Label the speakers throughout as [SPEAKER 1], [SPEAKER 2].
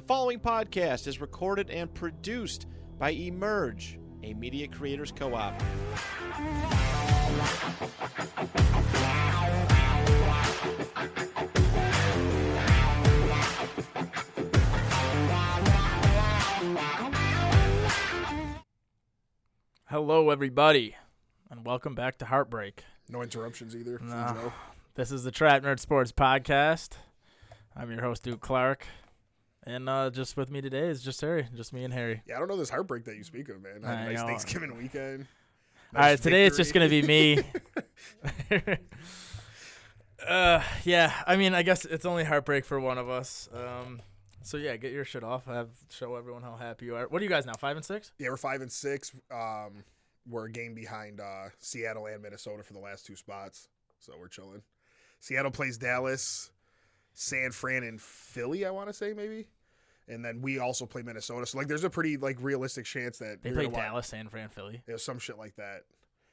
[SPEAKER 1] following podcast is recorded and produced by Emerge, a media creators co-op.
[SPEAKER 2] Hello, everybody, and welcome back to Heartbreak.
[SPEAKER 3] No interruptions either.
[SPEAKER 2] No. This is the TrapNerd Sports Podcast. I'm your host, Duke Clark. And just with me today is just Harry, just me and Harry.
[SPEAKER 3] Yeah, I don't know this Heartbreak that you speak of, man. I had a nice Thanksgiving weekend.
[SPEAKER 2] All right, today it's just going to be me. Yeah, I mean, I guess it's only Heartbreak for one of us. So, yeah, get your shit off. Show everyone how happy you are. What are you guys now, 5-6?
[SPEAKER 3] Yeah, we're 5-6. We're a game behind Seattle and Minnesota for the last two spots, so we're chilling. Seattle plays Dallas, San Fran, and Philly, I want to say, maybe. And then we also play Minnesota. So, there's a pretty, realistic chance that
[SPEAKER 2] they play Dallas, San Fran, Philly.
[SPEAKER 3] Yeah, some shit like that.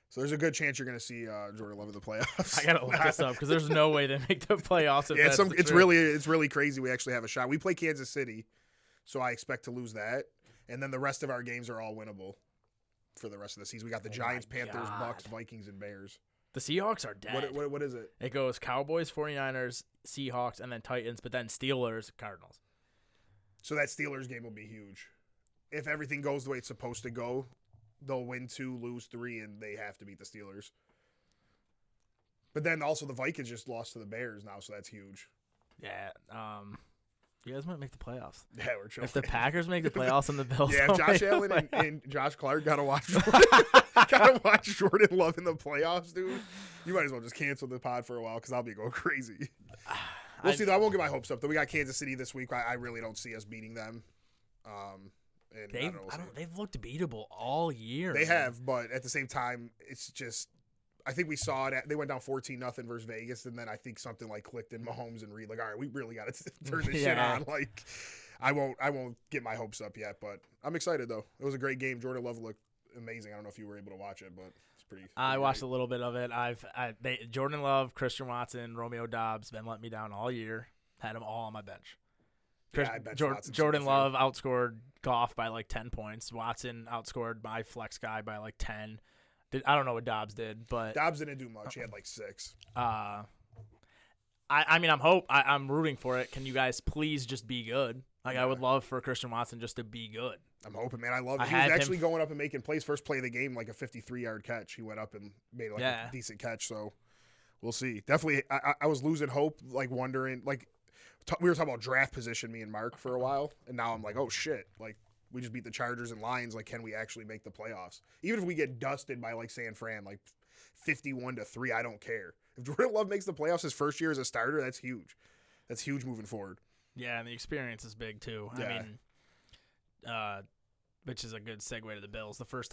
[SPEAKER 3] So there's a good chance you're going to see Jordan Love in the playoffs.
[SPEAKER 2] I got to look this up because there's no way to make the playoffs if that's
[SPEAKER 3] it's really crazy we actually have a shot. We play Kansas City, so I expect to lose that. And then the rest of our games are all winnable for the rest of the season. We got the Giants, Panthers, Bucks, Vikings, and Bears.
[SPEAKER 2] The Seahawks are dead.
[SPEAKER 3] What is it?
[SPEAKER 2] It goes Cowboys, 49ers, Seahawks, and then Titans, but then Steelers, Cardinals.
[SPEAKER 3] So that Steelers game will be huge. If everything goes the way it's supposed to go, they'll win 2, lose 3, and they have to beat the Steelers. But then also the Vikings just lost to the Bears now, so that's huge.
[SPEAKER 2] Yeah, you guys might make the playoffs.
[SPEAKER 3] Yeah, we're chilling.
[SPEAKER 2] If the Packers make the playoffs and the Bills,
[SPEAKER 3] yeah, Josh Allen and Josh Clark gotta watch Jordan Love in the playoffs, dude. You might as well just cancel the pod for a while because I'll be going crazy. We'll see, though. I won't get my hopes up. Though we got Kansas City this week. I really don't see us beating them. And
[SPEAKER 2] they've looked beatable all year.
[SPEAKER 3] They have, but at the same time, it's just. I think we saw it. They went down 14-0 versus Vegas, and then I think something clicked in Mahomes and Reed. All right, we really got to turn this shit on. I won't get my hopes up yet, but I'm excited though. It was a great game. Jordan Love looked amazing. I don't know if you were able to watch it, but it's pretty.
[SPEAKER 2] I watched a little bit of it. Jordan Love, Christian Watson, Romeo Doubs been letting me down all year. Had them all on my bench. Jordan Love outscored Goff by 10 points. Watson outscored my flex guy by 10. I don't know what Dobbs did, but
[SPEAKER 3] Dobbs didn't do much. He had 6.
[SPEAKER 2] I mean, I'm rooting for it. Can you guys please just be good? I would love for Christian Watson just to be good.
[SPEAKER 3] I'm hoping, man. I love it. He was actually going up and making plays. First play of the game, a 53-yard catch. He went up and made a decent catch. So we'll see. Definitely, I was losing hope, wondering, we were talking about draft position, me and Mark, for a while, and now I'm oh shit, we just beat the Chargers and Lions. Can we actually make the playoffs? Even if we get dusted by San Fran, 51-3, I don't care. If Jordan Love makes the playoffs his first year as a starter, that's huge. That's huge moving forward.
[SPEAKER 2] Yeah, and the experience is big too.
[SPEAKER 3] Yeah.
[SPEAKER 2] I mean, which is a good segue to the Bills. The first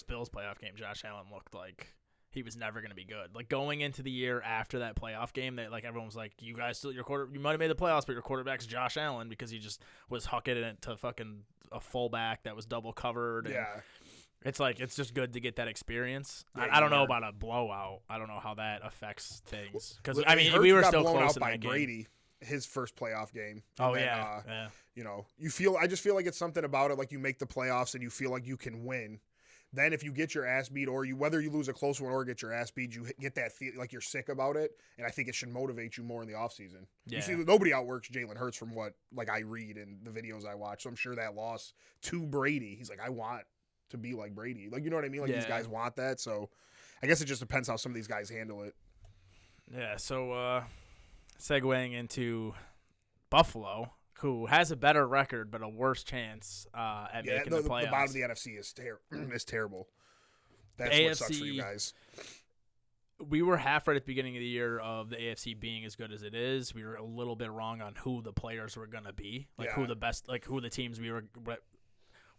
[SPEAKER 2] Bills playoff game, Josh Allen looked like he was never going to be good. Going into the year after that playoff game, that everyone was you guys still you might have made the playoffs, but your quarterback's Josh Allen because he just was hucking it to fucking a fullback that was double covered. And
[SPEAKER 3] yeah.
[SPEAKER 2] It's just good to get that experience.
[SPEAKER 3] Yeah,
[SPEAKER 2] I don't know about a blowout. I don't know how that affects things because
[SPEAKER 3] we
[SPEAKER 2] were
[SPEAKER 3] got
[SPEAKER 2] still
[SPEAKER 3] blown
[SPEAKER 2] close
[SPEAKER 3] out
[SPEAKER 2] in
[SPEAKER 3] by
[SPEAKER 2] that game.
[SPEAKER 3] Brady, his first playoff game.
[SPEAKER 2] And
[SPEAKER 3] then, I just feel it's something about it. You make the playoffs and you feel like you can win. Then if you get your ass beat, or whether you lose a close one or get your ass beat, you get that feel you're sick about it, and I think it should motivate you more in the offseason.
[SPEAKER 2] Yeah.
[SPEAKER 3] You see, nobody outworks Jalen Hurts from what I read and the videos I watch. So I'm sure that loss to Brady, he's I want to be like Brady. You know what I mean? These guys want that. So I guess it just depends how some of these guys handle it.
[SPEAKER 2] Yeah. So segueing into Buffalo, who has a better record but a worse chance at making the playoffs.
[SPEAKER 3] The bottom of the NFC is terrible. That's what sucks for you guys.
[SPEAKER 2] We were half right at the beginning of the year of the AFC being as good as it is. We were a little bit wrong on who the players were going to be, who the best, who the teams we were.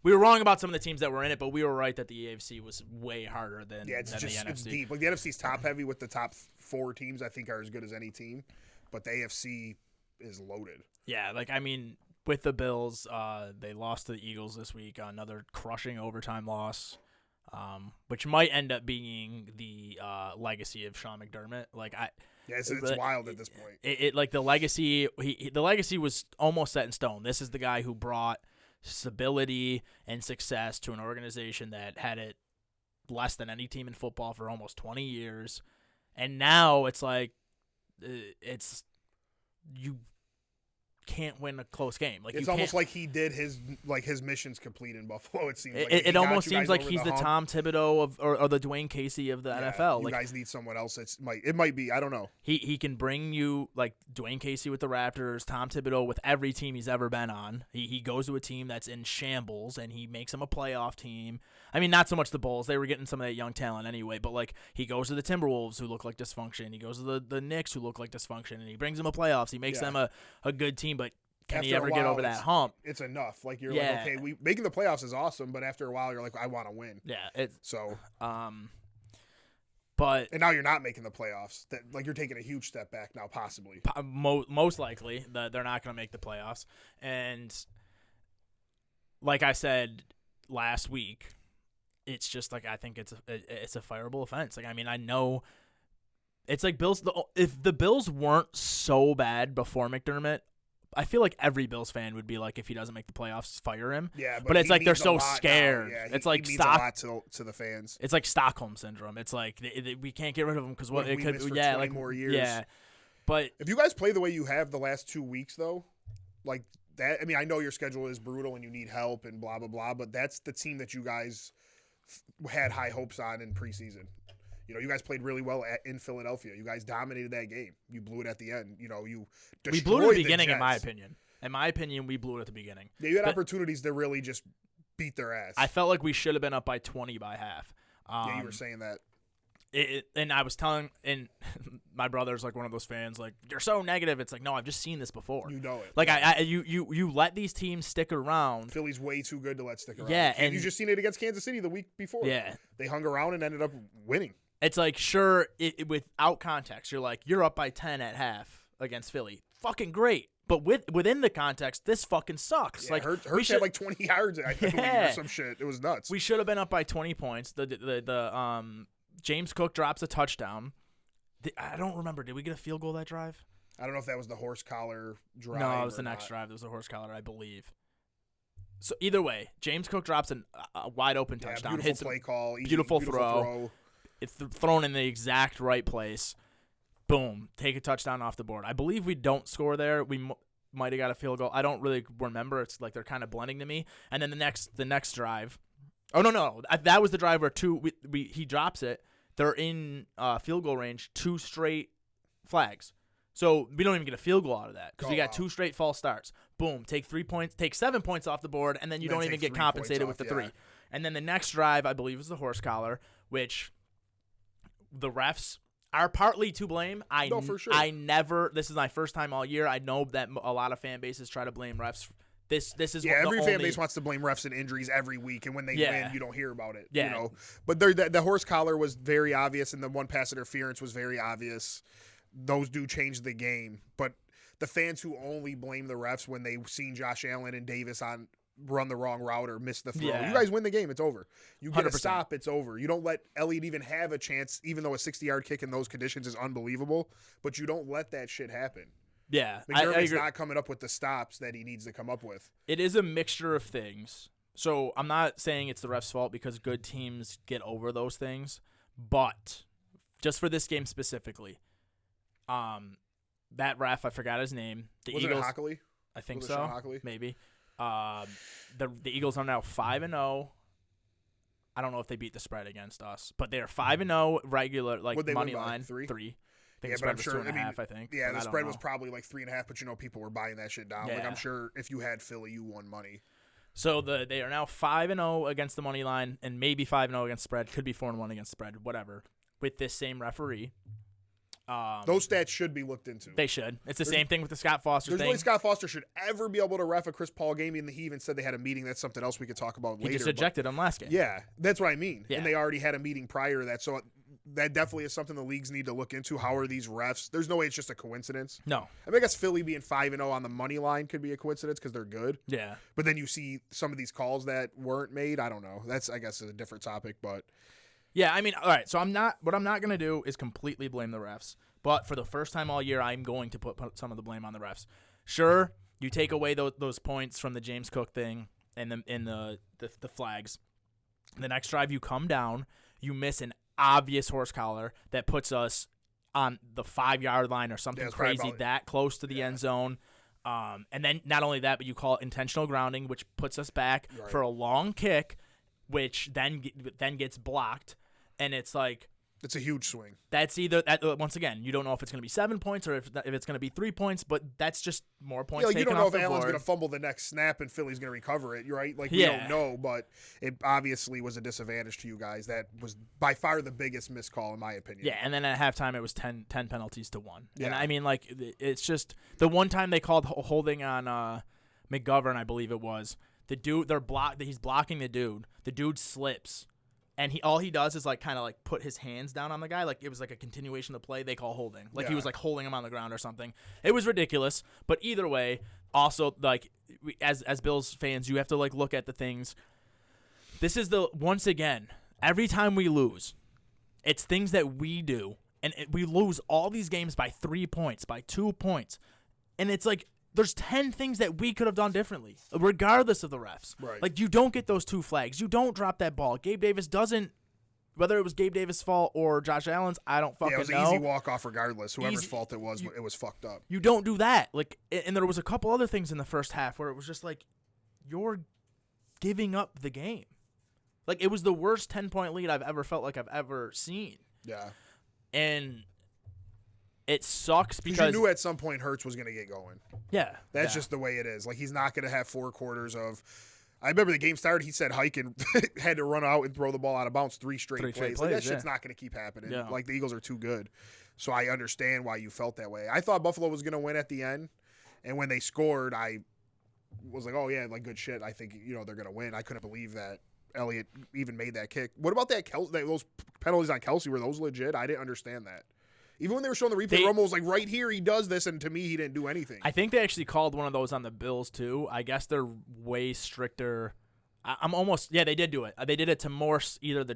[SPEAKER 2] We were wrong about some of the teams that were in it, but we were right that the AFC was way harder than the NFC.
[SPEAKER 3] It's deep. The NFC's top heavy with the top 4 teams. I think are as good as any team, but the AFC is loaded.
[SPEAKER 2] Yeah, with the Bills, they lost to the Eagles this week, another crushing overtime loss, which might end up being the legacy of Sean McDermott.
[SPEAKER 3] Yeah, it's wild at this point.
[SPEAKER 2] It like the legacy. The legacy was almost set in stone. This is the guy who brought stability and success to an organization that had it less than any team in football for almost 20 years, and now it's like you can't win a close game. Like
[SPEAKER 3] it's almost like he did his mission's complete in Buffalo. It seems like
[SPEAKER 2] it almost seems like he's the Tom Thibodeau or the Dwayne Casey of the NFL.
[SPEAKER 3] You guys need someone else. It might be. I don't know.
[SPEAKER 2] He can bring you like Dwayne Casey with the Raptors, Tom Thibodeau with every team he's ever been on. He goes to a team that's in shambles and he makes them a playoff team. I mean, not so much the Bulls. They were getting some of that young talent anyway, but like he goes to the Timberwolves who look like dysfunction. He goes to the Knicks who look like dysfunction, and he brings them a playoffs. He makes them a good team, but can he ever get over that hump?
[SPEAKER 3] It's enough. Like you're like, okay, making the playoffs is awesome, but after a while you're like, I want to win.
[SPEAKER 2] Yeah.
[SPEAKER 3] But and now you're not making the playoffs. Like you're taking a huge step back now, possibly.
[SPEAKER 2] Most likely, they're not going to make the playoffs. And like I said last week, it's just like I think it's a fireable offense. Like I mean, I know it's like Bills. If the Bills weren't so bad before McDermott, I feel like every Bills fan would be like, if he doesn't make the playoffs, fire him.
[SPEAKER 3] Yeah,
[SPEAKER 2] but it's like they're so scared.
[SPEAKER 3] Yeah,
[SPEAKER 2] it's like
[SPEAKER 3] he means a lot to the fans.
[SPEAKER 2] It's like Stockholm syndrome. It's like we can't get rid of him because what it could.
[SPEAKER 3] Yeah, like more years.
[SPEAKER 2] Yeah, but
[SPEAKER 3] if you guys play the way you have the last 2 weeks, though, like that. I mean, I know your schedule is brutal and you need help and blah blah blah, but that's the team that you guys had high hopes on in preseason. You know, you guys played really well in Philadelphia. You guys dominated that game. You blew it at the end. You know, you destroyed
[SPEAKER 2] we blew it at the beginning,
[SPEAKER 3] Jets.
[SPEAKER 2] in my opinion. In my opinion, we blew it at the beginning.
[SPEAKER 3] Yeah, you had opportunities to really just beat their ass.
[SPEAKER 2] I felt like we should have been up by 20 by half.
[SPEAKER 3] Yeah, you were saying that.
[SPEAKER 2] And I was telling, and my brother's like one of those fans, like, you're so negative. It's like, no, I've just seen this before.
[SPEAKER 3] You know it.
[SPEAKER 2] Like, you let these teams stick around.
[SPEAKER 3] Philly's way too good to let stick around.
[SPEAKER 2] Yeah,
[SPEAKER 3] and you just seen it against Kansas City the week before.
[SPEAKER 2] Yeah.
[SPEAKER 3] They hung around and ended up winning.
[SPEAKER 2] It's like, sure, without context, you're like, you're up by 10 at half against Philly. Fucking great. But within the context, this fucking sucks.
[SPEAKER 3] Yeah,
[SPEAKER 2] like
[SPEAKER 3] Hurts had like 20 yards or some shit. It was nuts.
[SPEAKER 2] We should have been up by 20 points. The James Cook drops a touchdown. I don't remember. Did we get a field goal that drive?
[SPEAKER 3] I don't know if that was the horse collar drive.
[SPEAKER 2] No, it was the next drive. It was the horse collar, I believe. So either way, James Cook drops a wide open touchdown.
[SPEAKER 3] Beautiful
[SPEAKER 2] hits
[SPEAKER 3] play call.
[SPEAKER 2] Beautiful throw. It's thrown in the exact right place. Boom. Take a touchdown off the board. I believe we don't score there. We might have got a field goal. I don't really remember. It's like they're kind of blending to me. And then the next drive. Oh, no. That was the drive where he drops it. They're in field goal range, 2 straight flags. So we don't even get a field goal out of that because we got 2 straight false starts. Boom. Take 3 points. Take 7 points off the board, and then you don't even get compensated with the 3. And then the next drive, I believe, was the horse collar, which the refs are partly to blame.
[SPEAKER 3] For sure.
[SPEAKER 2] This is my first time all year. I know that a lot of fan bases try to blame refs. This is
[SPEAKER 3] every fan base wants to blame refs and injuries every week, and when they win, you don't hear about it.
[SPEAKER 2] Yeah.
[SPEAKER 3] You know, but the horse collar was very obvious, and the one pass interference was very obvious. Those do change the game, but the fans who only blame the refs when they've seen Josh Allen and Davis run the wrong route or miss the throw. Yeah. You guys win the game, it's over. You get 100%. A stop, it's over. You don't let Elliott even have a chance, even though a 60-yard kick in those conditions is unbelievable, but you don't let that shit happen.
[SPEAKER 2] Yeah.
[SPEAKER 3] McDermott's not coming up with the stops that he needs to come up with.
[SPEAKER 2] It is a mixture of things. So I'm not saying it's the ref's fault because good teams get over those things, but just for this game specifically, that ref, I forgot his name. The
[SPEAKER 3] Was
[SPEAKER 2] Eagles,
[SPEAKER 3] it Hockley?
[SPEAKER 2] I think so. Maybe. The Eagles are now 5-0. I don't know if they beat the spread against us, but they're 5-0 regular, like money line 3. I think the spread was 2.5. I think.
[SPEAKER 3] Yeah, the spread was probably like 3.5, but people were buying that shit down.
[SPEAKER 2] Yeah.
[SPEAKER 3] Like I'm sure if you had Philly, you won money.
[SPEAKER 2] So they are now 5-0 against the money line, and maybe 5-0 against spread. Could be 4-1 against spread, whatever. With this same referee.
[SPEAKER 3] Those stats should be looked into.
[SPEAKER 2] They should. It's the same thing with the Scott Foster thing.
[SPEAKER 3] There's no way Scott Foster should ever be able to ref a Chris Paul game, and he even said they had a meeting. That's something else we could talk about later.
[SPEAKER 2] He just ejected him last game.
[SPEAKER 3] Yeah, that's what I mean.
[SPEAKER 2] Yeah.
[SPEAKER 3] And they already had a meeting prior to that, so that definitely is something the leagues need to look into. How are these refs? There's no way it's just a coincidence.
[SPEAKER 2] No.
[SPEAKER 3] I mean, I guess Philly being 5-0 on the money line could be a coincidence because they're good.
[SPEAKER 2] Yeah.
[SPEAKER 3] But then you see some of these calls that weren't made. I don't know. That's, I guess, a different topic, but...
[SPEAKER 2] Yeah, I mean, all right, so what I'm not going to do is completely blame the refs, But for the first time all year, I'm going to put some of the blame on the refs. Sure, you take away those points from the James Cook thing and the flags. The next drive, you come down, you miss an obvious horse collar that puts us on the 5-yard line or something crazy that close to the end zone. And then not only that, but you call it intentional grounding, which puts us back for a long kick, which then gets blocked. And it's like,
[SPEAKER 3] it's a huge swing.
[SPEAKER 2] That's either once again, you don't know if it's going to be 7 points or if it's going to be 3 points, but that's just more points.
[SPEAKER 3] You don't know if Allen's
[SPEAKER 2] going
[SPEAKER 3] to fumble the next snap and Philly's going to recover it. You're right. Like we don't know, but it obviously was a disadvantage to you guys. That was by far the biggest missed call in my opinion.
[SPEAKER 2] Yeah, and then at halftime it was 10 penalties to 1. Yeah. And I mean, like, it's just the one time they called holding on McGovern, I believe it was. The dude, he's blocking the dude. The dude slips. And all he does is like kind of like put his hands down on the guy, like it was like a continuation of the play. They call holding, like he was like holding him on the ground or something. It was ridiculous. But either way, also like as Bills fans, you have to like look at the things. This is once again, every time we lose, it's things that we do, and we lose all these games by 3 points, by 2 points, and it's like. There's 10 things that we could have done differently, regardless of the refs.
[SPEAKER 3] Right.
[SPEAKER 2] Like, you don't get those 2 flags. You don't drop that ball. Gabe Davis doesn't, whether it was Gabe Davis' fault or Josh Allen's, I don't fucking know.
[SPEAKER 3] Yeah, it was an easy walk-off regardless. Whoever's fault it was fucked up.
[SPEAKER 2] You don't do that. Like, and there was a couple other things in the first half where it was just like, you're giving up the game. Like, it was the worst 10-point lead I've ever felt like I've ever seen. Yeah. And it sucks because
[SPEAKER 3] you knew at some point Hurts was going to get going.
[SPEAKER 2] Yeah.
[SPEAKER 3] That's just the way it is. Like, he's not going to have 4 quarters of – I remember the game started, he said Heiken had to run out and throw the ball out of bounds 3 straight plays. Like, that shit's not going to keep happening. Yeah. Like, the Eagles are too good. So I understand why you felt that way. I thought Buffalo was going to win at the end, and when they scored, I was like, oh, yeah, like, good shit. I think, they're going to win. I couldn't believe that Elliott even made that kick. What about those penalties on Kelsey? Were those legit? I didn't understand that. Even when they were showing the replay, Romo was like, right here, he does this, and to me, he didn't do anything.
[SPEAKER 2] I think they actually called one of those on the Bills, too. I guess they're way stricter. They did do it. They did it to Morse, either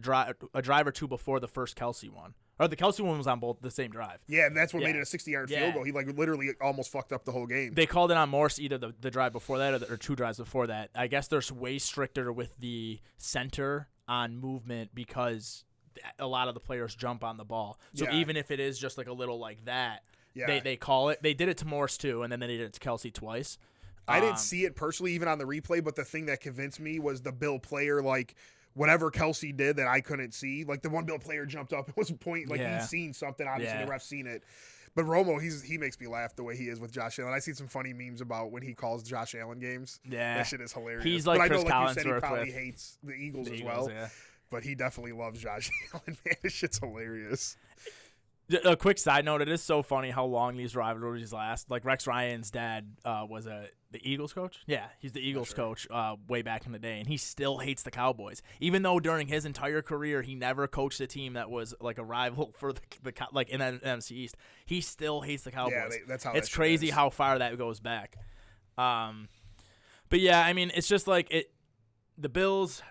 [SPEAKER 2] a drive or 2 before the first Kelsey one. Or the Kelsey one was on both the same drive.
[SPEAKER 3] Yeah, and that's what made it a 60-yard field goal. He, like, literally almost fucked up the whole game.
[SPEAKER 2] They called it on Morse, either the drive before that or 2 drives before that. I guess they're way stricter with the center on movement because a lot of the players jump on the ball. So even if it is just like a little like that, they call it. They did it to Morse too, and then they did it to Kelsey twice.
[SPEAKER 3] I didn't see it personally even on the replay, but the thing that convinced me was the Bill player, like whatever Kelsey did that I couldn't see. Like the one Bill player jumped up. It was a point. Like he's seen something. Obviously the ref's seen it. But Romo, he makes me laugh the way he is with Josh Allen. I see some funny memes about when he calls Josh Allen games. Yeah. That shit is hilarious.
[SPEAKER 2] He's like Chris Collinsworth.
[SPEAKER 3] But I know, like you said, he probably hates the Eagles as well. Yeah. But he definitely loves Josh Allen, man. This shit's hilarious.
[SPEAKER 2] A quick side note, it is so funny how long these rivalries last. Like Rex Ryan's dad was the Eagles coach. Yeah, he's the Eagles coach way back in the day, and he still hates the Cowboys. Even though during his entire career he never coached a team that was like a rival for the like in the NFC East, he still hates the Cowboys.
[SPEAKER 3] Yeah, that's how
[SPEAKER 2] it's crazy how far that goes back. But yeah, I mean, it's just like the Bills.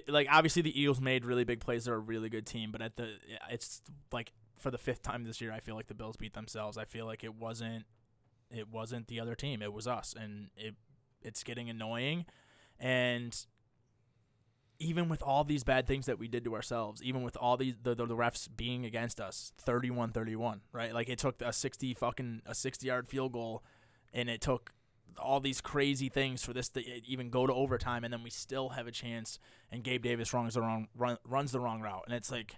[SPEAKER 2] Like obviously the Eagles made really big plays. They're a really good team, but it's like for the 5th time this year, I feel like the Bills beat themselves. I feel like it wasn't the other team. It was us, and it's getting annoying. And even with all these bad things that we did to ourselves, even with all these the refs being against us, 31-31, right? Like it took a 60-yard field goal, and it took all these crazy things for this to even go to overtime, and then we still have a chance, and Gabe Davis runs the wrong route, and it's like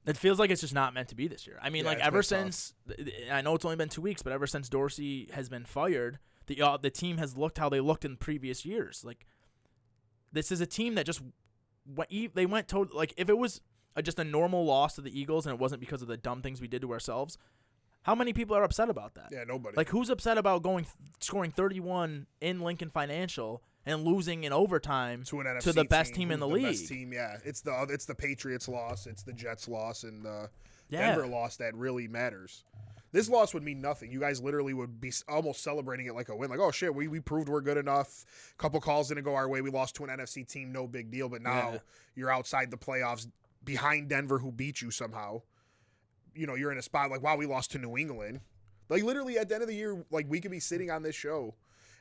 [SPEAKER 2] it feels like it's just not meant to be this year. I mean, like ever since I know it's only been 2 weeks, but ever since Dorsey has been fired, the team has looked how they looked in previous years. Like this is a team that just they went total, like if it was just a normal loss to the Eagles and it wasn't because of the dumb things we did to ourselves. How many people are upset about that?
[SPEAKER 3] Yeah, nobody.
[SPEAKER 2] Like, who's upset about scoring 31 in Lincoln Financial and losing in overtime to the best team in the league?
[SPEAKER 3] Best team, yeah. It's the Patriots loss, it's the Jets loss, and the Denver loss that really matters. This loss would mean nothing. You guys literally would be almost celebrating it like a win. Like, oh, shit, we proved we're good enough. A couple calls didn't go our way. We lost to an NFC team, no big deal. But now you're outside the playoffs behind Denver, who beat you somehow. you're in a spot like, wow, we lost to New England. Like, literally at the end of the year, like, we could be sitting on this show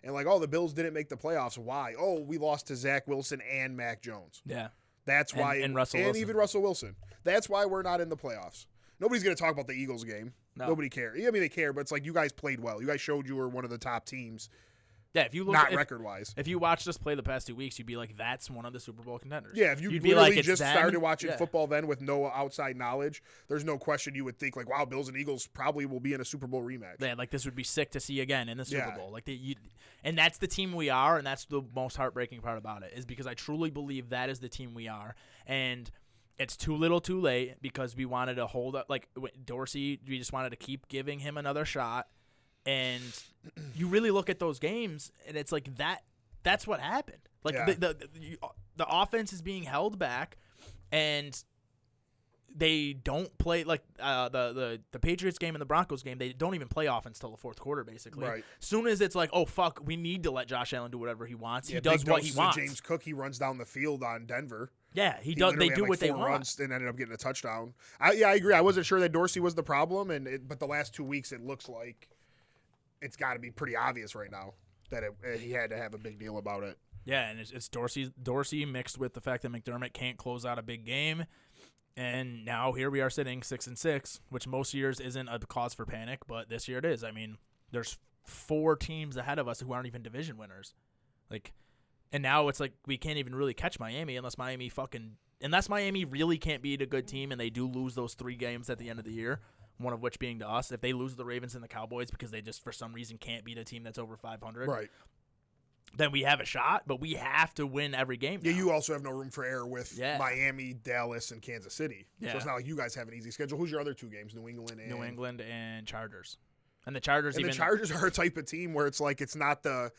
[SPEAKER 3] and like, oh, the Bills didn't make the playoffs. Why? Oh, we lost to Zach Wilson and Mac Jones.
[SPEAKER 2] Yeah.
[SPEAKER 3] That's why.
[SPEAKER 2] And Russell
[SPEAKER 3] and
[SPEAKER 2] Wilson.
[SPEAKER 3] Even Russell Wilson. That's why we're not in the playoffs. Nobody's going to talk about the Eagles game.
[SPEAKER 2] No.
[SPEAKER 3] Nobody cares. I mean, they care, but it's like you guys played well. You guys showed you were one of the top teams.
[SPEAKER 2] Yeah, if you look
[SPEAKER 3] not record-wise.
[SPEAKER 2] If you watched us play the past 2 weeks, you'd be like, that's one of the Super Bowl contenders.
[SPEAKER 3] Yeah, if you
[SPEAKER 2] You'd
[SPEAKER 3] literally
[SPEAKER 2] be like,
[SPEAKER 3] just started watching football then with no outside knowledge, there's no question you would think, like, wow, Bills and Eagles probably will be in a Super Bowl rematch.
[SPEAKER 2] Yeah, like this would be sick to see again in the Super Bowl. Like and that's the team we are, and that's the most heartbreaking part about it, is because I truly believe that is the team we are. And it's too little too late because we wanted to hold up. Like, Dorsey, we just wanted to keep giving him another shot. And you really look at those games, and it's like that's what happened. Like, the offense is being held back, and they don't play like the Patriots game and the Broncos game. They don't even play offense till the fourth quarter, basically.
[SPEAKER 3] Right.
[SPEAKER 2] Soon as it's like, oh fuck, we need to let Josh Allen do whatever he wants.
[SPEAKER 3] Yeah,
[SPEAKER 2] he does what he wants.
[SPEAKER 3] James Cook, he runs down the field on Denver.
[SPEAKER 2] Yeah, he does. They do what they want.
[SPEAKER 3] Runs and ended up getting a touchdown. I agree. I wasn't sure that Dorsey was the problem, but the last 2 weeks it looks like it's got to be pretty obvious right now that he had to have a big deal about it.
[SPEAKER 2] Yeah, and it's Dorsey mixed with the fact that McDermott can't close out a big game, and now here we are sitting 6-6, which most years isn't a cause for panic, but this year it is. I mean, there's 4 teams ahead of us who aren't even division winners, like, and now it's like we can't even really catch Miami unless Miami really can't beat a good team, and they do lose those 3 games at the end of the year. One of which being to us. If they lose the Ravens and the Cowboys because they just for some reason can't beat a team that's over 500,
[SPEAKER 3] right?
[SPEAKER 2] Then we have a shot, but we have to win every game.
[SPEAKER 3] Yeah, you also have no room for error with Miami, Dallas, and Kansas City. Yeah. So it's not like you guys have an easy schedule. Who's your other 2 games? New England and
[SPEAKER 2] Chargers. And the Chargers
[SPEAKER 3] are a type of team where it's like it's not the.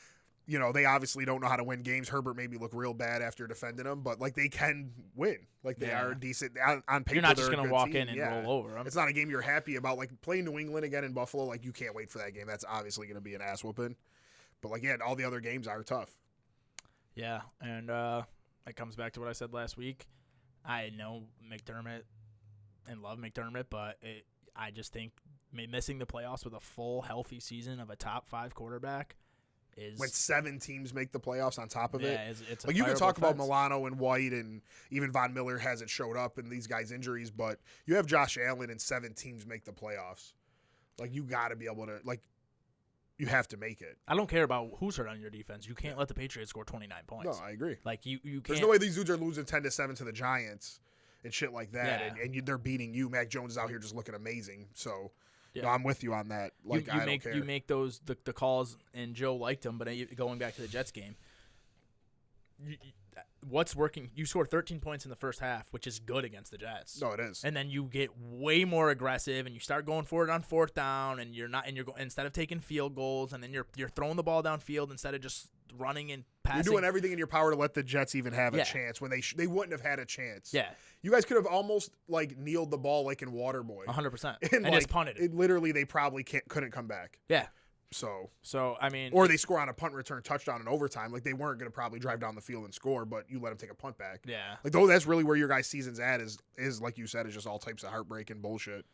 [SPEAKER 3] They obviously don't know how to win games. Herbert maybe look real bad after defending them, but like they can win. Like they are decent on paper.
[SPEAKER 2] You're not just going to walk in and roll over them.
[SPEAKER 3] It's not a game you're happy about. Like playing New England again in Buffalo, like you can't wait for that game. That's obviously going to be an ass whooping. But like all the other games are tough.
[SPEAKER 2] Yeah, and it comes back to what I said last week. I know McDermott and love McDermott, but I just think missing the playoffs with a full healthy season of a top 5 quarterback.
[SPEAKER 3] When 7 teams make the playoffs on top of it.
[SPEAKER 2] It's
[SPEAKER 3] like you can talk about Milano and White and even Von Miller hasn't showed up in these guys' injuries, but you have Josh Allen and 7 teams make the playoffs. Like you got to be able to you have to make it.
[SPEAKER 2] I don't care about who's hurt on your defense. You can't let the Patriots score 29 points.
[SPEAKER 3] No, I agree.
[SPEAKER 2] Like you can't.
[SPEAKER 3] There's no way these dudes are losing 10-7 to the Giants and shit like that, and they're beating you. Mac Jones is out here just looking amazing. So. Yeah. No, I'm with you on that. Like I don't care.
[SPEAKER 2] You make those the calls, and Joe liked them. But going back to the Jets game, what's working? You score 13 points in the first half, which is good against the Jets.
[SPEAKER 3] No, it is.
[SPEAKER 2] And then you get way more aggressive, and you start going for it on 4th down, and you're instead of taking field goals, and then you're throwing the ball downfield instead of just running and passing.
[SPEAKER 3] You're doing everything in your power to let the Jets even have a chance when they wouldn't have had a chance.
[SPEAKER 2] Yeah.
[SPEAKER 3] You guys could have almost kneeled the ball like in Waterboy.
[SPEAKER 2] 100%. And just punted it.
[SPEAKER 3] Literally, they probably couldn't come back.
[SPEAKER 2] Yeah.
[SPEAKER 3] So
[SPEAKER 2] I mean,
[SPEAKER 3] or they score on a punt return touchdown in overtime. Like they weren't going to probably drive down the field and score, but you let them take a punt back.
[SPEAKER 2] Yeah.
[SPEAKER 3] Like though that's really where your guys' season's at is like you said, is just all types of heartbreak and bullshit.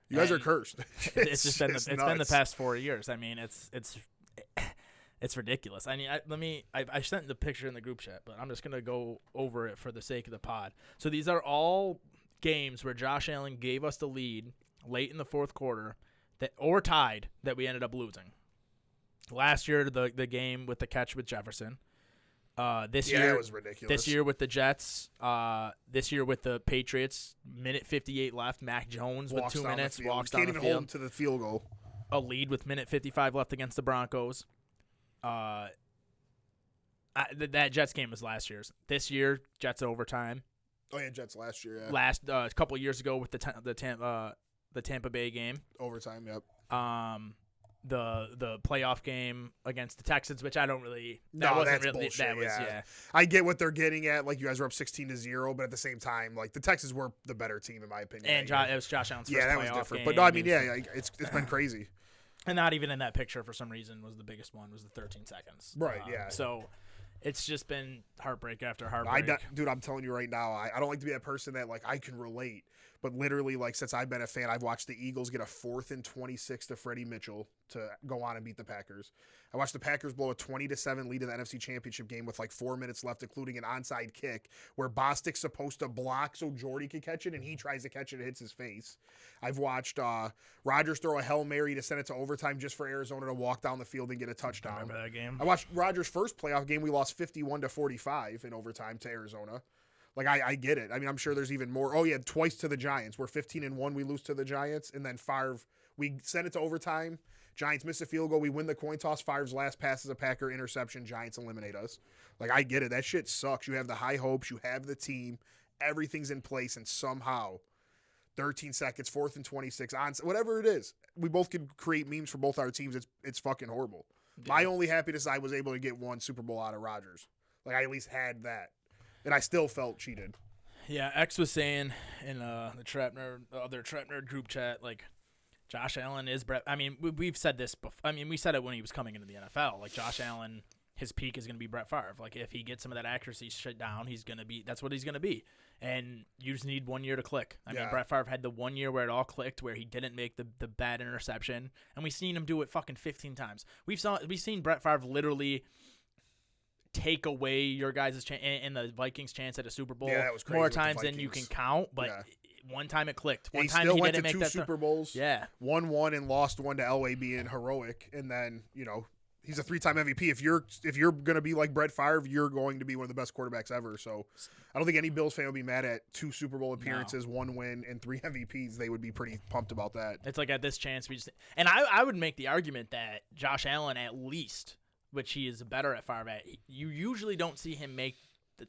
[SPEAKER 3] You guys are cursed.
[SPEAKER 2] It's been the past 4 years. I mean, it's ridiculous. I mean, I sent the picture in the group chat, but I'm just going to go over it for the sake of the pod. So these are all games where Josh Allen gave us the lead late in the 4th quarter or tied that we ended up losing. Last year, the game with the catch with Jefferson. This year
[SPEAKER 3] it was ridiculous.
[SPEAKER 2] This year with the Jets. This year with the Patriots. Minute 58 left. Mac Jones with 2 minutes walks down the field.
[SPEAKER 3] Can't even hold him to the field goal.
[SPEAKER 2] A lead with minute 55 left against the Broncos. That Jets game was last year's. This year, Jets overtime.
[SPEAKER 3] Oh yeah, Jets last year. Yeah.
[SPEAKER 2] Last a couple of years ago with the Tampa Bay game.
[SPEAKER 3] Overtime. Yep.
[SPEAKER 2] The playoff game against the Texans, which I don't really.
[SPEAKER 3] That's bullshit. That was I get what they're getting at. Like you guys were up 16-0, but at the same time, like the Texans were the better team in my opinion.
[SPEAKER 2] And it was Josh Allen's first
[SPEAKER 3] that
[SPEAKER 2] playoff
[SPEAKER 3] was different.
[SPEAKER 2] Game.
[SPEAKER 3] But no, I mean, it's been crazy.
[SPEAKER 2] And not even in that picture for some reason was the biggest one was the 13 seconds.
[SPEAKER 3] Right. Yeah.
[SPEAKER 2] So. It's just been heartbreak after heartbreak.
[SPEAKER 3] Dude, I'm telling you right now, I don't like to be that person that, like, I can relate. But literally, like, since I've been a fan, I've watched the Eagles get a 4th and 26 to Freddie Mitchell to go on and beat the Packers. I watched the Packers blow a 20-7 lead in the NFC Championship game with like 4 minutes left, including an onside kick where Bostic's supposed to block so Jordy could catch it, and he tries to catch it and hits his face. I've watched Rodgers throw a Hail Mary to send it to overtime just for Arizona to walk down the field and get a touchdown.
[SPEAKER 2] I remember that game.
[SPEAKER 3] I watched Rodgers' first playoff game. We lost 51-45 in overtime to Arizona. Like, I get it. I mean, I'm sure there's even more. Oh, yeah, twice to the Giants. We're 15-1. We lose to the Giants. And then Favre, we send it to overtime. Giants miss a field goal. We win the coin toss. Favre's last pass is a Packer interception. Giants eliminate us. Like, I get it. That shit sucks. You have the high hopes. You have the team. Everything's in place. And somehow, 13 seconds, 4th and 26, whatever it is, we both could create memes for both our teams. It's fucking horrible. Yeah. My only happiness is I was able to get one Super Bowl out of Rodgers. Like, I at least had that. And I still felt cheated.
[SPEAKER 2] Yeah, X was saying in the other TrapNerd group chat, like, Josh Allen is Brett. I mean, we've said this before. I mean, we said it when he was coming into the NFL. Like, Josh Allen, his peak is going to be Brett Favre. Like, if he gets some of that accuracy shit down, that's what he's going to be. And you just need 1 year to click. I mean, Brett Favre had the 1 year where it all clicked, where he didn't make the bad interception. And we've seen him do it fucking 15 times. We've seen Brett Favre literally take away your guys' chance and the Vikings' chance at a Super Bowl
[SPEAKER 3] that was crazy
[SPEAKER 2] more times than you can count. But one time it clicked. One time
[SPEAKER 3] he
[SPEAKER 2] he
[SPEAKER 3] went
[SPEAKER 2] didn't
[SPEAKER 3] to
[SPEAKER 2] make
[SPEAKER 3] two
[SPEAKER 2] that
[SPEAKER 3] Super Bowls.
[SPEAKER 2] Yeah,
[SPEAKER 3] won one and lost one to Elway being heroic. And then he's a 3-time MVP. If you're gonna be like Brett Favre, you're going to be one of the best quarterbacks ever. So I don't think any Bills fan would be mad at 2 Super Bowl appearances, 1 win, and 3 MVPs. They would be pretty pumped about that.
[SPEAKER 2] It's like at this chance I would make the argument that Josh Allen, at least, which he is better at Favre at, you usually don't see him make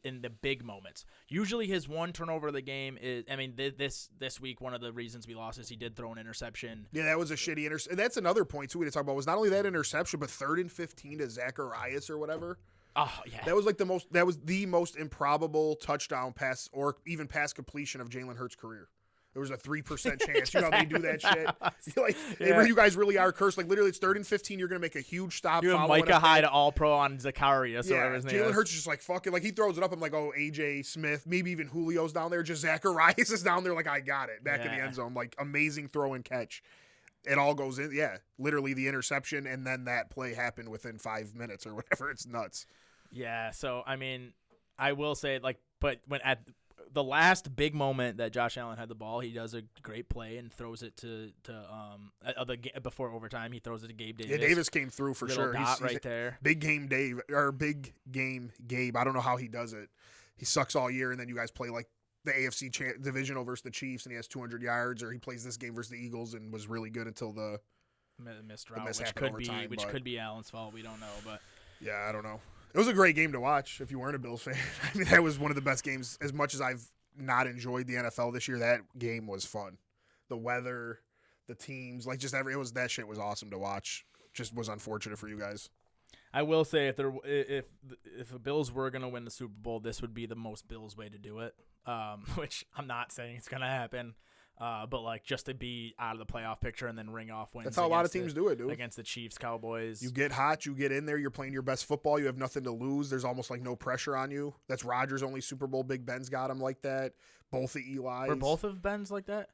[SPEAKER 2] in the big moments. Usually his one turnover of the game is, I mean, this week, one of the reasons we lost is he did throw an interception.
[SPEAKER 3] Yeah, that was a shitty interception. That's another point, too, we didn't talk about, was not only that interception, but 3rd and 15 to Zacharias or whatever.
[SPEAKER 2] Oh, yeah.
[SPEAKER 3] That was the most improbable touchdown pass or even pass completion of Jalen Hurts' career. There was a 3% chance. You know how they do that shit? You guys really are cursed. Like, literally, it's 3rd and 15. You're going to make a huge stop.
[SPEAKER 2] You have Micah Hyde All-Pro on Zacharias. Yeah, whatever his name
[SPEAKER 3] Jalen Hurts is just like, fuck it. Like, he throws it up. I'm like, oh, A.J. Smith. Maybe even Julio's down there. Just Zacharias is down there like, I got it. Back in the end zone. Like, amazing throw and catch. It all goes in. Yeah, literally the interception, and then that play happened within 5 minutes or whatever. It's nuts.
[SPEAKER 2] Yeah, so, I mean, I will say, like, but when at the last big moment that Josh Allen had the ball, he does a great play and throws it before overtime. He throws it to Gabe Davis.
[SPEAKER 3] Yeah, Davis came through for sure.
[SPEAKER 2] He's right there.
[SPEAKER 3] Big game Dave or big game Gabe. I don't know how he does it. He sucks all year, and then you guys play like the AFC divisional versus the Chiefs, and he has 200 yards. Or he plays this game versus the Eagles and was really good until the
[SPEAKER 2] missed route, which could be Allen's fault. We don't know, but
[SPEAKER 3] yeah, I don't know. It was a great game to watch if you weren't a Bills fan. I mean, that was one of the best games. As much as I've not enjoyed the NFL this year, that game was fun. The weather, the teams, like just that shit was awesome to watch. Just was unfortunate for you guys.
[SPEAKER 2] I will say if the Bills were going to win the Super Bowl, this would be the most Bills way to do it, which I'm not saying it's going to happen. But like just to be out of the playoff picture and then ring off wins.
[SPEAKER 3] That's how a lot of teams do it, dude.
[SPEAKER 2] Against the Chiefs, Cowboys.
[SPEAKER 3] You get hot, you get in there, you're playing your best football, you have nothing to lose. There's almost like no pressure on you. That's Rodgers' only Super Bowl. Big Ben's got him like that. Both of Eli's.
[SPEAKER 2] Were both of Ben's like that?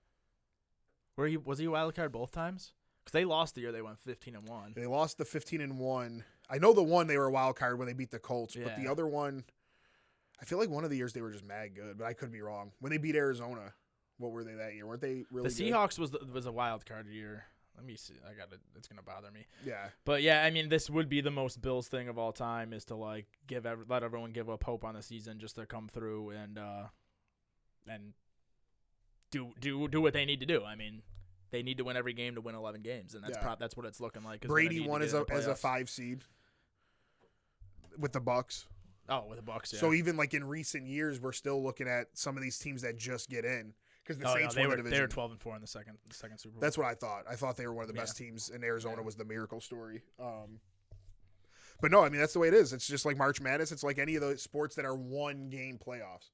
[SPEAKER 2] Was he a wild card both times? Because they lost the year they went 15-1.
[SPEAKER 3] They lost the 15-1. I know the one they were a wild card when they beat the Colts, but the other one, I feel like one of the years they were just mad good, but I could be wrong. When they beat Arizona. What were they that year? Weren't they really
[SPEAKER 2] The Seahawks was a wild card year. Let me see. It's going to bother me.
[SPEAKER 3] Yeah.
[SPEAKER 2] But, yeah, I mean, this would be the most Bills thing of all time is to, like, let everyone give up hope on the season just to come through and do what they need to do. I mean, they need to win every game to win 11 games, and that's what it's looking like.
[SPEAKER 3] Brady won as a 5 seed with the Bucs.
[SPEAKER 2] Oh, with the Bucs, yeah.
[SPEAKER 3] So even, like, in recent years, we're still looking at some of these teams that just get in. Because the Saints won the division.
[SPEAKER 2] They were 12-4 in the second Super Bowl.
[SPEAKER 3] That's what I thought. I thought they were one of the best teams, and Arizona was the miracle story. But no, I mean that's the way it is. It's just like March Madness. It's like any of the sports that are 1-game playoffs.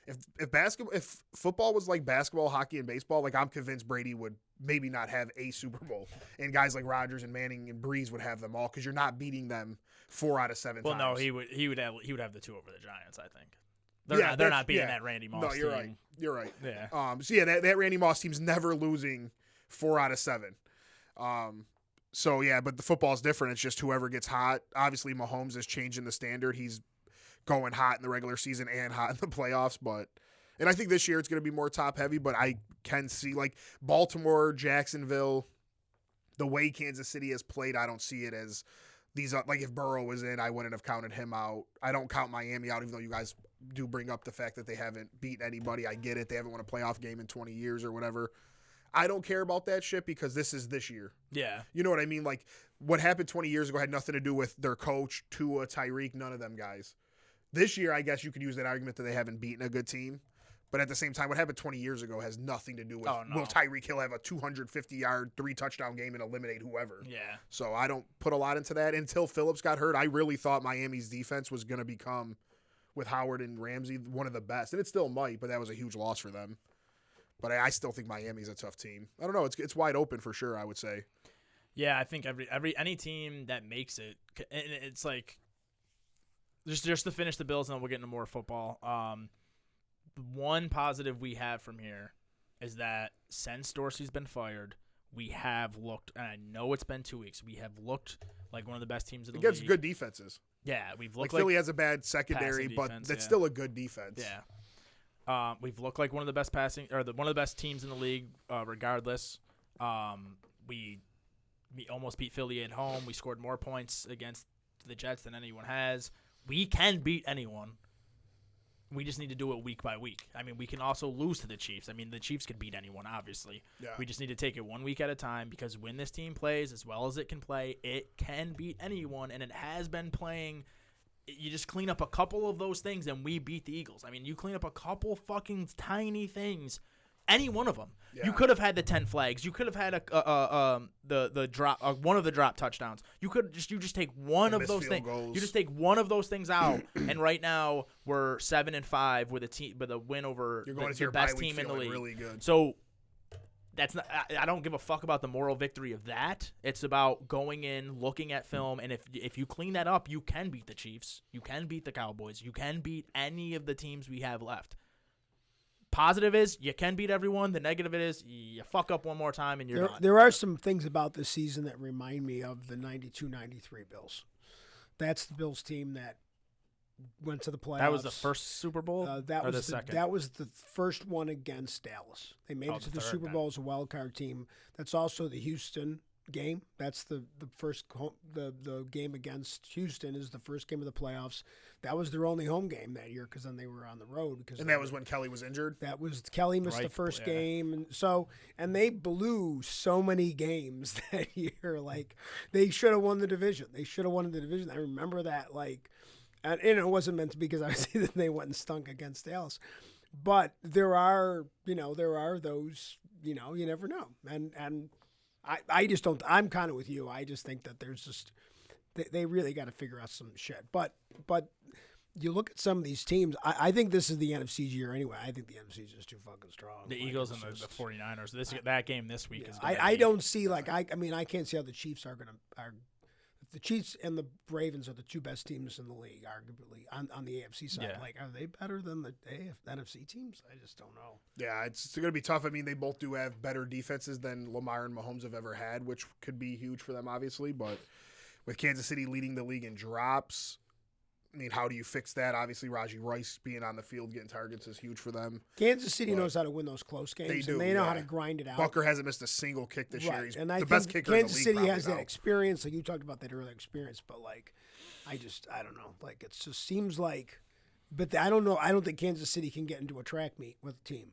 [SPEAKER 3] If football was like basketball, hockey, and baseball, like I'm convinced Brady would maybe not have a Super Bowl, and guys like Rodgers and Manning and Breeze would have them all because you're not beating them 4 out of 7 times.
[SPEAKER 2] Well, no, he would have the 2 over the Giants. I think. They're not beating that Randy Moss.
[SPEAKER 3] No, you're
[SPEAKER 2] team.
[SPEAKER 3] right. You're right.
[SPEAKER 2] Yeah.
[SPEAKER 3] So yeah, that Randy Moss team's never losing 4 out of 7. So yeah, but the football's different. It's just whoever gets hot. Obviously, Mahomes is changing the standard. He's going hot in the regular season and hot in the playoffs. And I think this year it's going to be more top heavy. But I can see like Baltimore, Jacksonville, the way Kansas City has played. I don't see it as these. Like if Burrow was in, I wouldn't have counted him out. I don't count Miami out, even though you guys do bring up the fact that they haven't beaten anybody. I get it. They haven't won a playoff game in 20 years or whatever. I don't care about that shit because this is this year.
[SPEAKER 2] Yeah.
[SPEAKER 3] You know what I mean? Like, what happened 20 years ago had nothing to do with their coach, Tua, Tyreek, none of them guys. This year, I guess you could use that argument that they haven't beaten a good team. But at the same time, what happened 20 years ago has nothing to do with will Tyreek Hill have a 250-yard, 3-touchdown game and eliminate whoever.
[SPEAKER 2] Yeah.
[SPEAKER 3] So I don't put a lot into that. Until Phillips got hurt, I really thought Miami's defense was going to become, with Howard and Ramsey, one of the best. And it still might, but that was a huge loss for them. But I still think Miami's a tough team. I don't know. It's wide open for sure, I would say.
[SPEAKER 2] Yeah, I think any team that makes it, and it's like just to finish the Bills, and then we'll get into more football. One positive we have from here is that since Dorsey's been fired, we have looked, and I know it's been 2 weeks, we have looked like one of the best teams in the league.
[SPEAKER 3] Against good defenses.
[SPEAKER 2] Yeah, we've looked
[SPEAKER 3] like Philly has a bad secondary, but that's still a good defense.
[SPEAKER 2] Yeah. We've looked like one of the best one of the best teams in the league, regardless. We almost beat Philly at home. We scored more points against the Jets than anyone has. We can beat anyone. We just need to do it week by week. I mean, we can also lose to the Chiefs. I mean, the Chiefs could beat anyone, obviously.
[SPEAKER 3] Yeah.
[SPEAKER 2] We just need to take it 1 week at a time because when this team plays as well as it can play, it can beat anyone, and it has been playing. You just clean up a couple of those things, and we beat the Eagles. I mean, you clean up a couple fucking tiny things, any one of them. Yeah. You could have had the 10 flags. You could have had the drop, one of the drop touchdowns. You just take one of those things. You just take one of those things out, and right now we're 7-5 with a win over the best team in the league.
[SPEAKER 3] Really good.
[SPEAKER 2] So. That's not. I don't give a fuck about the moral victory of that. It's about going in, looking at film, and if you clean that up, you can beat the Chiefs, you can beat the Cowboys, you can beat any of the teams we have left. Positive is you can beat everyone. The negative is you fuck up one more time and you're done.
[SPEAKER 4] There are some things about this season that remind me of the 92-93 Bills. That's the Bills team that went to the playoffs.
[SPEAKER 2] That was the first Super Bowl? Or the second?
[SPEAKER 4] That was the first one against Dallas. They made it to the Super Bowl as a wild card team. That's also the Houston game. That's the first the game against Houston is the first game of the playoffs. That was their only home game that year because then they were on the road.
[SPEAKER 3] And that was when Kelly was injured?
[SPEAKER 4] That was Kelly missed the first game. And they blew so many games that year. Like, they should have won the division. I remember that, like, and it wasn't meant to be because obviously they went and stunk against Dallas. But there are those, you never know. And I just don't, I'm kind of with you. I just think that there's just, they really got to figure out some shit. But you look at some of these teams, I think this is the NFC's year anyway. I think the NFC is just too fucking strong.
[SPEAKER 2] The Eagles and the 49ers. that game this week is
[SPEAKER 4] I don't see, like, I mean, I can't see how the Chiefs are the Chiefs and the Ravens are the two best teams in the league, arguably, on the AFC side. Yeah. Like, are they better than the NFC teams? I just don't know.
[SPEAKER 3] Yeah, it's going to be tough. I mean, they both do have better defenses than Lamar and Mahomes have ever had, which could be huge for them, obviously. But with Kansas City leading the league in drops, I mean, how do you fix that? Obviously, Raji Rice being on the field, getting targets is huge for them.
[SPEAKER 4] Kansas City knows how to win those close games.
[SPEAKER 3] They do.
[SPEAKER 4] And they know how to grind it out.
[SPEAKER 3] Bucker hasn't missed a single kick this year. He's
[SPEAKER 4] and
[SPEAKER 3] the best kicker
[SPEAKER 4] Kansas
[SPEAKER 3] in the league.
[SPEAKER 4] City has that experience. Like, you talked about that earlier experience, but, like, I don't know. Like, it just seems like, but I don't know. I don't think Kansas City can get into a track meet with a team.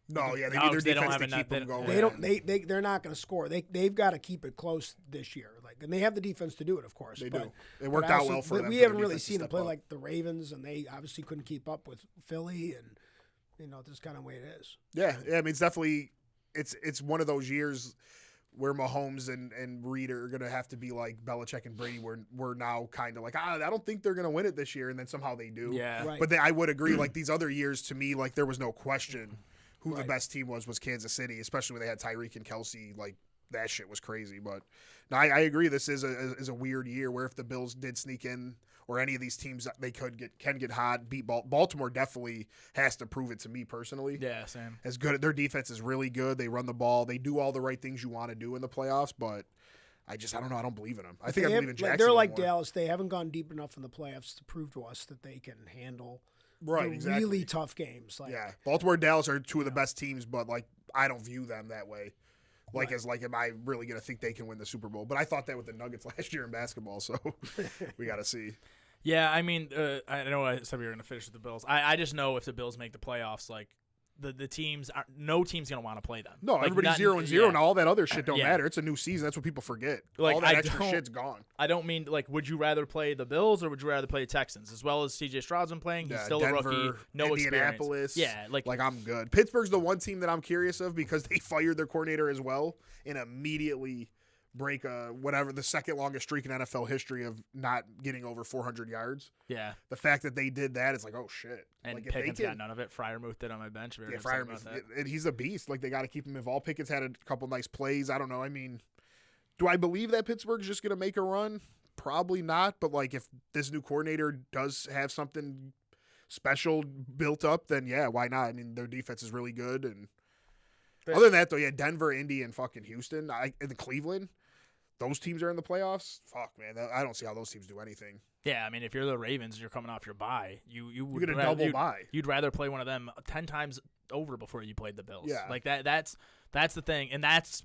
[SPEAKER 3] No, yeah, they need their defense to keep them going.
[SPEAKER 4] They don't. They're not going to score. They've got to keep it close this year. Like, and they have the defense to do it, of course.
[SPEAKER 3] They do. It worked out well for them.
[SPEAKER 4] We haven't really seen them play like the Ravens, and they obviously couldn't keep up with Philly, and this kind of way it is.
[SPEAKER 3] Yeah. I mean, it's definitely it's one of those years where Mahomes and Reed are going to have to be like Belichick and Brady. We're now kind of like, I don't think they're going to win it this year, and then somehow they do.
[SPEAKER 2] Yeah.
[SPEAKER 4] Right.
[SPEAKER 3] But I would agree. Like, these other years, to me, like, there was no question who the best team was Kansas City, especially when they had Tyreek and Kelsey, like, that shit was crazy. But no, I agree. This is a weird year where if the Bills did sneak in, or any of these teams, they can get hot, beat Baltimore. Definitely has to prove it to me personally.
[SPEAKER 2] Yeah, same.
[SPEAKER 3] As good, their defense is really good. They run the ball. They do all the right things you want to do in the playoffs. But I don't know. I don't believe in them. I think I believe in Jacksonville.
[SPEAKER 4] They're like
[SPEAKER 3] more.
[SPEAKER 4] Dallas. They haven't gone deep enough in the playoffs to prove to us that they can handle
[SPEAKER 3] exactly.
[SPEAKER 4] really tough games.
[SPEAKER 3] Baltimore and Dallas are two of the best teams, but I don't view them that way. Am I really going to think they can win the Super Bowl? But I thought that with the Nuggets last year in basketball, so we got to see.
[SPEAKER 2] Yeah, I mean, I know I said we were going to finish with the Bills. I just know if the Bills make the playoffs, the teams, no team's going to want to play them.
[SPEAKER 3] No, everybody's 0-0, and all that other shit don't matter. It's a new season. That's what people forget. All that extra shit's gone.
[SPEAKER 2] I don't mean, would you rather play the Bills or would you rather play the Texans? As well as C.J. Stroud's been playing, he's still
[SPEAKER 3] Denver,
[SPEAKER 2] a rookie, no
[SPEAKER 3] Indianapolis.
[SPEAKER 2] experience. Yeah,
[SPEAKER 3] I'm good. Pittsburgh's the one team that I'm curious of because they fired their coordinator as well and immediately break the second longest streak in NFL history of not getting over 400 yards.
[SPEAKER 2] Yeah.
[SPEAKER 3] The fact that they did that, it's like, oh shit.
[SPEAKER 2] And Pickens got none of it. Freiermuth did on my bench.
[SPEAKER 3] Freiermuth, and he's a beast. They got to keep him involved. Pickens had a couple nice plays. I don't know. I mean, do I believe that Pittsburgh's just going to make a run? Probably not. But if this new coordinator does have something special built up, then yeah, why not? I mean, their defense is really good. And other than that, though, Denver, Indy, and fucking Houston, and Cleveland. Those teams are in the playoffs. Fuck, man, I don't see how those teams do anything.
[SPEAKER 2] Yeah, I mean, if you're the Ravens, you're coming off your bye. You would
[SPEAKER 3] get a double bye.
[SPEAKER 2] You'd rather play one of them 10 times over before you played the Bills.
[SPEAKER 3] Yeah,
[SPEAKER 2] that's the thing, and that's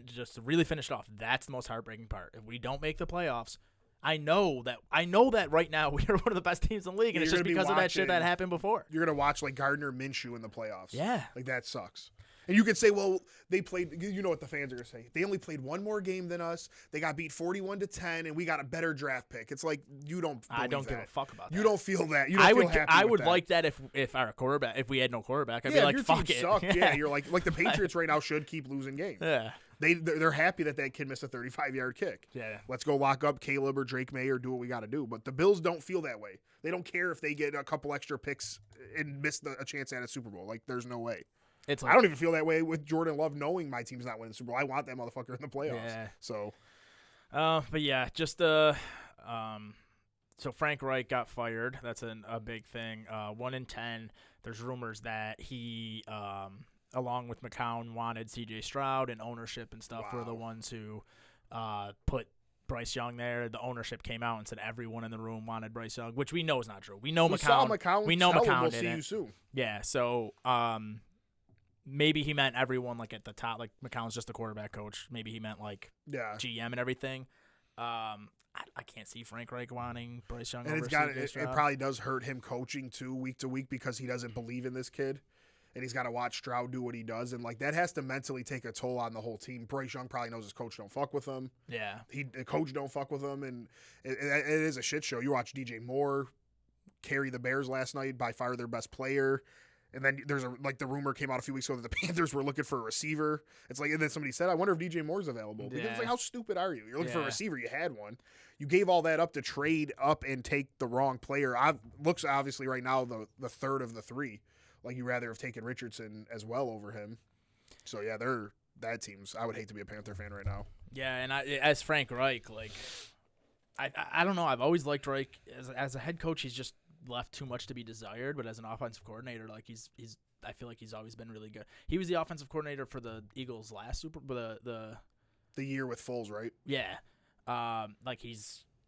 [SPEAKER 2] just to really finish it off. That's the most heartbreaking part. If we don't make the playoffs, I know that right now we are one of the best teams in the league, and it's just because of that shit that happened before.
[SPEAKER 3] You're gonna watch Gardner Minshew in the playoffs.
[SPEAKER 2] Yeah,
[SPEAKER 3] that sucks. And you could say, well, they played. You know what the fans are gonna say? They only played one more game than us. They got beat 41-10, and we got a better draft pick. It's like you don't.
[SPEAKER 2] I don't give a fuck about that.
[SPEAKER 3] You don't feel that. You don't feel happy
[SPEAKER 2] I
[SPEAKER 3] with
[SPEAKER 2] would
[SPEAKER 3] that.
[SPEAKER 2] like that if our quarterback, if we had no quarterback, I'd be like, fuck it.
[SPEAKER 3] Sucked. Yeah, you're like the Patriots right now should keep losing games.
[SPEAKER 2] Yeah.
[SPEAKER 3] They're happy that kid missed a 35-yard kick.
[SPEAKER 2] Yeah.
[SPEAKER 3] Let's go lock up Caleb or Drake May or do what we got to do. But the Bills don't feel that way. They don't care if they get a couple extra picks and miss a chance at a Super Bowl. There's no way. I don't even feel that way with Jordan Love knowing my team's not winning the Super Bowl. I want that motherfucker in the playoffs.
[SPEAKER 2] Yeah.
[SPEAKER 3] So.
[SPEAKER 2] But yeah, just so Frank Reich got fired. That's a big thing. 1-10. There's rumors that he, along with McCown, wanted C.J. Stroud, and ownership and stuff were the ones who put Bryce Young there. The ownership came out and said everyone in the room wanted Bryce Young, which we know is not true. We know McCown. We know McCown
[SPEAKER 3] we'll
[SPEAKER 2] did
[SPEAKER 3] see
[SPEAKER 2] it.
[SPEAKER 3] You soon.
[SPEAKER 2] Yeah. So maybe he meant everyone at the top. McCown's just the quarterback coach. Maybe he meant GM and everything. I can't see Frank Reich wanting Bryce Young.
[SPEAKER 3] And it probably does hurt him coaching too week to week because he doesn't believe in this kid. And he's got to watch Stroud do what he does. And, that has to mentally take a toll on the whole team. Bryce Young probably knows his coach don't fuck with him.
[SPEAKER 2] Yeah.
[SPEAKER 3] The coach don't fuck with him. And it is a shit show. You watch DJ Moore carry the Bears last night, by far their best player. And then there's the rumor came out a few weeks ago that the Panthers were looking for a receiver. It's and then somebody said, I wonder if DJ Moore's available. Because it's how stupid are you? You're looking for a receiver. You had one. You gave all that up to trade up and take the wrong player. Looks obviously right now the third of the three. You rather have taken Richardson as well over him. So, yeah, that team's – I would hate to be a Panther fan right now.
[SPEAKER 2] Yeah, and as Frank Reich, I don't know. I've always liked Reich. As a head coach, he's just left too much to be desired. But as an offensive coordinator, he's I feel like he's always been really good. He was the offensive coordinator for the Eagles last Super Bowl. The
[SPEAKER 3] year with Foles, right?
[SPEAKER 2] Yeah.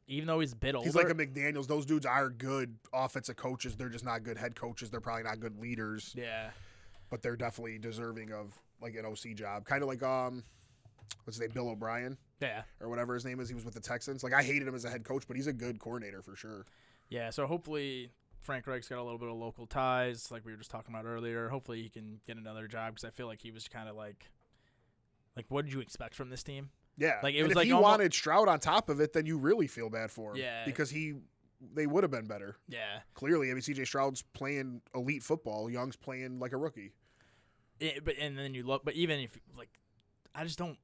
[SPEAKER 2] Even though he's a bit older.
[SPEAKER 3] He's like a McDaniels. Those dudes are good offensive coaches. They're just not good head coaches. They're probably not good leaders.
[SPEAKER 2] Yeah.
[SPEAKER 3] But they're definitely deserving of, an OC job. Kind of like, what's his name, Bill O'Brien?
[SPEAKER 2] Yeah.
[SPEAKER 3] Or whatever his name is. He was with the Texans. I hated him as a head coach, but he's a good coordinator for sure.
[SPEAKER 2] Yeah, so hopefully Frank Reich's got a little bit of local ties, like we were just talking about earlier. Hopefully he can get another job because I feel like he was kind of like what did you expect from this team?
[SPEAKER 3] Yeah,
[SPEAKER 2] it was
[SPEAKER 3] if he wanted Stroud on top of it, then you really feel bad for him.
[SPEAKER 2] Yeah,
[SPEAKER 3] because they would have been better.
[SPEAKER 2] Yeah,
[SPEAKER 3] clearly. I mean, C.J. Stroud's playing elite football. Young's playing like a rookie.
[SPEAKER 2] But even if I just don't.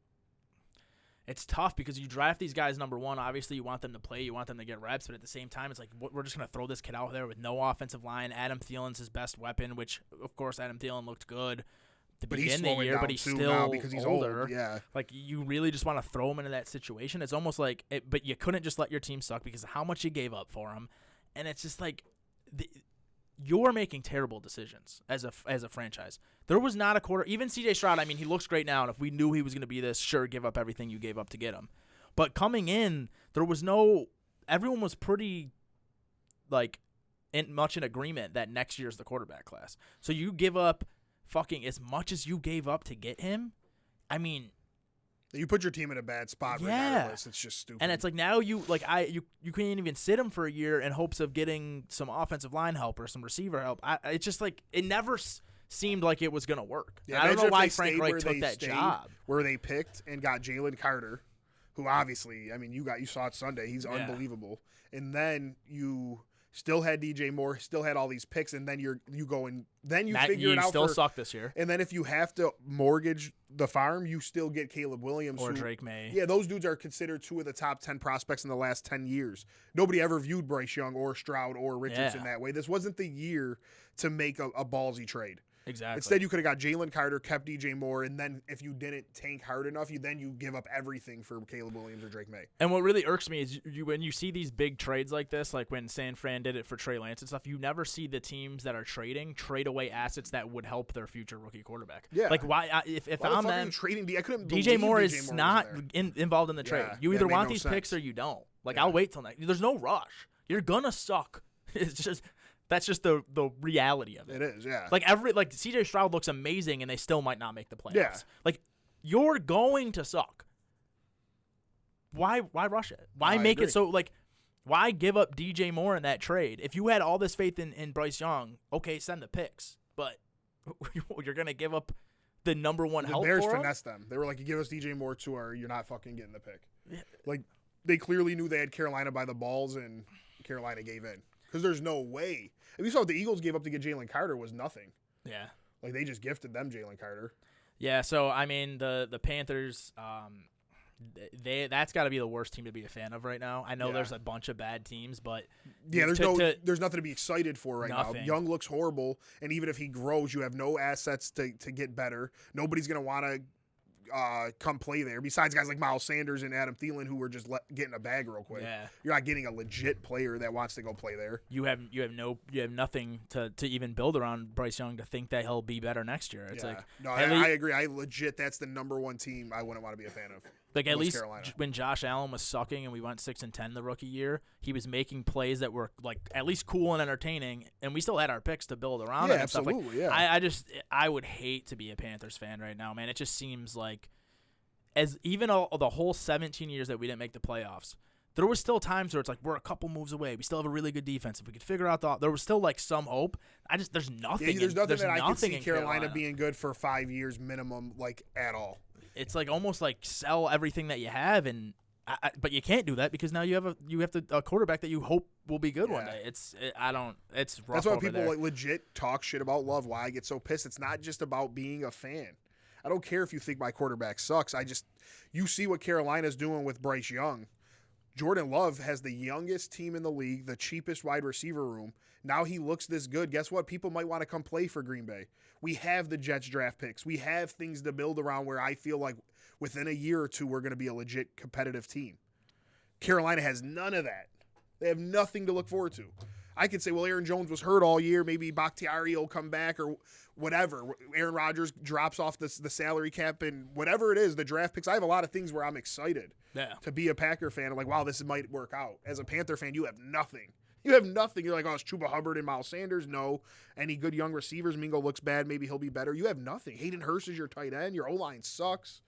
[SPEAKER 2] It's tough because you draft these guys number one. Obviously, you want them to play, you want them to get reps, but at the same time, it's we're just gonna throw this kid out there with no offensive line. Adam Thielen's his best weapon, which of course Adam Thielen looked good. to
[SPEAKER 3] but he's
[SPEAKER 2] begin the
[SPEAKER 3] slowing
[SPEAKER 2] year,
[SPEAKER 3] down
[SPEAKER 2] but he's
[SPEAKER 3] too
[SPEAKER 2] still
[SPEAKER 3] now because he's
[SPEAKER 2] older.
[SPEAKER 3] old. Yeah,
[SPEAKER 2] Like, you really just want to throw him into that situation. It's almost like, but you couldn't just let your team suck because of how much you gave up for him. And it's just like, you're making terrible decisions as a franchise. There was not a quarter. Even C.J. Stroud, I mean, he looks great now, and if we knew he was going to be this, sure, give up everything you gave up to get him. But coming in, there was no – everyone was pretty, like, much in agreement that next year's the quarterback class. So you give up fucking as much as you gave up to get him. I mean –
[SPEAKER 3] you put your team in a bad spot regardless. It's just stupid.
[SPEAKER 2] And it's like now you can't even sit him for a year in hopes of getting some offensive line help or some receiver help. It's just like it never seemed like it was going to work.
[SPEAKER 3] Yeah,
[SPEAKER 2] I don't know why Frank Reich took that job.
[SPEAKER 3] Where they picked and got Jalen Carter, who obviously, I mean, you saw it Sunday. He's unbelievable. And then you still had DJ Moore, still had all these picks, and then you figure it out.
[SPEAKER 2] Still suck this year.
[SPEAKER 3] And then if you have to mortgage the farm, you still get Caleb Williams
[SPEAKER 2] or Drake May.
[SPEAKER 3] Yeah, those dudes are considered 2 of the top 10 prospects in the last 10 years. Nobody ever viewed Bryce Young or Stroud or Richardson that way. This wasn't the year to make a ballsy trade.
[SPEAKER 2] Exactly.
[SPEAKER 3] Instead, you could have got Jalen Carter, kept DJ Moore, and then if you didn't tank hard enough, you give up everything for Caleb Williams or Drake May.
[SPEAKER 2] And what really irks me is when you see these big trades like this, like when San Fran did it for Trey Lance and stuff, you never see the teams that are trading trade away assets that would help their future rookie quarterback.
[SPEAKER 3] Yeah.
[SPEAKER 2] Like why? If I'm them,
[SPEAKER 3] trading, I couldn't
[SPEAKER 2] DJ Moore
[SPEAKER 3] DJ
[SPEAKER 2] is
[SPEAKER 3] Moore
[SPEAKER 2] not involved in the trade. You either want these
[SPEAKER 3] sense.
[SPEAKER 2] picks or you don't. Like I'll wait till next. There's no rush. You're gonna suck. It's just. That's just the reality of it.
[SPEAKER 3] It is, yeah.
[SPEAKER 2] Like CJ Stroud looks amazing and they still might not make the playoffs.
[SPEAKER 3] Yeah.
[SPEAKER 2] Like you're going to suck. Why rush it? Why make it so like why give up DJ Moore in that trade? If you had all this faith in Bryce Young, okay, send the picks. But you're gonna give up the number one help.
[SPEAKER 3] The Bears
[SPEAKER 2] for
[SPEAKER 3] finessed them. They were like, you give us DJ Moore or you're not fucking getting the pick. Yeah. Like they clearly knew they had Carolina by the balls and Carolina gave in. Because there's no way. If you saw what the Eagles gave up to get Jalen Carter was nothing.
[SPEAKER 2] Yeah.
[SPEAKER 3] Like, they just gifted them Jalen Carter.
[SPEAKER 2] Yeah, so, I mean, the Panthers, that's got to be the worst team to be a fan of right now. I know there's a bunch of bad teams, but...
[SPEAKER 3] Yeah, there's nothing to be excited for right now. Young looks horrible, and even if he grows, you have no assets to get better. Nobody's going to want to come play there. Besides guys like Miles Sanders and Adam Thielen, who were just getting a bag real quick.
[SPEAKER 2] Yeah.
[SPEAKER 3] You're not getting a legit player that wants to go play there.
[SPEAKER 2] You have nothing to even build around Bryce Young to think that he'll be better next year. It's like
[SPEAKER 3] no, I agree. That's the number one team I wouldn't want to be a fan of.
[SPEAKER 2] Like at least when Josh Allen was sucking and we went 6-10 the rookie year, he was making plays that were like at least cool and entertaining, and we still had our picks to build around it and stuff. Like, I would hate to be a Panthers fan right now, man. It just seems like as even the whole 17 years that we didn't make the playoffs, there was still times where it's like we're a couple moves away. We still have a really good defense. If we could figure out there was still like some hope. There's nothing.
[SPEAKER 3] There's nothing that I can see Carolina being good for 5 years minimum, like at all.
[SPEAKER 2] It's like almost like sell everything that you have, but you can't do that because now you have a quarterback that you hope will be good one day. It's rough.
[SPEAKER 3] That's why people like legit talk shit about Love. Why I get so pissed. It's not just about being a fan. I don't care if you think my quarterback sucks. You see what Carolina's doing with Bryce Young. Jordan Love has the youngest team in the league, the cheapest wide receiver room. Now he looks this good. Guess what? People might want to come play for Green Bay. We have the Jets draft picks. We have things to build around where I feel like within a year or two we're going to be a legit competitive team. Carolina has none of that. They have nothing to look forward to. I could say, well, Aaron Jones was hurt all year. Maybe Bakhtiari will come back or whatever. Aaron Rodgers drops off the salary cap and whatever it is, the draft picks. I have a lot of things where I'm excited to be a Packer fan. I'm like, wow, this might work out. As a Panther fan, you have nothing. You have nothing. You're like, oh, it's Chuba Hubbard and Miles Sanders. No. Any good young receivers? Mingo looks bad. Maybe he'll be better. You have nothing. Hayden Hurst is your tight end. Your O-line sucks.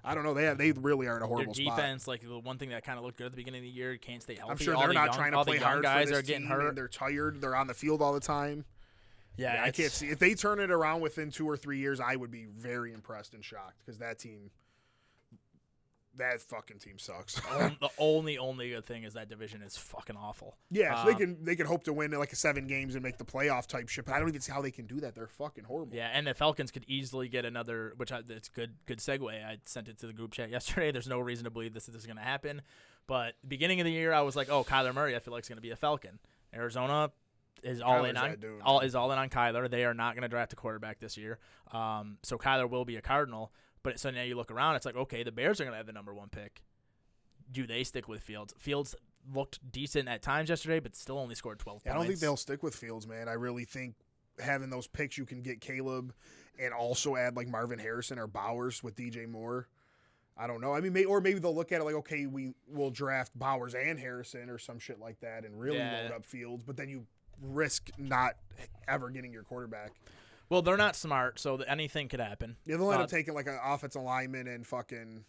[SPEAKER 3] I don't know. They really are in a horrible spot.
[SPEAKER 2] Their defense, like the one thing that kind of looked good at the beginning of the year, can't stay healthy.
[SPEAKER 3] I'm sure they're not trying to play hard for this team. And they're tired. They're on the field all the time.
[SPEAKER 2] Yeah,
[SPEAKER 3] I can't see. If they turn it around within 2 or 3 years, I would be very impressed and shocked because that fucking team sucks.
[SPEAKER 2] The only good thing is that division is fucking awful.
[SPEAKER 3] Yeah, so they can hope to win like 7 games and make the playoff type shit, but I don't even see how they can do that. They're fucking horrible.
[SPEAKER 2] Yeah, and the Falcons could easily get another, it's good segue. I sent it to the group chat yesterday. There's no reason to believe this is going to happen, but beginning of the year, I was like, oh, Kyler Murray, I feel like is going to be a Falcon. Arizona, is all
[SPEAKER 3] Kyler's
[SPEAKER 2] in on
[SPEAKER 3] that dude,
[SPEAKER 2] is all in on Kyler. They are not going to draft a quarterback this year. So Kyler will be a Cardinal. But so now you look around, it's like, okay, the Bears are going to have the number 1 pick. Do they stick with Fields? Fields looked decent at times yesterday, but still only scored 12 points.
[SPEAKER 3] I don't think they'll stick with Fields, man. I really think having those picks, you can get Caleb and also add like Marvin Harrison or Bowers with DJ Moore. I don't know. I mean, maybe they'll look at it like, okay, we will draft Bowers and Harrison or some shit like that and really load up Fields, but then you risk not ever getting your quarterback.
[SPEAKER 2] Well, they're not smart, so anything could happen.
[SPEAKER 3] Yeah, they'll end up taking like an offensive lineman and fucking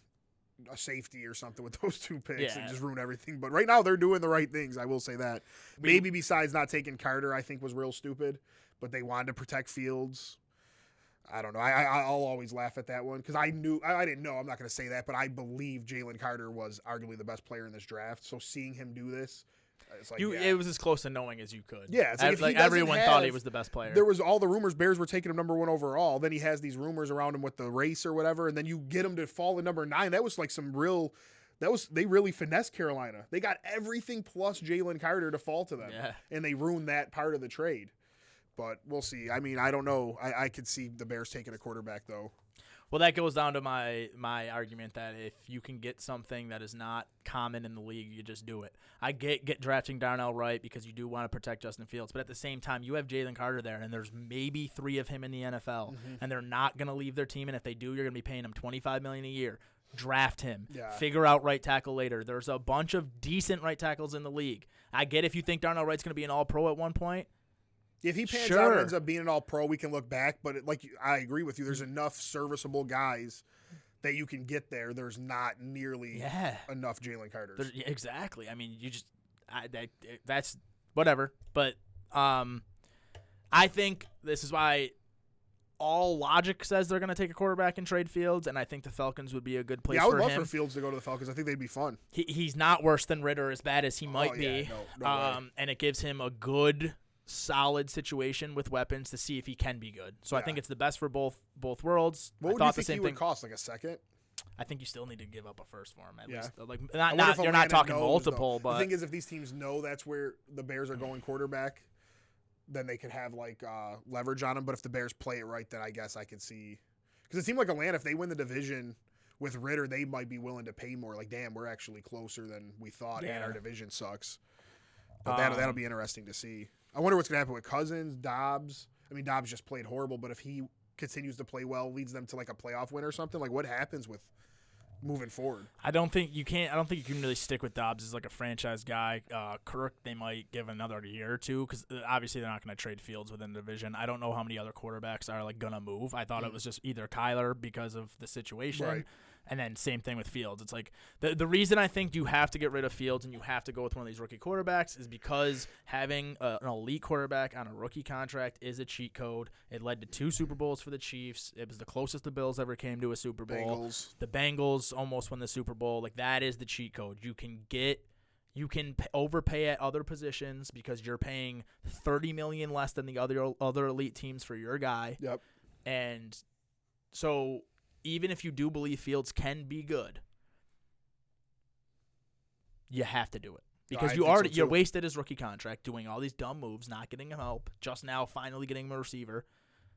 [SPEAKER 3] a safety or something with those 2 picks and just ruin everything. But right now they're doing the right things. I will say that. Maybe besides not taking Carter, I think was real stupid, but they wanted to protect Fields. I don't know. I'll always laugh at that one because I didn't know. I'm not going to say that, but I believe Jalen Carter was arguably the best player in this draft. So seeing him do this, it's like
[SPEAKER 2] it was as close to knowing as you could.
[SPEAKER 3] Yeah, it's like
[SPEAKER 2] everyone thought he was the best player.
[SPEAKER 3] There was all the rumors Bears were taking him number 1 overall. Then he has these rumors around him with the race or whatever, and then you get him to fall in number 9. That was like they really finessed Carolina. They got everything plus Jalen Carter to fall to them, and they ruined that part of the trade. But we'll see. I mean, I don't know. I could see the Bears taking a quarterback though.
[SPEAKER 2] Well, that goes down to my argument that if you can get something that is not common in the league, you just do it. I get drafting Darnell Wright because you do want to protect Justin Fields, but at the same time, you have Jalen Carter there, and there's maybe 3 of him in the NFL, and they're not going to leave their team, and if they do, you're going to be paying them $25 million a year. Draft him. Yeah. Figure out right tackle later. There's a bunch of decent right tackles in the league. I get if you think Darnell Wright's going to be an all-pro at one point.
[SPEAKER 3] If he pans out and ends up being an all-pro, we can look back. But I agree with you. There's enough serviceable guys that you can get there. There's not nearly enough Jalen Carters.
[SPEAKER 2] Exactly. I mean, that's whatever. But I think this is why all logic says they're going to take a quarterback and trade Fields, and I think the Falcons would be a good place for him.
[SPEAKER 3] Yeah, I would love for Fields to go to the Falcons. I think they'd be fun.
[SPEAKER 2] He's not worse than Ritter, as bad as he might be. No and it gives him a good – solid situation with weapons to see if he can be good. So I think it's the best for both worlds.
[SPEAKER 3] What would you think he would cost? Like a second?
[SPEAKER 2] I think you still need to give up a first for him at least. Like you're not talking multiple, but
[SPEAKER 3] the thing is, if these teams know that's where the Bears are going quarterback, then they could have like leverage on him. But if the Bears play it right, then I guess I could see, because it seemed like Atlanta, if they win the division with Ritter, they might be willing to pay more. Like, damn, we're actually closer than we thought, and our division sucks. But that'll be interesting to see. I wonder what's going to happen with Cousins, Dobbs. I mean, Dobbs just played horrible, but if he continues to play well, leads them to like a playoff win or something, like what happens with moving forward?
[SPEAKER 2] I don't think you can really stick with Dobbs as like a franchise guy. Kirk, they might give another year or two because obviously they're not going to trade Fields within the division. I don't know how many other quarterbacks are like going to move. I thought it was just either Kyler because of the situation. Right. And then same thing with Fields. It's like the reason I think you have to get rid of Fields and you have to go with one of these rookie quarterbacks is because having an elite quarterback on a rookie contract is a cheat code. It led to 2 Super Bowls for the Chiefs. It was the closest the Bills ever came to a Super Bowl. The Bengals almost won the Super Bowl. Like, that is the cheat code. You can overpay at other positions because you're paying $30 million less than the other elite teams for your guy. Yep. And so even if you do believe Fields can be good, you have to do it. Because you wasted his rookie contract doing all these dumb moves, not getting him help, just now finally getting him a receiver.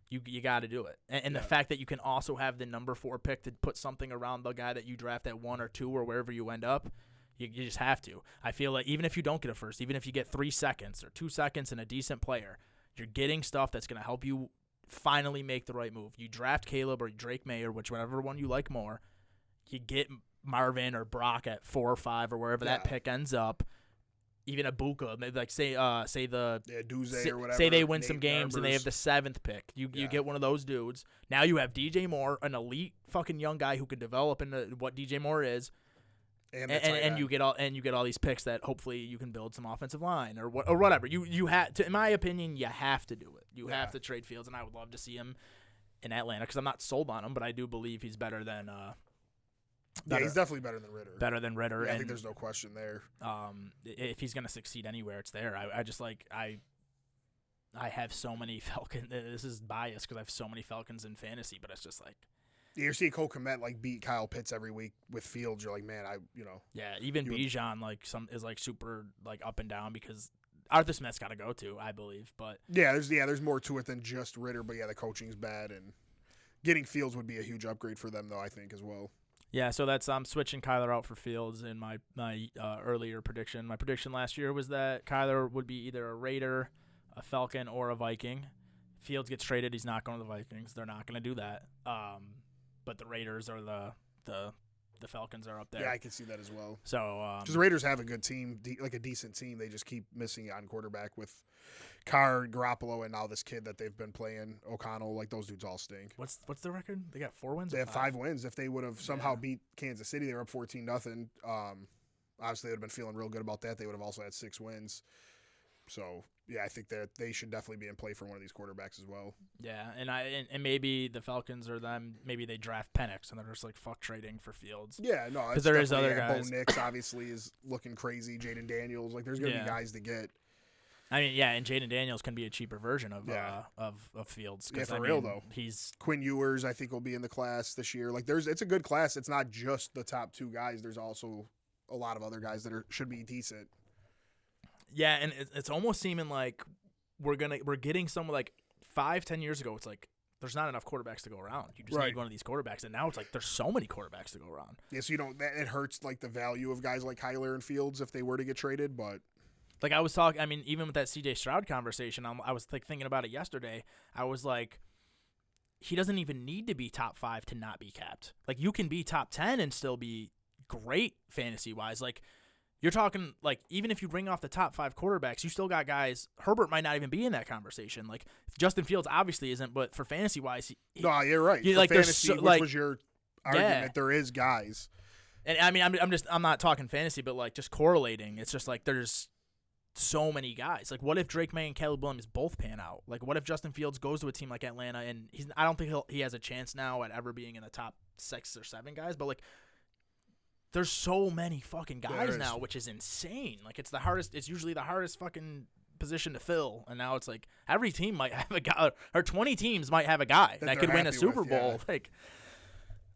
[SPEAKER 2] You got to do it. And the fact that you can also have the number 4 pick to put something around the guy that you draft at 1 or 2 or wherever you end up, you just have to. I feel like even if you don't get a first, even if you get 3 seconds or 2 seconds and a decent player, you're getting stuff that's going to help you finally make the right move. You draft Caleb or Drake May or whichever one you like more. You get Marvin or Brock at 4 or 5 or wherever that pick ends up. Even Ibuka, maybe like say
[SPEAKER 3] Duze or whatever.
[SPEAKER 2] Say they win some games and they have the 7th pick. You get one of those dudes. Now you have DJ Moore, an elite fucking young guy who could develop into what DJ Moore is. And you get all these picks that hopefully you can build some offensive line or whatever. You have to, in my opinion, you have to do it. You have to trade Fields, and I would love to see him in Atlanta because I'm not sold on him, but I do believe he's better than.
[SPEAKER 3] He's definitely better than Ritter.
[SPEAKER 2] Better than Ritter.
[SPEAKER 3] Yeah, I think there's no question there.
[SPEAKER 2] If he's gonna succeed anywhere, it's there. I have so many Falcons. This is biased because I have so many Falcons in fantasy, but it's just like.
[SPEAKER 3] You're seeing Cole Kmet like beat Kyle Pitts every week with Fields. You're like, man,
[SPEAKER 2] Yeah, even Bijan is super like up and down because Arthur Smith's got to go too, I believe. But
[SPEAKER 3] there's more to it than just Ritter. But the coaching's bad, and getting Fields would be a huge upgrade for them, though, I think, as well.
[SPEAKER 2] Yeah, so that's switching Kyler out for Fields in my earlier prediction. My prediction last year was that Kyler would be either a Raider, a Falcon, or a Viking. Fields gets traded. He's not going to the Vikings. They're not going to do that. But the Raiders or the Falcons are up there.
[SPEAKER 3] Yeah, I can see that as well.
[SPEAKER 2] So
[SPEAKER 3] because the Raiders have a good team, like a decent team. They just keep missing on quarterback with Carr, Garoppolo, and now this kid that they've been playing, O'Connell. Like, those dudes all stink.
[SPEAKER 2] What's the record? They got 4 wins?
[SPEAKER 3] They have 5 wins. If they would have somehow beat Kansas City, they were up 14-0. Obviously, they would have been feeling real good about that. They would have also had 6 wins. So, I think that they should definitely be in play for one of these quarterbacks as well.
[SPEAKER 2] Yeah, and maybe the Falcons or them, maybe they draft Penix and they're just like, fuck trading for Fields.
[SPEAKER 3] Yeah, no,
[SPEAKER 2] because there is other guys.
[SPEAKER 3] Bo Nix obviously is looking crazy. Jaden Daniels, like, there's going to be guys to get.
[SPEAKER 2] I mean, and Jaden Daniels can be a cheaper version of Fields.
[SPEAKER 3] Yeah, for real though. Quinn Ewers, I think, will be in the class this year. Like, it's a good class. It's not just the top 2 guys. There's also a lot of other guys that should be decent.
[SPEAKER 2] Yeah, and it's almost seeming like we're getting someone like 5-10 years ago. It's like there's not enough quarterbacks to go around. You just need one of these quarterbacks, and now it's like there's so many quarterbacks to go around.
[SPEAKER 3] Yeah, so it hurts like the value of guys like Kyler and Fields if they were to get traded, but.
[SPEAKER 2] Like I was talking, I mean, even with that C.J. Stroud conversation, I was like thinking about it yesterday. I was like, he doesn't even need to be top 5 to not be capped. Like, you can be top 10 and still be great fantasy wise. Like, you're talking like even if you bring off the top 5 quarterbacks, you still got guys. Herbert might not even be in that conversation. Like, Justin Fields obviously isn't, but for fantasy wise,
[SPEAKER 3] no, you're right. For
[SPEAKER 2] like
[SPEAKER 3] fantasy,
[SPEAKER 2] so,
[SPEAKER 3] which
[SPEAKER 2] like,
[SPEAKER 3] was your argument, there is guys.
[SPEAKER 2] And I mean, I'm not talking fantasy, but like just correlating. It's just like there's so many guys. Like, what if Drake May and Caleb Williams both pan out? Like, what if Justin Fields goes to a team like Atlanta and I don't think he has a chance now at ever being in the top 6 or 7 guys, but like there's so many fucking guys now, which is insane. Like, it's usually the hardest fucking position to fill, and now it's like every team might have a guy, or 20 teams might have a guy that could win a Super Bowl. Like,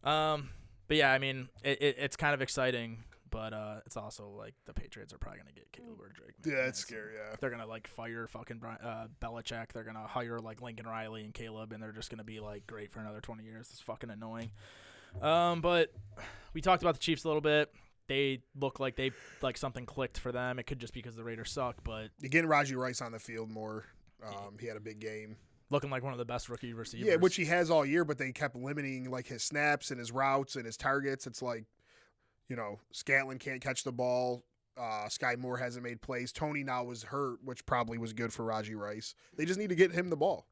[SPEAKER 2] but yeah, I mean, it's kind of exciting. But it's also like the Patriots are probably going to get Caleb or Drake.
[SPEAKER 3] Yeah, it's scary, yeah.
[SPEAKER 2] They're going to like fire fucking Belichick. They're going to hire like Lincoln Riley and Caleb, and they're just going to be like great for another 20 years. It's fucking annoying. But we talked about the Chiefs a little bit. They look like something clicked for them. It could just be because the Raiders suck, but
[SPEAKER 3] you're getting Raji Rice on the field more. He had a big game.
[SPEAKER 2] Looking like one of the best rookie receivers.
[SPEAKER 3] Yeah, which he has all year, but they kept limiting like his snaps and his routes and his targets. It's like, Scantlin can't catch the ball. Sky Moore hasn't made plays. Tony now was hurt, which probably was good for Raji Rice. They just need to get him the ball.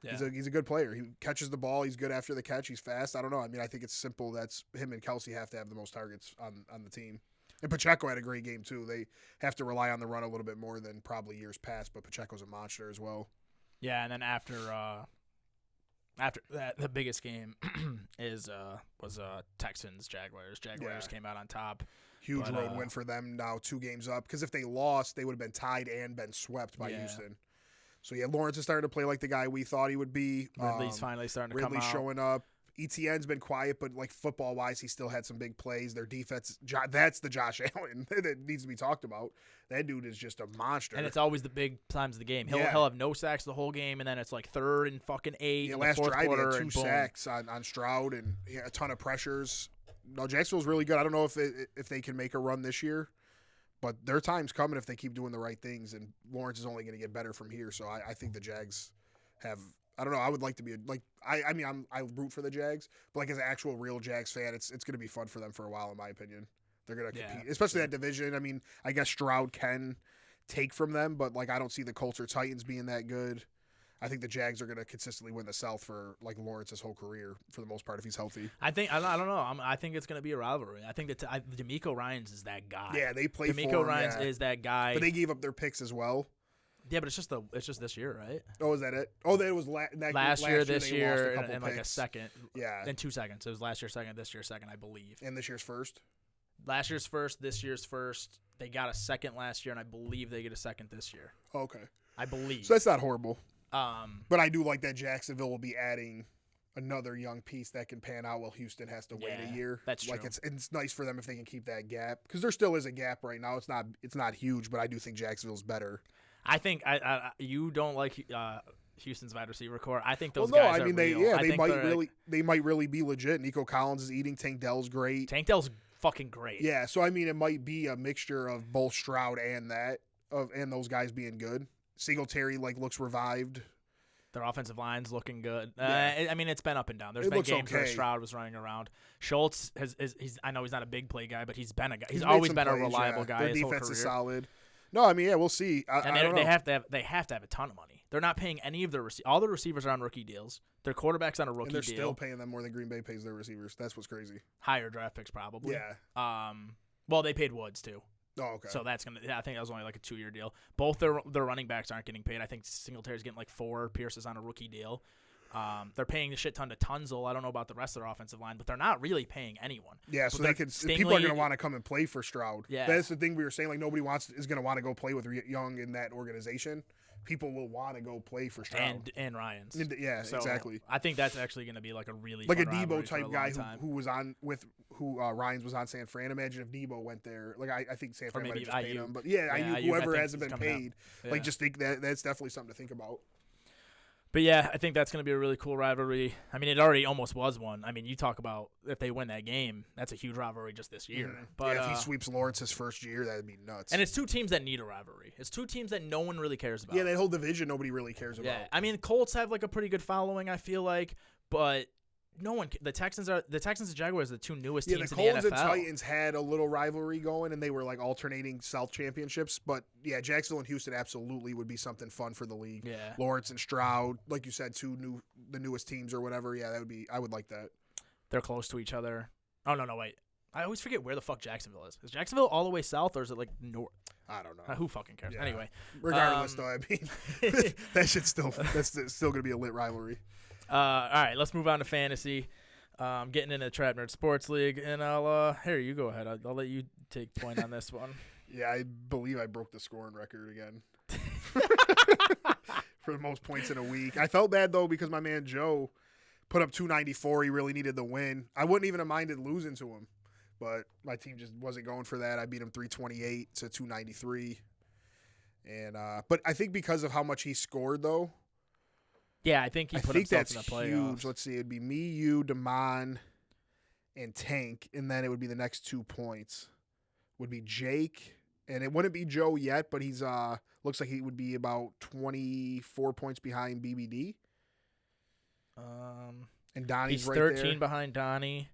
[SPEAKER 3] Yeah. He's a good player. He catches the ball. He's good after the catch. He's fast. I don't know. I mean, I think it's simple. That's him and Kelsey have to have the most targets on the team. And Pacheco had a great game, too. They have to rely on the run a little bit more than probably years past, but Pacheco's a monster as well.
[SPEAKER 2] Yeah, and then after that, the biggest game was Texans Jaguars. Jaguars came out on top.
[SPEAKER 3] Huge road win for them now, 2 games up. Because if they lost, they would have been tied and been swept by Houston. So Lawrence is starting to play like the guy we thought he would be.
[SPEAKER 2] Ridley's finally starting to come out.
[SPEAKER 3] Ridley's showing up. ETN's been quiet, but like football wise, he still had some big plays. Their defense, that's the Josh Allen that needs to be talked about. That dude is just a monster.
[SPEAKER 2] And it's always the big times of the game. He'll have no sacks the whole game, and then it's like 3rd and fucking 8.
[SPEAKER 3] Yeah,
[SPEAKER 2] in
[SPEAKER 3] last
[SPEAKER 2] the fourth
[SPEAKER 3] drive
[SPEAKER 2] quarter,
[SPEAKER 3] he had 2 sacks on Stroud and a ton of pressures. No, Jacksonville's really good. I don't know if they can make a run this year, but their time's coming if they keep doing the right things. And Lawrence is only going to get better from here. So I think the Jags have. I don't know. I would like to be I mean, I root for the Jags, but like as an actual real Jags fan, it's going to be fun for them for a while, in my opinion. They're going to compete, especially that division. I mean, I guess Stroud can take from them, but like I don't see the Colts or Titans being that good. I think the Jags are going to consistently win the South for like Lawrence's whole career for the most part if he's healthy.
[SPEAKER 2] I don't know. I think it's going to be a rivalry. I think that D'Amico Ryans is that guy.
[SPEAKER 3] Yeah, they play
[SPEAKER 2] D'Amico
[SPEAKER 3] for
[SPEAKER 2] Ryans is that guy.
[SPEAKER 3] But they gave up their picks as well.
[SPEAKER 2] Yeah, but it's just this year, right?
[SPEAKER 3] Oh, is that it? Oh, that was last
[SPEAKER 2] year, this year, and like
[SPEAKER 3] picks.
[SPEAKER 2] a second.
[SPEAKER 3] Yeah.
[SPEAKER 2] In 2 seconds. It was last year second, this year second, I believe.
[SPEAKER 3] And this year's first?
[SPEAKER 2] Last year's first, this year's first. They got a second last year, and I believe they get a second this year.
[SPEAKER 3] Okay.
[SPEAKER 2] I believe.
[SPEAKER 3] So that's not horrible. But I do like that Jacksonville will be adding another young piece that can pan out while Houston has to wait a year.
[SPEAKER 2] That's true.
[SPEAKER 3] Like it's nice for them if they can keep that gap because there still is a gap right now. It's not huge, but I do think Jacksonville's better.
[SPEAKER 2] I think you don't like Houston's wide receiver core. I think those guys are real.
[SPEAKER 3] They might really be legit. Nico Collins is eating. Tank Dell's great.
[SPEAKER 2] Tank Dell's fucking great.
[SPEAKER 3] Yeah, so I mean, it might be a mixture of both Stroud and those guys being good. Singletary looks revived.
[SPEAKER 2] Their offensive line's looking good.
[SPEAKER 3] Yeah.
[SPEAKER 2] I mean, it's been up and down. There's been games where Stroud was running around. Schultz I know he's not a big play guy, but he's been a guy. He's always been a reliable guy.
[SPEAKER 3] Their
[SPEAKER 2] his
[SPEAKER 3] defense
[SPEAKER 2] whole career.
[SPEAKER 3] is solid. No, I mean, yeah, we'll see.
[SPEAKER 2] They have to have a ton of money. They're not paying any of their all the receivers are on rookie deals. Their quarterback's on a rookie deal.
[SPEAKER 3] And they're still paying them more than Green Bay pays their receivers. That's what's crazy.
[SPEAKER 2] Higher draft picks probably.
[SPEAKER 3] Yeah.
[SPEAKER 2] Well, they paid Woods too.
[SPEAKER 3] Oh, okay.
[SPEAKER 2] So that's I think that was only like a 2-year deal. Both their running backs aren't getting paid. I think Singletary's getting like 4. Pierce is on a rookie deal. They're paying a shit ton to Tunzel. I don't know about the rest of their offensive line, but they're not really paying anyone.
[SPEAKER 3] Yeah, so they could. People are going to want to come and play for Stroud. Yeah, that's the thing we were saying. Like nobody is going to want to go play with Young in that organization. People will want to go play for Stroud
[SPEAKER 2] and Ryans.
[SPEAKER 3] Yeah, so exactly.
[SPEAKER 2] I think that's actually going to be like a really
[SPEAKER 3] like a Debo type guy who was on with Ryans was on San Fran. Imagine if Debo went there. Like I think San Fran might have just paid him, but Ayuk, whoever hasn't been paid, just think that's definitely something to think about.
[SPEAKER 2] But yeah, I think that's going to be a really cool rivalry. I mean, it already almost was one. I mean, you talk about if they win that game, that's a huge rivalry just this year.
[SPEAKER 3] Mm-hmm.
[SPEAKER 2] But
[SPEAKER 3] if he sweeps Lawrence his first year, that'd be nuts.
[SPEAKER 2] And it's two teams that need a rivalry. It's two teams that no one really cares about.
[SPEAKER 3] Yeah, that whole division nobody really cares about.
[SPEAKER 2] Yeah, I mean, Colts have like a pretty good following, I feel like, but no one. The Texans and Jaguars are the two newest teams in the NFL.
[SPEAKER 3] The Colts and Titans had a little rivalry going, and they were like alternating South championships. But yeah, Jacksonville and Houston absolutely would be something fun for the league.
[SPEAKER 2] Yeah,
[SPEAKER 3] Lawrence and Stroud, like you said, the newest teams or whatever. Yeah, I would like that.
[SPEAKER 2] They're close to each other. Oh no, wait. I always forget where the fuck Jacksonville is. Is Jacksonville all the way south or is it like north?
[SPEAKER 3] I don't know.
[SPEAKER 2] Who fucking cares?
[SPEAKER 3] Yeah.
[SPEAKER 2] Anyway,
[SPEAKER 3] regardless, though, I mean, that's still gonna be a lit rivalry.
[SPEAKER 2] All right, let's move on to fantasy. Getting into TrapNerd Sports League, and Harry, you go ahead. I'll let you take point on this one.
[SPEAKER 3] Yeah, I believe I broke the scoring record again for the most points in a week. I felt bad though because my man Joe put up 294. He really needed the win. I wouldn't even have minded losing to him, but my team just wasn't going for that. I beat him 328 to 293, and but I think because of how much he scored though.
[SPEAKER 2] Yeah, I think he put himself in the playoffs.
[SPEAKER 3] Huge. Let's see. It'd be me, you, Damon, and Tank, and then it would be the next 2 points. Would be Jake, and it wouldn't be Joe yet, but he's looks like he would be about 24 points behind BBD. And Donnie's right there.
[SPEAKER 2] He's 13 behind Donnie.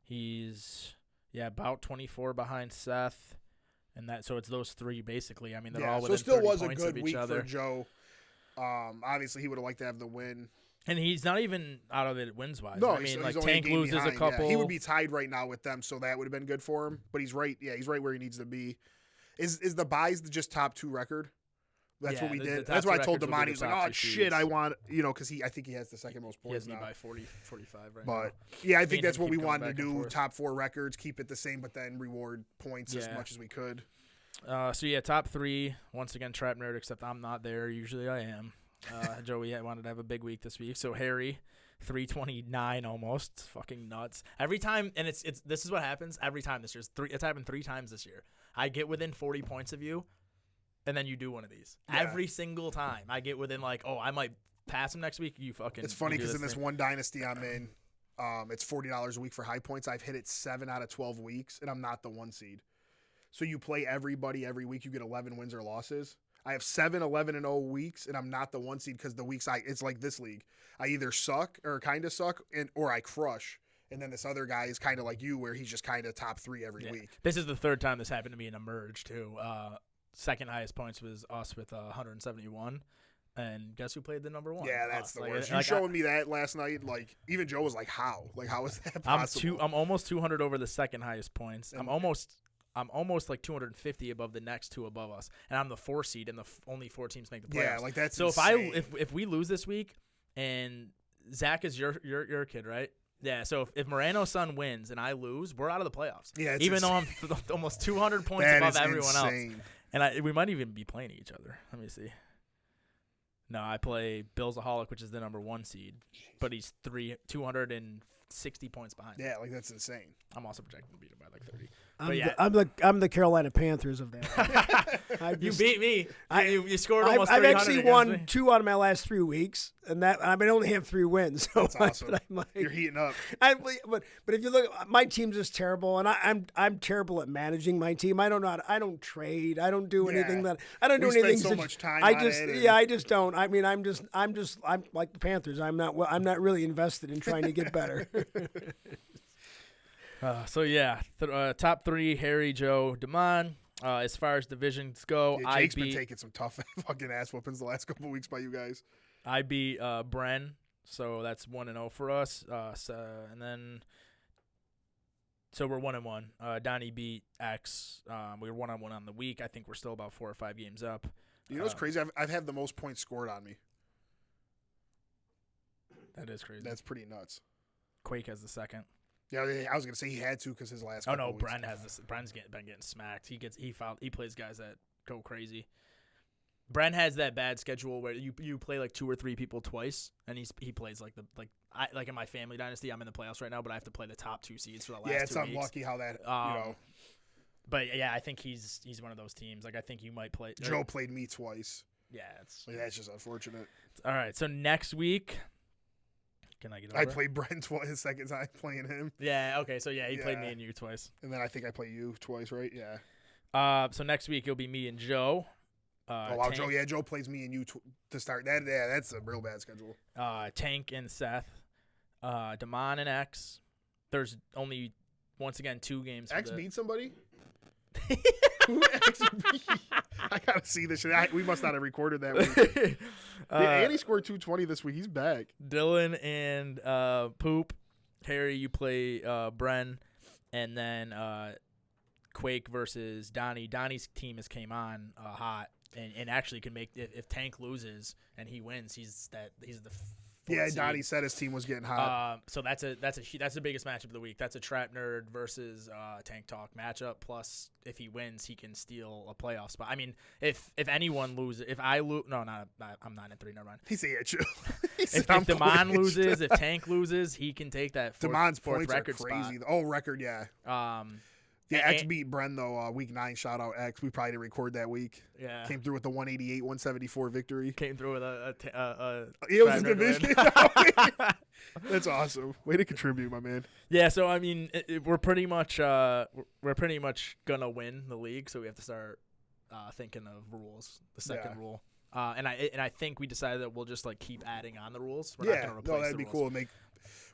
[SPEAKER 2] He's about 24 behind Seth, and so it's those three basically. I mean, they're all within 30 points of each other. So it still was a good week for Joe.
[SPEAKER 3] Obviously, he would have liked to have the win.
[SPEAKER 2] And he's not even out of it wins-wise.
[SPEAKER 3] No,
[SPEAKER 2] I mean,
[SPEAKER 3] he's
[SPEAKER 2] Tank loses behind, a couple.
[SPEAKER 3] Yeah. He would be tied right now with them, so that would have been good for him. But he's right. Yeah, he's right where he needs to be. Is the buys just top 2 record? That's what we did. That's what I told Damani. He was like, "Oh shit, I want because I think he has the second most points
[SPEAKER 2] now.
[SPEAKER 3] He has
[SPEAKER 2] me by 45 right
[SPEAKER 3] now. But yeah, I think that's what we wanted to do. Top 4 records, keep it the same, but then reward points as much as we could.
[SPEAKER 2] Top 3 once again, TrapNerd. Except I'm not there. Usually I am. Joey wanted to have a big week this week, so Harry, 329 almost. It's fucking nuts. Every time, and it's this is what happens every time this year. It's happened 3 times this year. I get within 40 points of you, and then you do one of these. Yeah. Every single time I get within I might pass him next week. You fucking.
[SPEAKER 3] It's funny because in this one dynasty I'm in, it's $40 a week for high points. I've hit it 7 out of 12 weeks, and I'm not the 1 seed. So you play everybody every week. You get 11 wins or losses. I have 7 11-0 weeks, and I'm not the 1 seed because the weeks it's like this league. I either suck or kind of suck, or I crush. And then this other guy is kind of like you, where he's just kind of top 3 every week.
[SPEAKER 2] This is the 3rd time this happened to me in a merge too. Second highest points was us with 171, and guess who played the number 1?
[SPEAKER 3] Yeah, that's the worst. You showing me that last night, even Joe was like, "How? How is that possible?"
[SPEAKER 2] I'm almost 200 over the second highest points. I'm almost like 250 above the next 2 above us, and I'm the 4 seed, and the only 4 teams make the playoffs.
[SPEAKER 3] Yeah, that's
[SPEAKER 2] so.
[SPEAKER 3] Insane.
[SPEAKER 2] If we lose this week, and Zach is your kid, right? Yeah. So if Moreno's son wins and I lose, we're out of the playoffs.
[SPEAKER 3] Yeah,
[SPEAKER 2] even though I'm almost 200 points above everyone else, and we might even be playing each other. Let me see. No, I play Billsaholic, which is the number 1 seed, but he's 260 points behind.
[SPEAKER 3] Yeah, that's insane.
[SPEAKER 2] I'm also projecting to beat him by 30.
[SPEAKER 4] I'm the Carolina Panthers of that.
[SPEAKER 2] You beat me. You scored almost 300.
[SPEAKER 4] I've actually won 2 out of my last 3 weeks, and that I only have 3 wins. So
[SPEAKER 3] that's awesome. You're heating up.
[SPEAKER 4] But if you look, my team's just terrible, and I'm terrible at managing my team. I don't trade. I don't do anything that I don't do anything.
[SPEAKER 3] Spend so much time.
[SPEAKER 4] I just don't. I mean, I'm like the Panthers. I'm not really invested in trying to get better.
[SPEAKER 2] Top 3: Harry, Joe, Damon. As far as divisions go,
[SPEAKER 3] Jake's been taking some tough fucking ass whoopings the last couple of weeks by you guys.
[SPEAKER 2] I beat Bren, so that's 1-0 for us. And then we're 1-1. Donnie beat X. We were 1-1 on the week. I think we're still about 4 or 5 games up.
[SPEAKER 3] You know what's crazy? I've had the most points scored on me.
[SPEAKER 2] That is crazy.
[SPEAKER 3] That's pretty nuts.
[SPEAKER 2] Quake has the second.
[SPEAKER 3] Yeah, I was gonna say he had to because his last.
[SPEAKER 2] Oh no, Bren has this. Bren's been getting smacked. He plays guys that go crazy. Bren has that bad schedule where you play like 2 or 3 people twice, and he plays like in my family dynasty. I'm in the playoffs right now, but I have to play the top 2 seeds for the last 2 weeks.
[SPEAKER 3] Yeah, it's unlucky how that
[SPEAKER 2] But yeah, I think he's one of those teams. Like I think you might play.
[SPEAKER 3] Joe played me twice.
[SPEAKER 2] Yeah,
[SPEAKER 3] that's just unfortunate.
[SPEAKER 2] All right, so next week. Can I get over?
[SPEAKER 3] I played Brent twice, his second time playing him.
[SPEAKER 2] Yeah, okay. So, he played me and you twice.
[SPEAKER 3] And then I think I play you twice, right? Yeah.
[SPEAKER 2] So, next week, it'll be me and Joe.
[SPEAKER 3] Wow, Joe. Yeah, Joe plays me and you to start. That's a real bad schedule.
[SPEAKER 2] Tank and Seth. Damon and X. There's only, once again, 2 games.
[SPEAKER 3] X beat somebody? I gotta see this shit. We must not have recorded that week. Andy scored 220 this week. He's back.
[SPEAKER 2] Dylan and Poop. Harry, you play Bren, and then Quake versus Donnie. Donnie's team came on hot and actually can make if Tank loses and he wins, he's the.
[SPEAKER 3] Yeah, Donnie said his team was getting hot.
[SPEAKER 2] So that's the biggest matchup of the week. That's a Trap Nerd versus Tank Talk matchup. Plus, if he wins, he can steal a playoff spot. I mean, if anyone loses, if I lose, I'm 9-3. Never mind.
[SPEAKER 3] He said, "Yeah, chill."
[SPEAKER 2] If Damon loses, if Tank loses, he can take that.
[SPEAKER 3] Damon's
[SPEAKER 2] fourth
[SPEAKER 3] points
[SPEAKER 2] record
[SPEAKER 3] are crazy.
[SPEAKER 2] spot.
[SPEAKER 3] Oh, record, yeah. Yeah, X beat Bren though. Week 9, shout out X. We probably didn't record that week.
[SPEAKER 2] Yeah,
[SPEAKER 3] came through with the 188-174 victory.
[SPEAKER 2] Came through with
[SPEAKER 3] it was his division. That's awesome. Way to contribute, my man.
[SPEAKER 2] Yeah, so I mean, we're pretty much gonna win the league. So we have to start thinking of rules. The second rule. And I think we decided that we'll just like keep adding on the rules. We're not gonna replace
[SPEAKER 3] that'd be
[SPEAKER 2] rules.
[SPEAKER 3] cool.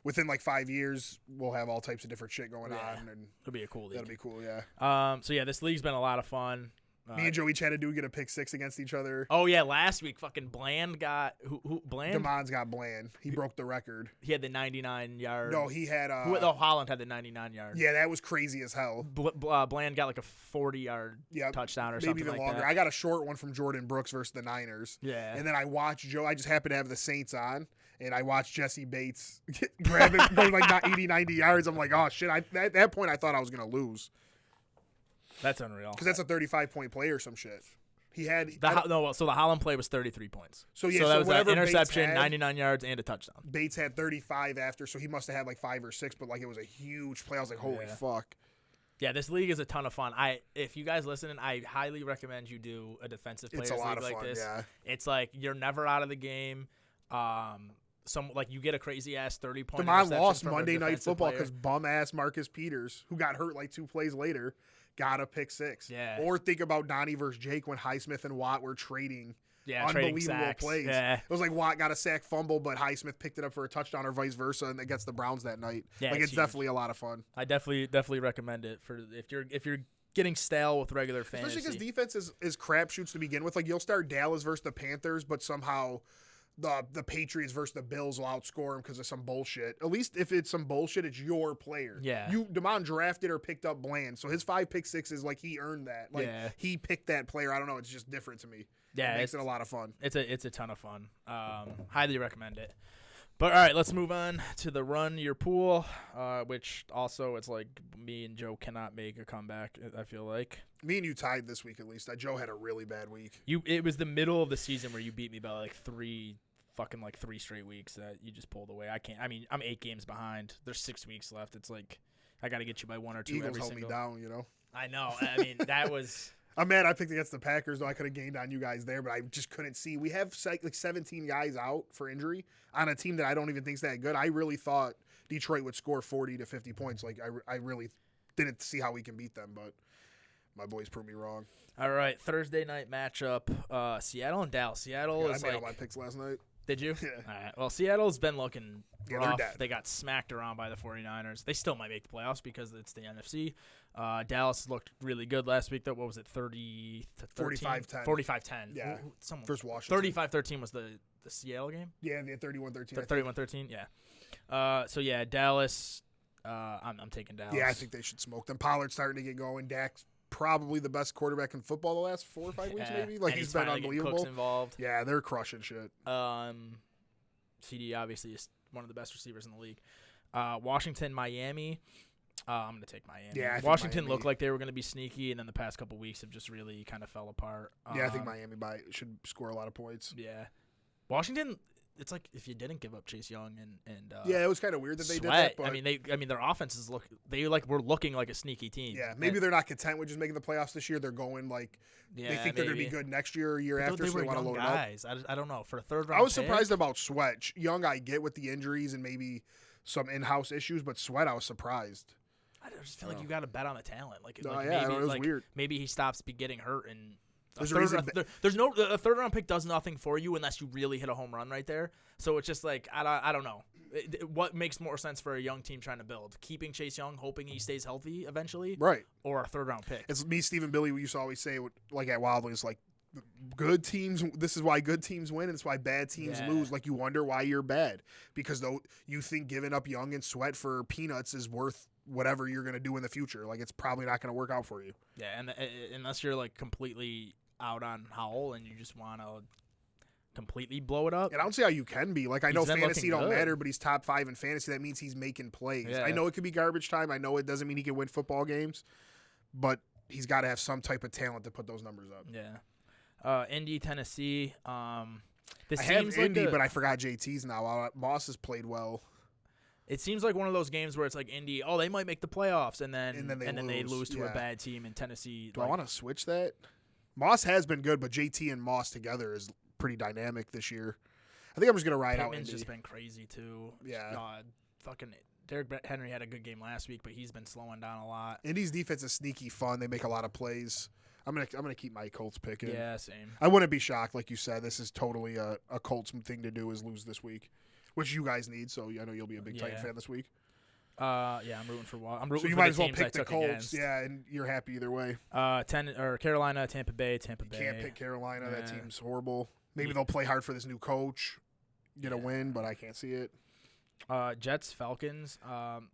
[SPEAKER 3] Within like 5 years, we'll have all types of different shit going on, and
[SPEAKER 2] it'll be a cool league.
[SPEAKER 3] That'll be cool, yeah.
[SPEAKER 2] So yeah, this league's been a lot of fun.
[SPEAKER 3] Me and Joe each had to get a pick 6 against each other.
[SPEAKER 2] Oh yeah, last week fucking Bland got who Bland?
[SPEAKER 3] Damon's got Bland. He broke the record.
[SPEAKER 2] He had the 99-yard.
[SPEAKER 3] No, he had.
[SPEAKER 2] Holland had the 99-yard.
[SPEAKER 3] Yeah, that was crazy as hell.
[SPEAKER 2] Bland got like a 40-yard touchdown or
[SPEAKER 3] maybe
[SPEAKER 2] something
[SPEAKER 3] even
[SPEAKER 2] like
[SPEAKER 3] longer.
[SPEAKER 2] that.
[SPEAKER 3] I got a short one from Jordan Brooks versus the Niners.
[SPEAKER 2] Yeah,
[SPEAKER 3] and then I watched Joe. I just happened to have the Saints on. And I watched Jesse Bates grab it, going like 80, 90 yards. I'm like, oh, shit. At that point, I thought I was going to lose.
[SPEAKER 2] That's unreal.
[SPEAKER 3] Because that's a 35-point play or some shit. He had
[SPEAKER 2] so the Holland play was 33 points.
[SPEAKER 3] So yeah,
[SPEAKER 2] that was an interception,
[SPEAKER 3] had,
[SPEAKER 2] 99 yards, and a touchdown.
[SPEAKER 3] Bates had 35 after, so he must have had like 5 or 6, but like it was a huge play. I was like, holy fuck.
[SPEAKER 2] Yeah, this league is a ton of fun. If you guys listening, I highly recommend you do a defensive players league like this. Yeah. It's like you're never out of the game. You get a crazy ass 30-point.
[SPEAKER 3] Damon lost Monday Night Football because bum ass Marcus Peters, who got hurt like 2 plays later, got a pick 6.
[SPEAKER 2] Yeah.
[SPEAKER 3] Or think about Donnie versus Jake when Highsmith and Watt were trading.
[SPEAKER 2] Yeah,
[SPEAKER 3] unbelievable plays.
[SPEAKER 2] Yeah.
[SPEAKER 3] It was like Watt got a sack fumble, but Highsmith picked it up for a touchdown or vice versa, and against the Browns that night.
[SPEAKER 2] Yeah,
[SPEAKER 3] it's definitely a lot of fun.
[SPEAKER 2] I definitely recommend it for if you're getting stale with regular fantasy.
[SPEAKER 3] Especially because defense is crapshoots to begin with. Like you'll start Dallas versus the Panthers, but somehow the Patriots versus the Bills will outscore them because of some bullshit. At least if it's some bullshit, it's your player.
[SPEAKER 2] Yeah.
[SPEAKER 3] Damon drafted or picked up Bland, so his 5 pick 6s like he earned that. Like he picked that player. I don't know. It's just different to me.
[SPEAKER 2] Yeah,
[SPEAKER 3] it makes it a lot of fun.
[SPEAKER 2] It's a ton of fun. Highly recommend it. But all right, let's move on to the run your pool, which also it's like me and Joe cannot make a comeback. I feel like
[SPEAKER 3] me and you tied this week at least. Joe had a really bad week.
[SPEAKER 2] It was the middle of the season where you beat me by like 3 straight weeks that you just pulled away. I can't. I mean, I'm 8 games behind. There's 6 weeks left. It's like I got to get you by 1 or 2
[SPEAKER 3] Eagles
[SPEAKER 2] every
[SPEAKER 3] held
[SPEAKER 2] single.
[SPEAKER 3] me down, you know.
[SPEAKER 2] I know. I mean, that was.
[SPEAKER 3] I'm mad I picked against the Packers, though I could have gained on you guys there, but I just couldn't see. We have like 17 guys out for injury on a team that I don't even think is that good. I really thought Detroit would score 40 to 50 points. Like, I really didn't see how we can beat them, but my boys proved me wrong.
[SPEAKER 2] All right, Thursday night matchup, Seattle and Dallas. Seattle is
[SPEAKER 3] I made
[SPEAKER 2] like.
[SPEAKER 3] all my picks last night.
[SPEAKER 2] Did you?
[SPEAKER 3] Yeah.
[SPEAKER 2] All right. Well, Seattle's been looking
[SPEAKER 3] Yeah,
[SPEAKER 2] rough.
[SPEAKER 3] they're dead.
[SPEAKER 2] They got smacked around by the 49ers. They still might make the playoffs because it's the NFC. Dallas looked really good last week, though. What was it, 30 to 13?
[SPEAKER 3] 45-10.
[SPEAKER 2] 45-10.
[SPEAKER 3] Yeah.
[SPEAKER 2] Someone,
[SPEAKER 3] First Washington.
[SPEAKER 2] 35-13 was the Seattle game?
[SPEAKER 3] Yeah, they had 31-13.
[SPEAKER 2] 31-13, yeah. So, yeah, Dallas, I'm taking Dallas.
[SPEAKER 3] Yeah, I think they should smoke them. Pollard's starting to get going. Dak's probably the best quarterback in football the last 4 or 5 weeks, maybe. Like,
[SPEAKER 2] and
[SPEAKER 3] he's been unbelievable.
[SPEAKER 2] Cooks involved.
[SPEAKER 3] Yeah, they're crushing shit.
[SPEAKER 2] CD obviously is one of the best receivers in the league. Washington, Miami. I'm going to take Miami.
[SPEAKER 3] Yeah, I think
[SPEAKER 2] Washington
[SPEAKER 3] Miami
[SPEAKER 2] looked like they were going to be sneaky, and then the past couple weeks have just really kind of fell apart.
[SPEAKER 3] Yeah, I think Miami should score a lot of points.
[SPEAKER 2] Yeah. Washington, it's like if you didn't give up Chase Young and
[SPEAKER 3] yeah, it was kind of weird that they
[SPEAKER 2] Sweat,
[SPEAKER 3] did that. But
[SPEAKER 2] I mean their offenses were looking like a sneaky team.
[SPEAKER 3] yeah, maybe they're not content with just making the playoffs this year. They're going like they think they're going to be good next year or year after, so they want to load
[SPEAKER 2] guys.
[SPEAKER 3] it up.
[SPEAKER 2] I don't know. For a third round
[SPEAKER 3] I was
[SPEAKER 2] pick,
[SPEAKER 3] surprised about Sweat. Young, I get with the injuries and maybe some in-house issues, but Sweat, I was surprised.
[SPEAKER 2] I just feel like you got to bet on the talent. Like,
[SPEAKER 3] No,
[SPEAKER 2] like
[SPEAKER 3] yeah,
[SPEAKER 2] maybe,
[SPEAKER 3] it was
[SPEAKER 2] like,
[SPEAKER 3] weird.
[SPEAKER 2] Maybe he stops getting hurt and
[SPEAKER 3] There's a reason.
[SPEAKER 2] a third round pick does nothing for you unless you really hit a home run right there. So it's just like I don't know. What makes more sense for a young team trying to build? Keeping Chase Young, hoping he stays healthy eventually,
[SPEAKER 3] Right.
[SPEAKER 2] or a third round pick?
[SPEAKER 3] It's me, Steve, and Billy. We used to always say, like at Wildly, it's like good teams. This is why good teams win, and it's why bad teams lose. Like you wonder why you're bad because though you think giving up Young and Sweat for peanuts is worth whatever you're going to do in the future. Like it's probably not going to work out for you.
[SPEAKER 2] Yeah, and unless you're like completely out on Howell and you just want to completely blow it up.
[SPEAKER 3] And I don't see how you can be. Like I know
[SPEAKER 2] He's been
[SPEAKER 3] fantasy don't
[SPEAKER 2] looking good.
[SPEAKER 3] matter, but he's top 5 in fantasy. That means he's making plays.
[SPEAKER 2] Yeah.
[SPEAKER 3] I know it could be garbage time. I know it doesn't mean he can win football games, but he's got to have some type of talent to put those numbers up.
[SPEAKER 2] Yeah. Indy, Tennessee. This
[SPEAKER 3] I
[SPEAKER 2] seems
[SPEAKER 3] have Indy,
[SPEAKER 2] like
[SPEAKER 3] but I forgot JT's now. Moss has played well.
[SPEAKER 2] It seems like one of those games where it's like Indy, they might make the playoffs, and then they lose to a bad team in Tennessee.
[SPEAKER 3] Do I want to switch that? Moss has been good, but JT and Moss together is pretty dynamic this year. I think I'm just gonna ride out
[SPEAKER 2] Pittman's
[SPEAKER 3] Indy.
[SPEAKER 2] just been crazy too.
[SPEAKER 3] Yeah.
[SPEAKER 2] Fucking Derrick Henry had a good game last week, but he's been slowing down a lot.
[SPEAKER 3] Indy's defense is sneaky fun. They make a lot of plays. I'm gonna keep my Colts pick in.
[SPEAKER 2] Yeah, same.
[SPEAKER 3] I wouldn't be shocked, like you said. This is totally a Colts thing to do is lose this week, which you guys need. So I know you'll be a big Titan fan this week.
[SPEAKER 2] Yeah, I'm rooting for. I'm rooting
[SPEAKER 3] so you
[SPEAKER 2] for
[SPEAKER 3] might
[SPEAKER 2] the
[SPEAKER 3] as well
[SPEAKER 2] teams
[SPEAKER 3] pick
[SPEAKER 2] I
[SPEAKER 3] the
[SPEAKER 2] took
[SPEAKER 3] Colts.
[SPEAKER 2] against.
[SPEAKER 3] Yeah, and you're happy either way.
[SPEAKER 2] Carolina, Tampa Bay.
[SPEAKER 3] You can't pick Carolina. That team's horrible. Maybe they'll play hard for this new coach, get a win, but I can't see it.
[SPEAKER 2] Jets, Falcons.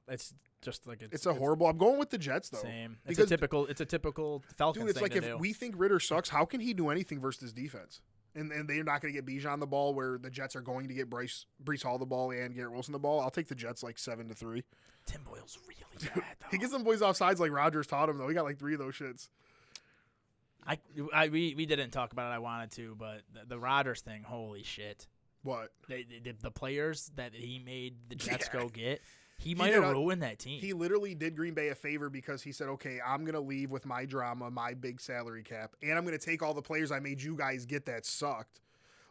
[SPEAKER 2] It's just like
[SPEAKER 3] it's horrible. I'm going with the Jets though.
[SPEAKER 2] Same.
[SPEAKER 3] Because,
[SPEAKER 2] it's a typical Falcons.
[SPEAKER 3] Dude, it's
[SPEAKER 2] thing
[SPEAKER 3] like
[SPEAKER 2] to
[SPEAKER 3] if
[SPEAKER 2] do.
[SPEAKER 3] we think Ritter sucks, how can he do anything versus this defense? And they're not going to get Bijan the ball, where the Jets are going to get Breece Hall the ball and Garrett Wilson the ball. I'll take the Jets like 7-3.
[SPEAKER 2] Tim Boyle's really bad though.
[SPEAKER 3] He gets them boys off sides like Rodgers taught him though. He got like 3 of those shits.
[SPEAKER 2] We didn't talk about it. I wanted to, but the Rodgers thing, holy shit!
[SPEAKER 3] What?
[SPEAKER 2] The players that he made the Jets go get, he might have ruined that team.
[SPEAKER 3] He literally did Green Bay a favor because he said, "Okay, I'm gonna leave with my drama, my big salary cap, and I'm gonna take all the players I made you guys get that sucked."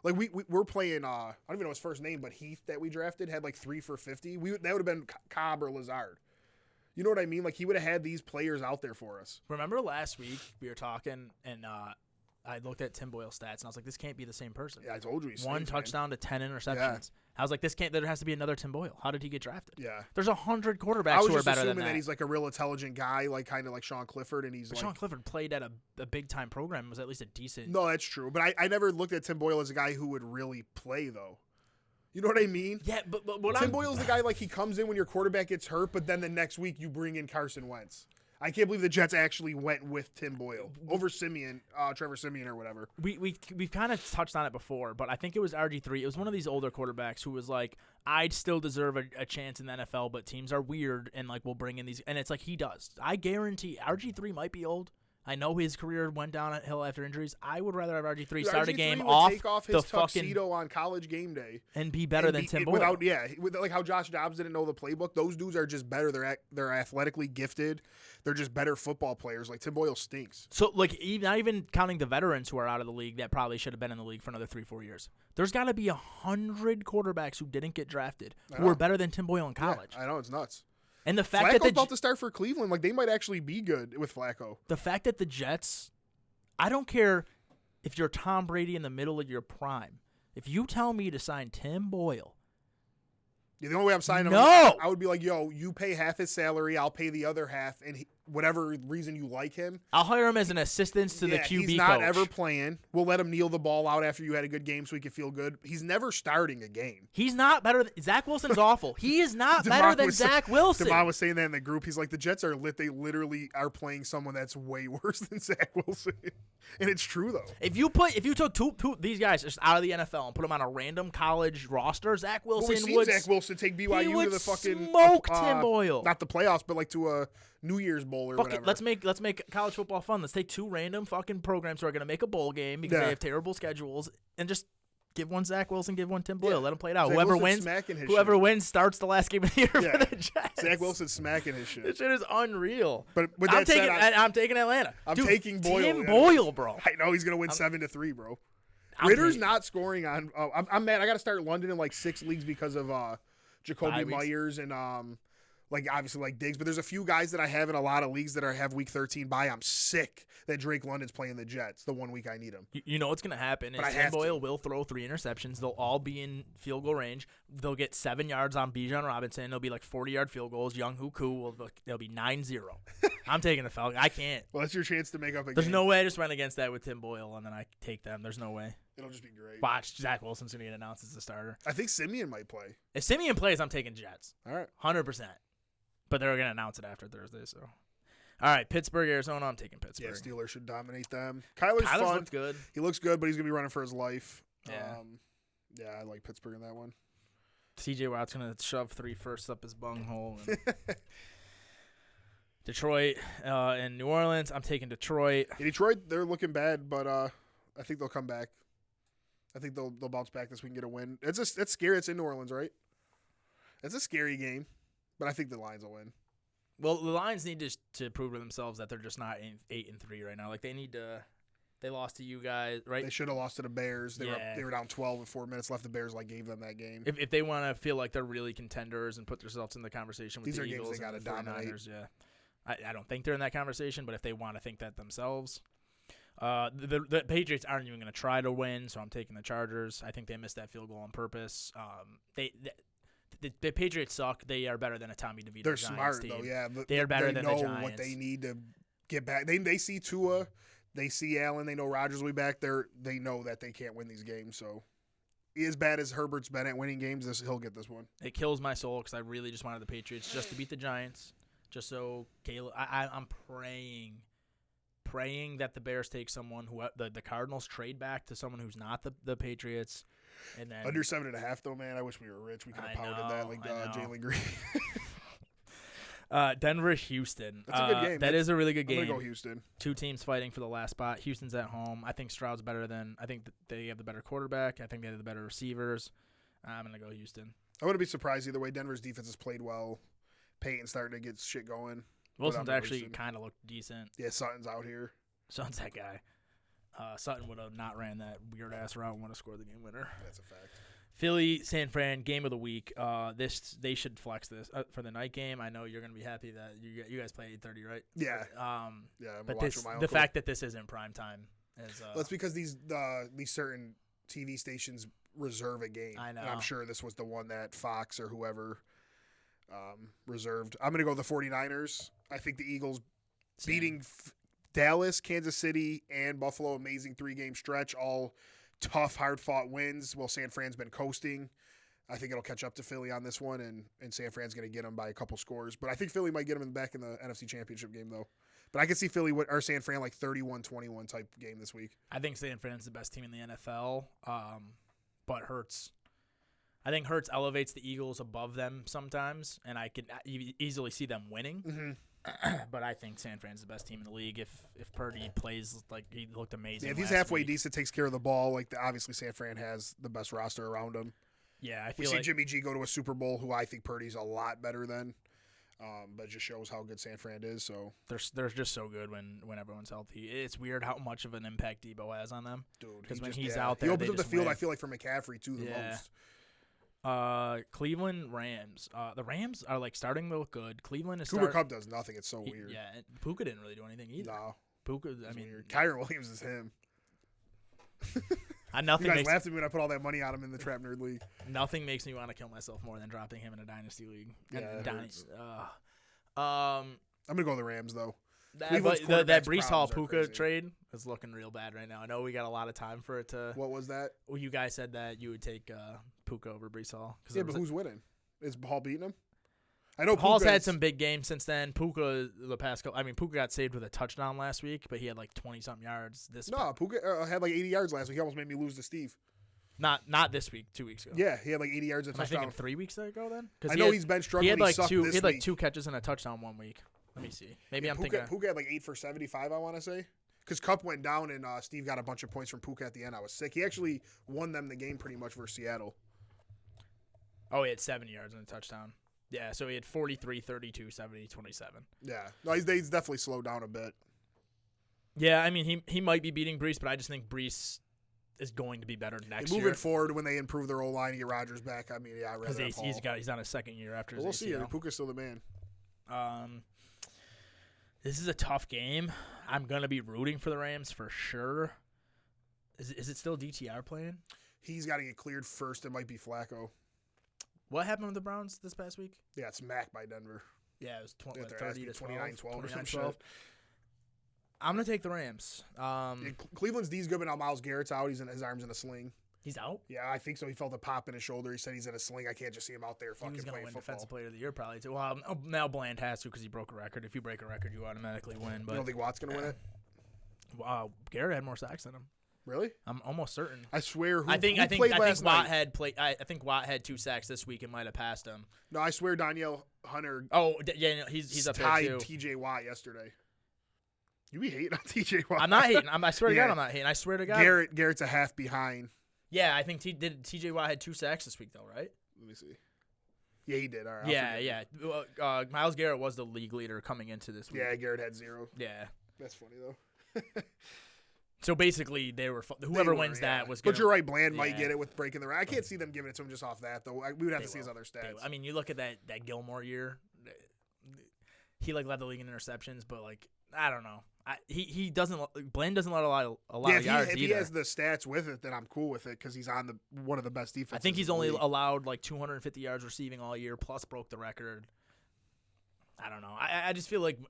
[SPEAKER 3] Like we're playing. I don't even know his first name, but Heath that we drafted had like 3 for 50. That would have been Cobb or Lazard. You know what I mean? Like he would have had these players out there for us.
[SPEAKER 2] Remember last week we were talking and I looked at Tim Boyle's stats and I was like, this can't be the same person.
[SPEAKER 3] Yeah, I told you.
[SPEAKER 2] 1 touchdown to 10 interceptions.
[SPEAKER 3] Yeah.
[SPEAKER 2] I was like, there has to be another Tim Boyle. How did he get drafted?
[SPEAKER 3] Yeah.
[SPEAKER 2] There's 100 quarterbacks who are better than that. I was just assuming that
[SPEAKER 3] he's like a real intelligent guy, like kind of like Sean Clifford, and he's
[SPEAKER 2] Sean Clifford played at a big time program and was at least a decent.
[SPEAKER 3] No, that's true. But I never looked at Tim Boyle as a guy who would really play though. You know what I mean?
[SPEAKER 2] Yeah, but
[SPEAKER 3] Tim Boyle's the guy like he comes in when your quarterback gets hurt, but then the next week you bring in Carson Wentz. I can't believe the Jets actually went with Tim Boyle over Trevor Siemian or whatever.
[SPEAKER 2] We've kind of touched on it before, but I think it was RG3. It was one of these older quarterbacks who was like, I'd still deserve a chance in the NFL, but teams are weird and like we'll bring in these, and it's like he does. I guarantee RG3 might be old. I know his career went downhill after injuries. I would rather have RG3 start
[SPEAKER 3] RG3
[SPEAKER 2] a game
[SPEAKER 3] would take
[SPEAKER 2] off
[SPEAKER 3] his
[SPEAKER 2] the fucking
[SPEAKER 3] tuxedo on College game day
[SPEAKER 2] and be better than Tim Boyle.
[SPEAKER 3] Like how Josh Dobbs didn't know the playbook. Those dudes are just better. They're athletically gifted. They're just better football players. Like Tim Boyle stinks.
[SPEAKER 2] So like not even counting the veterans who are out of the league that probably should have been in the league for another 3-4 years. There's got to be 100 quarterbacks who didn't get drafted who are better than Tim Boyle in college.
[SPEAKER 3] Yeah, I know, it's nuts.
[SPEAKER 2] And the fact
[SPEAKER 3] Flacco's
[SPEAKER 2] that
[SPEAKER 3] about to start for Cleveland, like they might actually be good with Flacco.
[SPEAKER 2] The fact that the Jets, I don't care if you're Tom Brady in the middle of your prime. If you tell me to sign Tim Boyle,
[SPEAKER 3] the only way I'm signing him,
[SPEAKER 2] no,
[SPEAKER 3] I would be like, yo, you pay half his salary, I'll pay the other half, and whatever reason you like him,
[SPEAKER 2] I'll hire him as an assistant to the QB coach.
[SPEAKER 3] He's not ever playing. We'll let him kneel the ball out after you had a good game so he can feel good. He's never starting a game.
[SPEAKER 2] He's not better than Zach Wilson's awful. He is not better than Zach Wilson.
[SPEAKER 3] Devon was saying that in the group. He's like, the Jets are lit. They literally are playing someone that's way worse than Zach Wilson. And it's true, though.
[SPEAKER 2] If you took two these guys just out of the NFL and put them on a random college roster, Zach Wilson would
[SPEAKER 3] Zach Wilson take BYU to the fucking
[SPEAKER 2] smoke Tim Boyle.
[SPEAKER 3] Not the playoffs, but like to a New Year's Bowl or whatever.
[SPEAKER 2] Let's make college football fun. Let's take two random fucking programs who are going to make a bowl game because they have terrible schedules, and just give one Zach Wilson, give one Tim Boyle. Yeah. Let them play it out. Whoever wins starts the last game of the year for the Jets.
[SPEAKER 3] Zach Wilson's smacking his shit.
[SPEAKER 2] This shit is unreal.
[SPEAKER 3] But with that said,
[SPEAKER 2] I'm taking Atlanta.
[SPEAKER 3] I'm taking Boyle.
[SPEAKER 2] Tim Boyle, bro.
[SPEAKER 3] I know he's going to win 7-3, bro. Ritter's not scoring on. I'm mad. I got to start London in like 6 leagues because of Jacoby Myers and like obviously like Diggs, but there's a few guys that I have in a lot of leagues that have week 13 bye. I'm sick that Drake London's playing the Jets the 1 week I need him.
[SPEAKER 2] You know what's going to happen is Tim Boyle will throw 3 interceptions. They'll all be in field goal range. They'll get 7 yards on Bijan Robinson. They'll be like 40-yard field goals. Young Huku, they'll be 9-0. I'm taking the Falcons. I can't.
[SPEAKER 3] Well, that's your chance to make up a
[SPEAKER 2] There's
[SPEAKER 3] game.
[SPEAKER 2] no way I just went against that with Tim Boyle, and then I take them. There's no way.
[SPEAKER 3] It'll just be great.
[SPEAKER 2] Watch, Zach Wilson's going to get announced as the starter.
[SPEAKER 3] I think Simeon might play.
[SPEAKER 2] If Simeon plays, I'm taking Jets.
[SPEAKER 3] All right.
[SPEAKER 2] 100%. But they're going to announce it after Thursday, so. All right, Pittsburgh, Arizona. I'm taking Pittsburgh.
[SPEAKER 3] Yeah, Steelers should dominate them. Kyler's fun.
[SPEAKER 2] Looks good.
[SPEAKER 3] He looks good, but he's going to be running for his life.
[SPEAKER 2] Yeah.
[SPEAKER 3] I like Pittsburgh in that one.
[SPEAKER 2] TJ Watt's going to shove 3 firsts up his bunghole. Detroit and New Orleans. I'm taking Detroit.
[SPEAKER 3] Yeah, Detroit, they're looking bad, but I think they'll come back. I think they'll bounce back this week and get a win. It's scary. It's in New Orleans, right? It's a scary game, but I think the Lions will win.
[SPEAKER 2] Well, the Lions need to prove to themselves that they're just not 8-3 right now. Like they need to. They lost to you guys, right?
[SPEAKER 3] They should have lost to the Bears. They were down 12 with 4 minutes left. The Bears gave them that game.
[SPEAKER 2] If they want to feel like they're really contenders and put themselves in the conversation with the Eagles
[SPEAKER 3] games they
[SPEAKER 2] and the
[SPEAKER 3] gotta
[SPEAKER 2] 49ers,
[SPEAKER 3] dominate.
[SPEAKER 2] I don't think they're in that conversation. But if they want to think that themselves, the Patriots aren't even going to try to win. So I'm taking the Chargers. I think they missed that field goal on purpose. The Patriots suck. They are better than a Tommy DeVito.
[SPEAKER 3] They're
[SPEAKER 2] Giants
[SPEAKER 3] smart
[SPEAKER 2] team.
[SPEAKER 3] though. Yeah,
[SPEAKER 2] they are better than the Giants.
[SPEAKER 3] They know what they need to get back. They see Tua, they see Allen. They know Rodgers will be back there. They know that they can't win these games. So, as bad as Herbert's been at winning games, he'll get this one.
[SPEAKER 2] It kills my soul because I really just wanted the Patriots just to beat the Giants, just so Caleb. I'm praying that the Bears take someone who the Cardinals trade back to someone who's not the Patriots. And then
[SPEAKER 3] under 7.5 though, man. I wish we were rich. We could have pounded that like Jalen Green.
[SPEAKER 2] Denver, Houston.
[SPEAKER 3] That's a good game.
[SPEAKER 2] That is a really good game.
[SPEAKER 3] I'm gonna go Houston.
[SPEAKER 2] 2 teams fighting for the last spot. Houston's at home. I think Stroud's better than. I think they have the better quarterback. I think they have the better receivers. I'm gonna go Houston.
[SPEAKER 3] I wouldn't be surprised either way. Denver's defense has played well. Peyton's starting to get shit going.
[SPEAKER 2] Wilson's actually kind of looked decent.
[SPEAKER 3] Yeah, Sutton's out here.
[SPEAKER 2] Sutton's that guy. Sutton would have not ran that weird-ass route and would have scored the game winner.
[SPEAKER 3] That's a fact.
[SPEAKER 2] Philly, San Fran, game of the week. They should flex this for the night game. I know you're going to be happy that you guys play 8:30, right?
[SPEAKER 3] Yeah.
[SPEAKER 2] But the fact that this isn't prime time is.
[SPEAKER 3] Well, it's because these certain TV stations reserve a game.
[SPEAKER 2] I know.
[SPEAKER 3] And I'm sure this was the one that Fox or whoever reserved. I'm going to go the 49ers. I think the Eagles beating Dallas, Kansas City, and Buffalo, amazing 3-game stretch, all tough, hard-fought wins. Well, San Fran's been coasting. I think it'll catch up to Philly on this one, and San Fran's going to get them by a couple scores. But I think Philly might get them back in the NFC Championship game, though. But I could see Philly or San Fran like 31-21 type game this week.
[SPEAKER 2] I think San Fran's the best team in the NFL, but Hurts. I think Hurts elevates the Eagles above them sometimes, and I can easily see them winning.
[SPEAKER 3] Mm-hmm.
[SPEAKER 2] But I think San Fran's the best team in the league. If Purdy plays like he looked amazing.
[SPEAKER 3] Yeah, if he's halfway decent, takes care of the ball, like obviously San Fran has the best roster around him.
[SPEAKER 2] Yeah, I
[SPEAKER 3] we
[SPEAKER 2] feel
[SPEAKER 3] see
[SPEAKER 2] like
[SPEAKER 3] Jimmy G go to a Super Bowl, who I think Purdy's a lot better than. But it just shows how good San Fran is. So
[SPEAKER 2] they're just so good when everyone's healthy. It's weird how much of an impact Debo has on them.
[SPEAKER 3] Dude,
[SPEAKER 2] because when he's out there,
[SPEAKER 3] he opens
[SPEAKER 2] up
[SPEAKER 3] the field.
[SPEAKER 2] win.
[SPEAKER 3] I feel like for McCaffrey too the most.
[SPEAKER 2] Cleveland Rams. The Rams are like starting to look good. Cleveland is.
[SPEAKER 3] Cooper Kupp does nothing. It's so weird.
[SPEAKER 2] Yeah, and Puka didn't really do anything either.
[SPEAKER 3] No,
[SPEAKER 2] Puka. I mean,
[SPEAKER 3] weird. Kyron Williams is him.
[SPEAKER 2] Nothing.
[SPEAKER 3] You guys laughed at me when I put all that money on him in the TrapNerd League.
[SPEAKER 2] Nothing makes me want to kill myself more than dropping him in a dynasty league.
[SPEAKER 3] Yeah,
[SPEAKER 2] I'm
[SPEAKER 3] gonna go the Rams though.
[SPEAKER 2] That Breece Hall Puka trade is looking real bad right now. I know we got a lot of time for it to.
[SPEAKER 3] What was that?
[SPEAKER 2] Well, you guys said that you would take Puka over Breece Hall.
[SPEAKER 3] Yeah, but who's winning? Is Hall beating him? I know
[SPEAKER 2] Hall's had some big games since then. Puka the past couple. I mean, Puka got saved with a touchdown last week, but he had like 20-something yards.
[SPEAKER 3] Puka had like 80 yards last week. He almost made me lose to Steve.
[SPEAKER 2] Not this week. 2 weeks ago.
[SPEAKER 3] Yeah, he had like 80 yards and a touchdown.
[SPEAKER 2] I think 3 weeks ago then.
[SPEAKER 3] I know he's been struggling.
[SPEAKER 2] He had like
[SPEAKER 3] two.
[SPEAKER 2] He had like 2 catches and a touchdown 1 week. Let me see. Maybe I'm thinking.
[SPEAKER 3] Puka had like 8 for 75. I want to say. Because Kupp went down and Steve got a bunch of points from Puka at the end. I was sick. He actually won them the game pretty much versus Seattle.
[SPEAKER 2] Oh, he had 70 yards and a touchdown. Yeah, so he had 43, 32, 70, 27.
[SPEAKER 3] Yeah. No, he's definitely slowed down a bit.
[SPEAKER 2] Yeah, I mean, he might be beating Breece, but I just think Breece is going to be better next year.
[SPEAKER 3] Moving forward, when they improve their O-line and get Rodgers back, I mean, yeah, I'd rather
[SPEAKER 2] he's on his second year after his
[SPEAKER 3] we'll
[SPEAKER 2] ACL.
[SPEAKER 3] see. I mean, Puka's still the man.
[SPEAKER 2] This is a tough game. I'm going to be rooting for the Rams for sure. Is it still DTR playing?
[SPEAKER 3] He's got to get cleared first. It might be Flacco.
[SPEAKER 2] What happened with the Browns this past week?
[SPEAKER 3] Yeah, it's Mac by Denver.
[SPEAKER 2] Yeah, it was 30 to
[SPEAKER 3] 29-12 or some
[SPEAKER 2] 29-12.
[SPEAKER 3] shit.
[SPEAKER 2] I'm going to take the Rams.
[SPEAKER 3] Cleveland's D's good, but now Myles Garrett's out. His arm's in a sling.
[SPEAKER 2] He's out?
[SPEAKER 3] Yeah, I think so. He felt a pop in his shoulder. He said he's in a sling. I can't just see him out there fucking playing football.
[SPEAKER 2] He was going to win Defensive Player of the Year probably too. Well, now Bland has to because he broke a record. If you break a record, you automatically win. But
[SPEAKER 3] you don't think Watt's going to win it?
[SPEAKER 2] Wow, Garrett had more sacks than him.
[SPEAKER 3] Really?
[SPEAKER 2] I'm almost certain.
[SPEAKER 3] I swear.
[SPEAKER 2] I think Watt had played. I think Watt had 2 sacks this week and might have passed him.
[SPEAKER 3] No, I swear Danielle Hunter.
[SPEAKER 2] Oh yeah, no, he's up there too.
[SPEAKER 3] Tied T.J. Watt yesterday. You be hating on T.J. Watt?
[SPEAKER 2] I'm not hating. I swear to God, I'm not hating. I swear to God.
[SPEAKER 3] Garrett's a half behind.
[SPEAKER 2] Yeah, I think T.J. Watt had 2 sacks this week though, right?
[SPEAKER 3] Let me see. Yeah, he did. All right.
[SPEAKER 2] Yeah. Myles Garrett was the league leader coming into this week.
[SPEAKER 3] Yeah, Garrett had 0.
[SPEAKER 2] Yeah.
[SPEAKER 3] That's funny though.
[SPEAKER 2] So basically, whoever wins that was going to.
[SPEAKER 3] But you're right, Bland might get it with breaking the record. I can't see them giving it to him just off that, though. We would have to see his other stats.
[SPEAKER 2] I mean, you look at that Gilmore year, he led the league in interceptions, but I don't know. Bland doesn't let a lot of yards either. If
[SPEAKER 3] he has the stats with it, then I'm cool with it because he's on one of the best defenses.
[SPEAKER 2] I think he's only allowed 250 yards receiving all year, plus broke the record. I don't know. I just feel like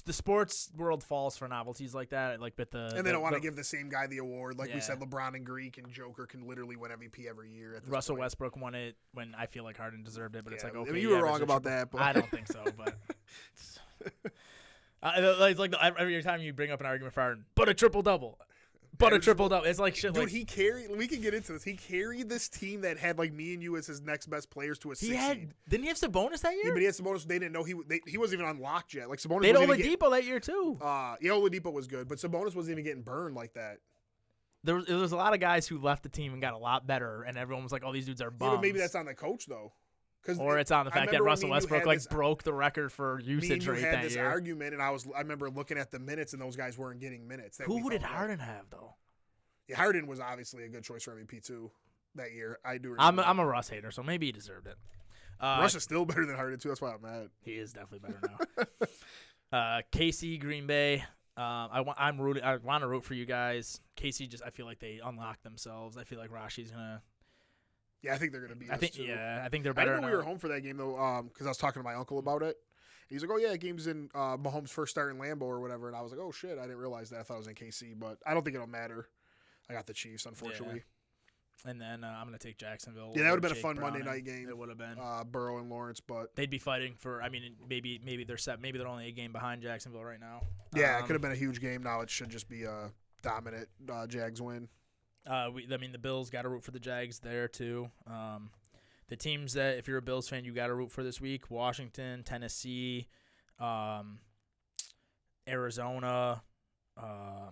[SPEAKER 2] the sports world falls for novelties like that. And
[SPEAKER 3] they don't want to give the same guy the award. We said, LeBron and Greek and Joker can literally win MVP every year.
[SPEAKER 2] Russell Westbrook won it when I feel like Harden deserved it, but it's okay.
[SPEAKER 3] You were wrong about that. But
[SPEAKER 2] I don't think so, but. Every time you bring up an argument for Harden, but a triple-double. It's like shit.
[SPEAKER 3] Dude, we can get into this. He carried this team that had me and you as his next best players to a 6 seed.
[SPEAKER 2] Didn't he have Sabonis that year?
[SPEAKER 3] Yeah, but he had Sabonis. They didn't know he wasn't even unlocked yet. Sabonis.
[SPEAKER 2] They had Oladipo that year too.
[SPEAKER 3] Oladipo was good, but Sabonis wasn't even getting burned like that.
[SPEAKER 2] There was a lot of guys who left the team and got a lot better, and everyone was like, "Oh, these dudes are bums."
[SPEAKER 3] Yeah, but maybe that's on the coach though.
[SPEAKER 2] Or it's on the fact that Russell Westbrook broke the record for usage rate that year.
[SPEAKER 3] We had this argument, and I remember looking at the minutes, and those guys weren't getting minutes.
[SPEAKER 2] Who did Harden have though?
[SPEAKER 3] Yeah, Harden was obviously a good choice for MVP too that year. I do. Remember
[SPEAKER 2] I'm a Russ hater, so maybe he deserved it.
[SPEAKER 3] Russ is still better than Harden too. That's why I'm mad.
[SPEAKER 2] He is definitely better now. KC, Green Bay. I want to root for you guys. KC I feel like they unlocked themselves. I feel like Rashi's gonna.
[SPEAKER 3] Yeah, I think they're gonna beat us too.
[SPEAKER 2] Yeah, I think they're better.
[SPEAKER 3] I didn't know we were home for that game though, because I was talking to my uncle about it. He's like, "Oh yeah, game's in Mahomes' first start in Lambeau or whatever," and I was like, "Oh shit, I didn't realize that. I thought it was in KC, but I don't think it'll matter." I got the Chiefs, unfortunately.
[SPEAKER 2] Yeah. And then I'm gonna take Jacksonville.
[SPEAKER 3] Yeah, that would have been a fun Monday night game.
[SPEAKER 2] It would have been
[SPEAKER 3] Burrow and Lawrence, but
[SPEAKER 2] they'd be fighting for. I mean, maybe they're set. Maybe they're only a game behind Jacksonville right now.
[SPEAKER 3] Yeah, it could have been a huge game. Now it should just be a dominant Jags win.
[SPEAKER 2] The Bills got to root for the Jags there too. The teams that, if you're a Bills fan, you got to root for this week: Washington, Tennessee, Arizona. I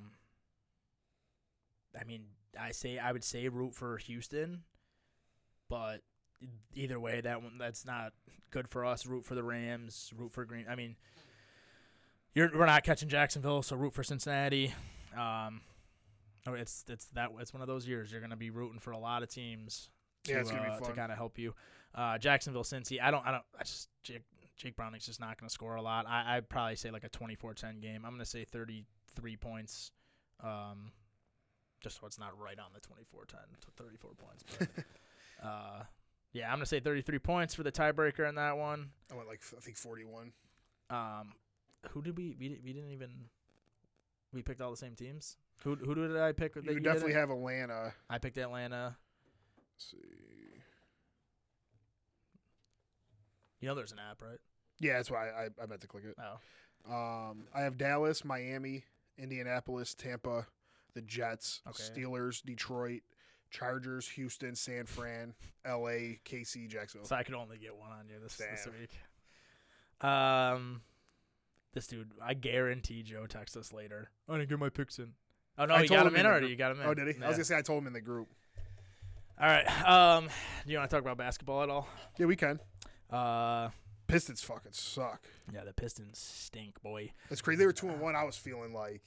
[SPEAKER 2] would say root for Houston, but either way, that's not good for us. Root for the Rams. Root for Green. I mean, we're not catching Jacksonville, so root for Cincinnati. It's one of those years you're gonna be rooting for a lot of teams
[SPEAKER 3] it's gonna be fun
[SPEAKER 2] to kind of help you. Jacksonville, Cincy. Jake Browning's just not gonna score a lot. I'd probably say like a 24-10 game. I'm gonna say 33 points. Just so it's not right on the 24-10 to 34 points. But, I'm gonna say 33 points for the tiebreaker in that one.
[SPEAKER 3] I went I think 41.
[SPEAKER 2] Who did we didn't even we picked all the same teams? Who did I pick?
[SPEAKER 3] You definitely have Atlanta.
[SPEAKER 2] I picked Atlanta.
[SPEAKER 3] Let's see.
[SPEAKER 2] There's an app, right?
[SPEAKER 3] Yeah, that's why I meant to click it.
[SPEAKER 2] Oh.
[SPEAKER 3] I have Dallas, Miami, Indianapolis, Tampa, the Jets, Steelers, Detroit, Chargers, Houston, San Fran, LA, KC, Jacksonville.
[SPEAKER 2] So I could only get one on you this week. This dude, I guarantee Joe texts us later. I didn't get my picks in. Oh, no, you got him in already. You got him in.
[SPEAKER 3] Oh, did he?
[SPEAKER 2] Yeah.
[SPEAKER 3] I was going to say I told him in the group.
[SPEAKER 2] All right. Do you want to talk about basketball at all?
[SPEAKER 3] Yeah, we can. Pistons fucking suck.
[SPEAKER 2] Yeah, the Pistons stink, boy.
[SPEAKER 3] It's crazy. They were 2-1. I was feeling like,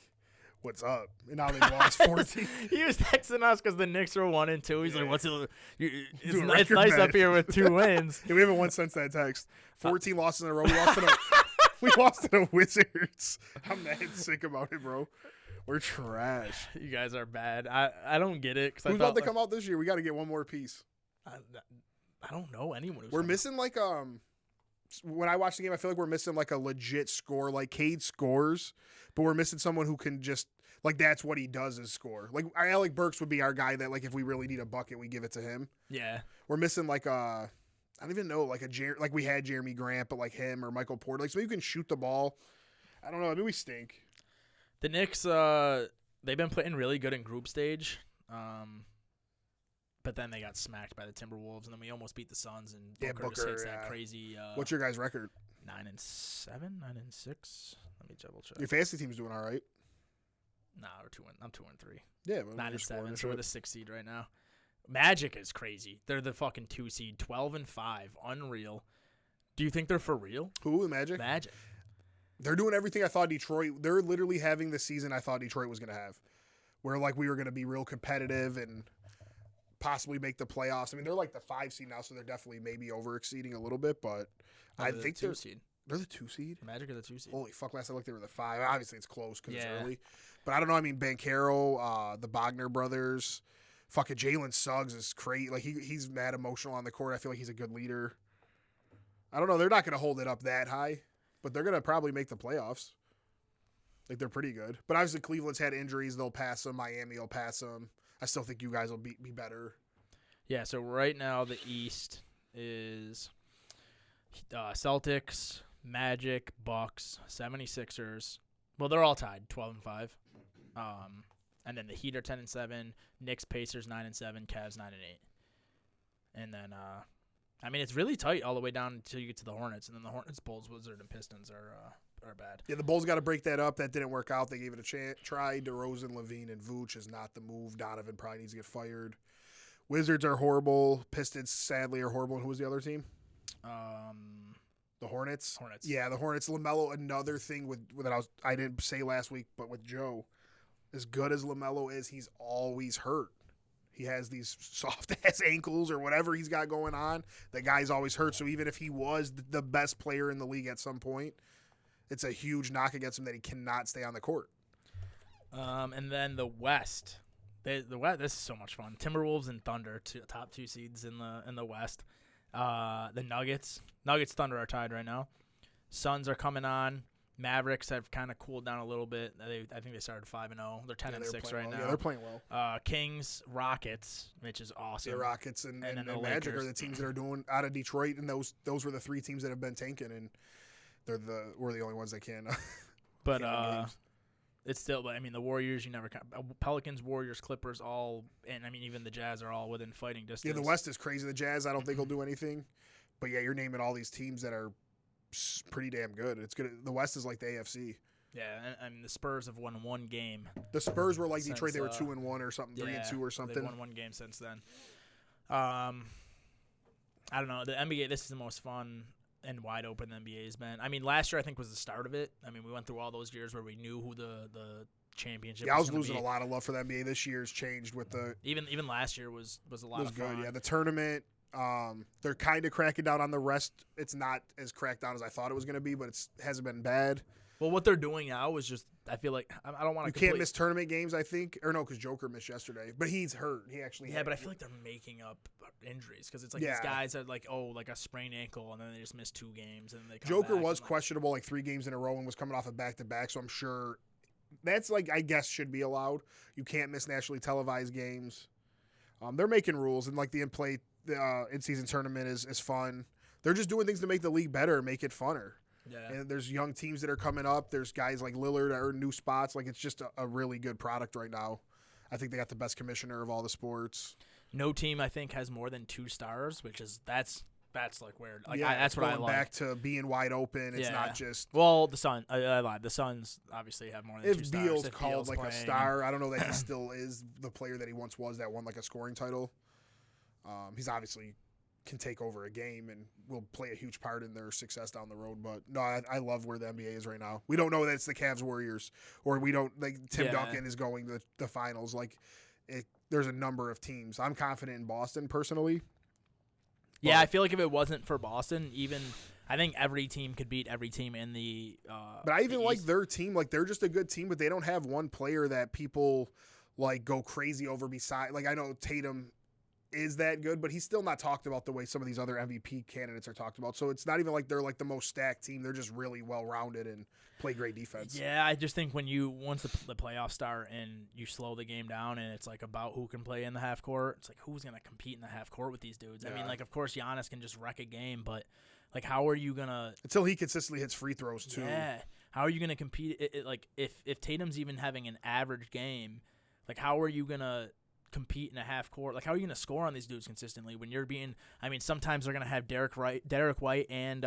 [SPEAKER 3] what's up? And now they lost 14.
[SPEAKER 2] He was texting us because the Knicks were 1-2. He's like, "What's it? It's
[SPEAKER 3] nice
[SPEAKER 2] up here with 2 wins."
[SPEAKER 3] Yeah, we haven't won since that text. 14 losses in a row. We lost to the Wizards. I'm mad sick about it, bro. We're trash.
[SPEAKER 2] You guys are bad. I don't get it.
[SPEAKER 3] Who's about to come out this year? We got to get one more piece.
[SPEAKER 2] I don't know anyone.
[SPEAKER 3] We're missing like when I watch the game, I feel like we're missing like a legit score. Like Cade scores, but we're missing someone who can just like that's what he does is score. Like Alec Burks would be our guy that like if we really need a bucket, we give it to him.
[SPEAKER 2] Yeah.
[SPEAKER 3] We're missing like I don't even know like like we had Jeremy Grant, but like him or Michael Porter. Like somebody who can shoot the ball. I don't know. I mean we stink.
[SPEAKER 2] The Knicks, they've been playing really good in group stage, but then they got smacked by the Timberwolves, and then we almost beat the Suns, and Booker just hits that crazy.
[SPEAKER 3] What's your guys' record?
[SPEAKER 2] 9-7, 9-6. Let me double check.
[SPEAKER 3] Your fantasy team's doing all right.
[SPEAKER 2] Nah, we're 2-3. I'm 2-3.
[SPEAKER 3] Yeah,
[SPEAKER 2] 9-7. So we're the 6th seed right now. Magic is crazy. They're the fucking 2 seed, 12-5, unreal. Do you think they're for real?
[SPEAKER 3] Who, the Magic?
[SPEAKER 2] Magic.
[SPEAKER 3] They're doing everything I thought Detroit. They're literally having the season I thought Detroit was going to have, where like we were going to be real competitive and possibly make the playoffs. I mean, they're like the 5 seed now, so they're definitely maybe over exceeding a little bit, but I think
[SPEAKER 2] they're the 2 seed.
[SPEAKER 3] They're the 2 seed.
[SPEAKER 2] Magic are the 2 seed.
[SPEAKER 3] Holy fuck! Last I looked, they were the 5. Obviously, it's close because it's early, but I don't know. I mean, Banchero, the Bogner brothers, fucking Jalen Suggs is crazy. Like he's mad emotional on the court. I feel like he's a good leader. I don't know. They're not going to hold it up that high. But they're going to probably make the playoffs. Like, they're pretty good. But obviously, Cleveland's had injuries. They'll pass them. Miami will pass them. I still think you guys will be better.
[SPEAKER 2] Yeah, so right now the East is Celtics, Magic, Bucks, 76ers. Well, they're all tied, 12-5. And then the Heat are 10-7. Knicks, Pacers, 9-7. Cavs, 9-8. And then I mean, it's really tight all the way down until you get to the Hornets, and then the Hornets, Bulls, Wizards, and Pistons are bad.
[SPEAKER 3] Yeah, the Bulls got to break that up. That didn't work out. They gave it a try. DeRozan, Levine, and Vooch is not the move. Donovan probably needs to get fired. Wizards are horrible. Pistons, sadly, are horrible. And who was the other team? The Hornets.
[SPEAKER 2] Hornets.
[SPEAKER 3] Yeah, the Hornets. LaMelo, another thing that I didn't say last week, but with Joe, as good as LaMelo is, he's always hurt. He has these soft-ass ankles or whatever he's got going on. The guy's always hurt, so even if he was the best player in the league at some point, it's a huge knock against him that he cannot stay on the court.
[SPEAKER 2] And then the West. The West. This is so much fun. Timberwolves and Thunder, top 2 seeds in the West. The Nuggets. Thunder are tied right now. Suns are coming on. Mavericks have kind of cooled down a little bit. I think they started 5-0. They're 10-6 right now.
[SPEAKER 3] Yeah, they're playing well.
[SPEAKER 2] Kings, Rockets, which is awesome.
[SPEAKER 3] Yeah, Rockets and
[SPEAKER 2] the
[SPEAKER 3] Magic
[SPEAKER 2] Lakers
[SPEAKER 3] are the teams that are doing out of Detroit, and those were the 3 teams that have been tanking, and we're the only ones that can.
[SPEAKER 2] But it's still. But I mean, the Warriors, you never. Pelicans, Warriors, Clippers, all, and I mean even the Jazz are all within fighting distance.
[SPEAKER 3] Yeah, the West is crazy. The Jazz, I don't think will do anything, but yeah, you're naming all these teams that are pretty damn good. It's good. The West is like the AFC.
[SPEAKER 2] Yeah, and the Spurs have won one game.
[SPEAKER 3] The Spurs were like
[SPEAKER 2] since,
[SPEAKER 3] Detroit; they were 2-1 or something, 3-2 or something.
[SPEAKER 2] They've won one game since then. I don't know. The NBA. This is the most fun and wide open the NBA has been. I mean, last year I think was the start of it. I mean, we went through all those years where we knew who the championship.
[SPEAKER 3] Yeah, I was losing a lot of love for the NBA. This year's changed with the
[SPEAKER 2] even last year was a lot of fun.
[SPEAKER 3] Good. Yeah, the tournament. They're kind of cracking down on the rest. It's not as cracked down as I thought it was going to be, but it hasn't been bad.
[SPEAKER 2] Well, what they're doing now is just, I feel like, I don't want to.
[SPEAKER 3] You can't miss tournament games, I think. Or no, because Joker missed yesterday. But he's hurt. He actually
[SPEAKER 2] but I feel like they're making up injuries because it's like these guys are like, like a sprained ankle, and then they just miss 2 games. And they come
[SPEAKER 3] Joker
[SPEAKER 2] back
[SPEAKER 3] was questionable like 3 games in a row and was coming off a back-to-back, so I'm sure that's like, I guess, should be allowed. You can't miss nationally televised games. They're making rules, and like the in-season tournament is fun. They're just doing things to make the league better, make it funner.
[SPEAKER 2] Yeah.
[SPEAKER 3] And there's young teams that are coming up. There's guys like Lillard that are in new spots. Like, it's just a really good product right now. I think they got the best commissioner of all the sports.
[SPEAKER 2] No team, I think, has more than 2 stars, which is that's like weird. Like that's what I like.
[SPEAKER 3] Back to being wide open. It's not just.
[SPEAKER 2] Well, the Sun. I lied. The Suns obviously have more than 2 stars.
[SPEAKER 3] Beal's called like a star, I don't know that he still is the player that he once was that won like a scoring title. He's obviously can take over a game and will play a huge part in their success down the road. But no, I love where the NBA is right now. We don't know that it's the Cavs Warriors, or we don't like Tim Duncan is going to the finals. Like, there's a number of teams. I'm confident in Boston personally.
[SPEAKER 2] Yeah, I feel like if it wasn't for Boston, I think every team could beat every team in the.
[SPEAKER 3] But I even like their team. Like, they're just a good team, but they don't have one player that people like go crazy over. Beside, like, I know Tatum is that good, but he's still not talked about the way some of these other MVP candidates are talked about. So it's not even like they're like the most stacked team. They're just really well-rounded and play great defense.
[SPEAKER 2] Yeah, I just think when once the playoffs start and you slow the game down and it's like about who can play in the half court, it's like who's going to compete in the half court with these dudes? Yeah. I mean, like, of course Giannis can just wreck a game, but like, how are you going to –
[SPEAKER 3] until he consistently hits free throws too.
[SPEAKER 2] Yeah. How are you going to compete? Like, if Tatum's even having an average game, like, how are you going to – compete in a half court? Like, how are you going to score on these dudes consistently when you're being? I mean, sometimes they're going to have Derek White and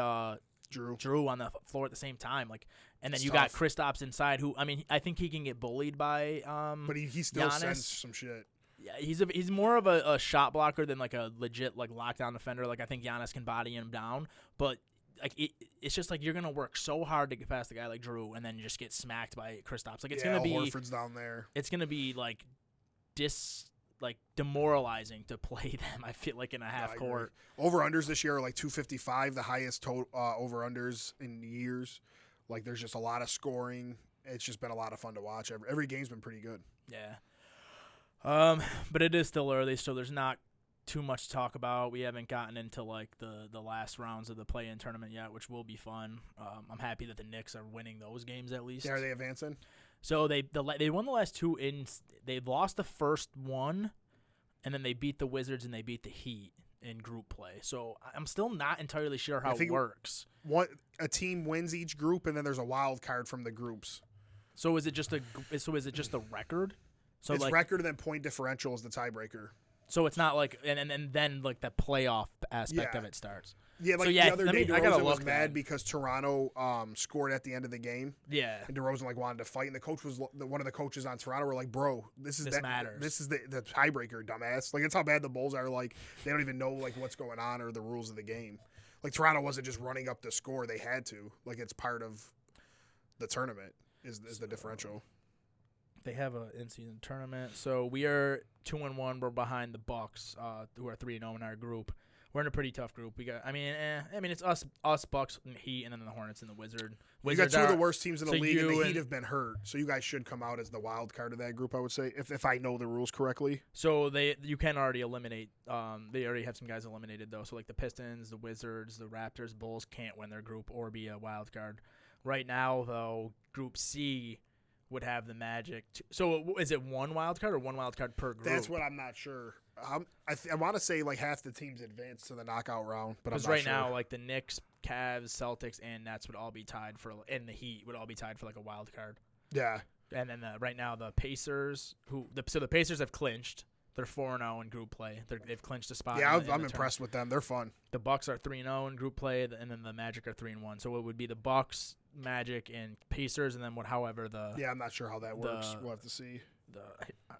[SPEAKER 2] Drew on the floor at the same time. Like, and then you got Kristaps inside, who, I mean, I think he can get bullied by. But he still sends some shit. Yeah, he's more of a shot blocker than like a legit like lockdown defender. Like, I think Giannis can body him down, but like it's just like you're gonna work so hard to get past a guy like Drew, and then you just get smacked by Kristaps. Like, it's gonna be
[SPEAKER 3] Horford's down there.
[SPEAKER 2] It's gonna be like demoralizing to play them, I feel like, in a half court.
[SPEAKER 3] Over-unders this year are like 255, the highest over-unders in years. Like, there's just a lot of scoring. It's just been a lot of fun to watch. Every game's been pretty good.
[SPEAKER 2] Yeah. But it is still early, so there's not too much to talk about. We haven't gotten into like the last rounds of the play-in tournament yet, which will be fun. I'm happy that the Knicks are winning those games at least.
[SPEAKER 3] Yeah, are they advancing?
[SPEAKER 2] So they won the last 2 they lost the first one, and then they beat the Wizards and they beat the Heat in group play. So I'm still not entirely sure how it works.
[SPEAKER 3] A team wins each group, and then there's a wild card from the groups.
[SPEAKER 2] So is it just the record? So
[SPEAKER 3] it's
[SPEAKER 2] like,
[SPEAKER 3] record and then point differential is the tiebreaker.
[SPEAKER 2] So it's not like and then like the playoff aspect of it starts.
[SPEAKER 3] Yeah, like the other day, DeRozan was mad because Toronto scored at the end of the game.
[SPEAKER 2] Yeah,
[SPEAKER 3] and DeRozan like wanted to fight, and the coach was one of the coaches on Toronto were like, "Bro, this matters. This is the tiebreaker, dumbass." Like, that's how bad the Bulls are. Like, they don't even know like what's going on or the rules of the game. Like, Toronto wasn't just running up the score; they had to. Like, it's part of the tournament is the differential.
[SPEAKER 2] They have an in-season tournament, so we are 2-1. We're behind the Bucks, who are 3-0 in our group. We're in a pretty tough group. We got, I mean, it's us, Bucks, and Heat, and then the Hornets and the Wizards.
[SPEAKER 3] You got 2 of the worst teams in the league, and the Heat have been hurt. So you guys should come out as the wild card of that group, I would say, if I know the rules correctly.
[SPEAKER 2] So you can already eliminate. They already have some guys eliminated though. So like the Pistons, the Wizards, the Raptors, Bulls can't win their group or be a wild card. Right now, though, Group C would have the Magic. So is it 1 wild card or 1 wild card per group?
[SPEAKER 3] That's what I'm not sure. I want to say like half the teams advance to the knockout round, but I'm not
[SPEAKER 2] right
[SPEAKER 3] sure.
[SPEAKER 2] Now, like the Knicks, Cavs, Celtics, and Nets would all be tied and the Heat would all be tied for like a wild card.
[SPEAKER 3] Yeah.
[SPEAKER 2] And then right now the Pacers, so the Pacers have clinched. They're 4-0 in group play. They've clinched a spot.
[SPEAKER 3] Yeah, I'm impressed with them. They're fun.
[SPEAKER 2] The Bucks are 3-0 in group play, and then the Magic are 3-1. So it would be the Bucks, Magic and Pacers, and then however the
[SPEAKER 3] Yeah, I'm not sure how that works. We'll have to see.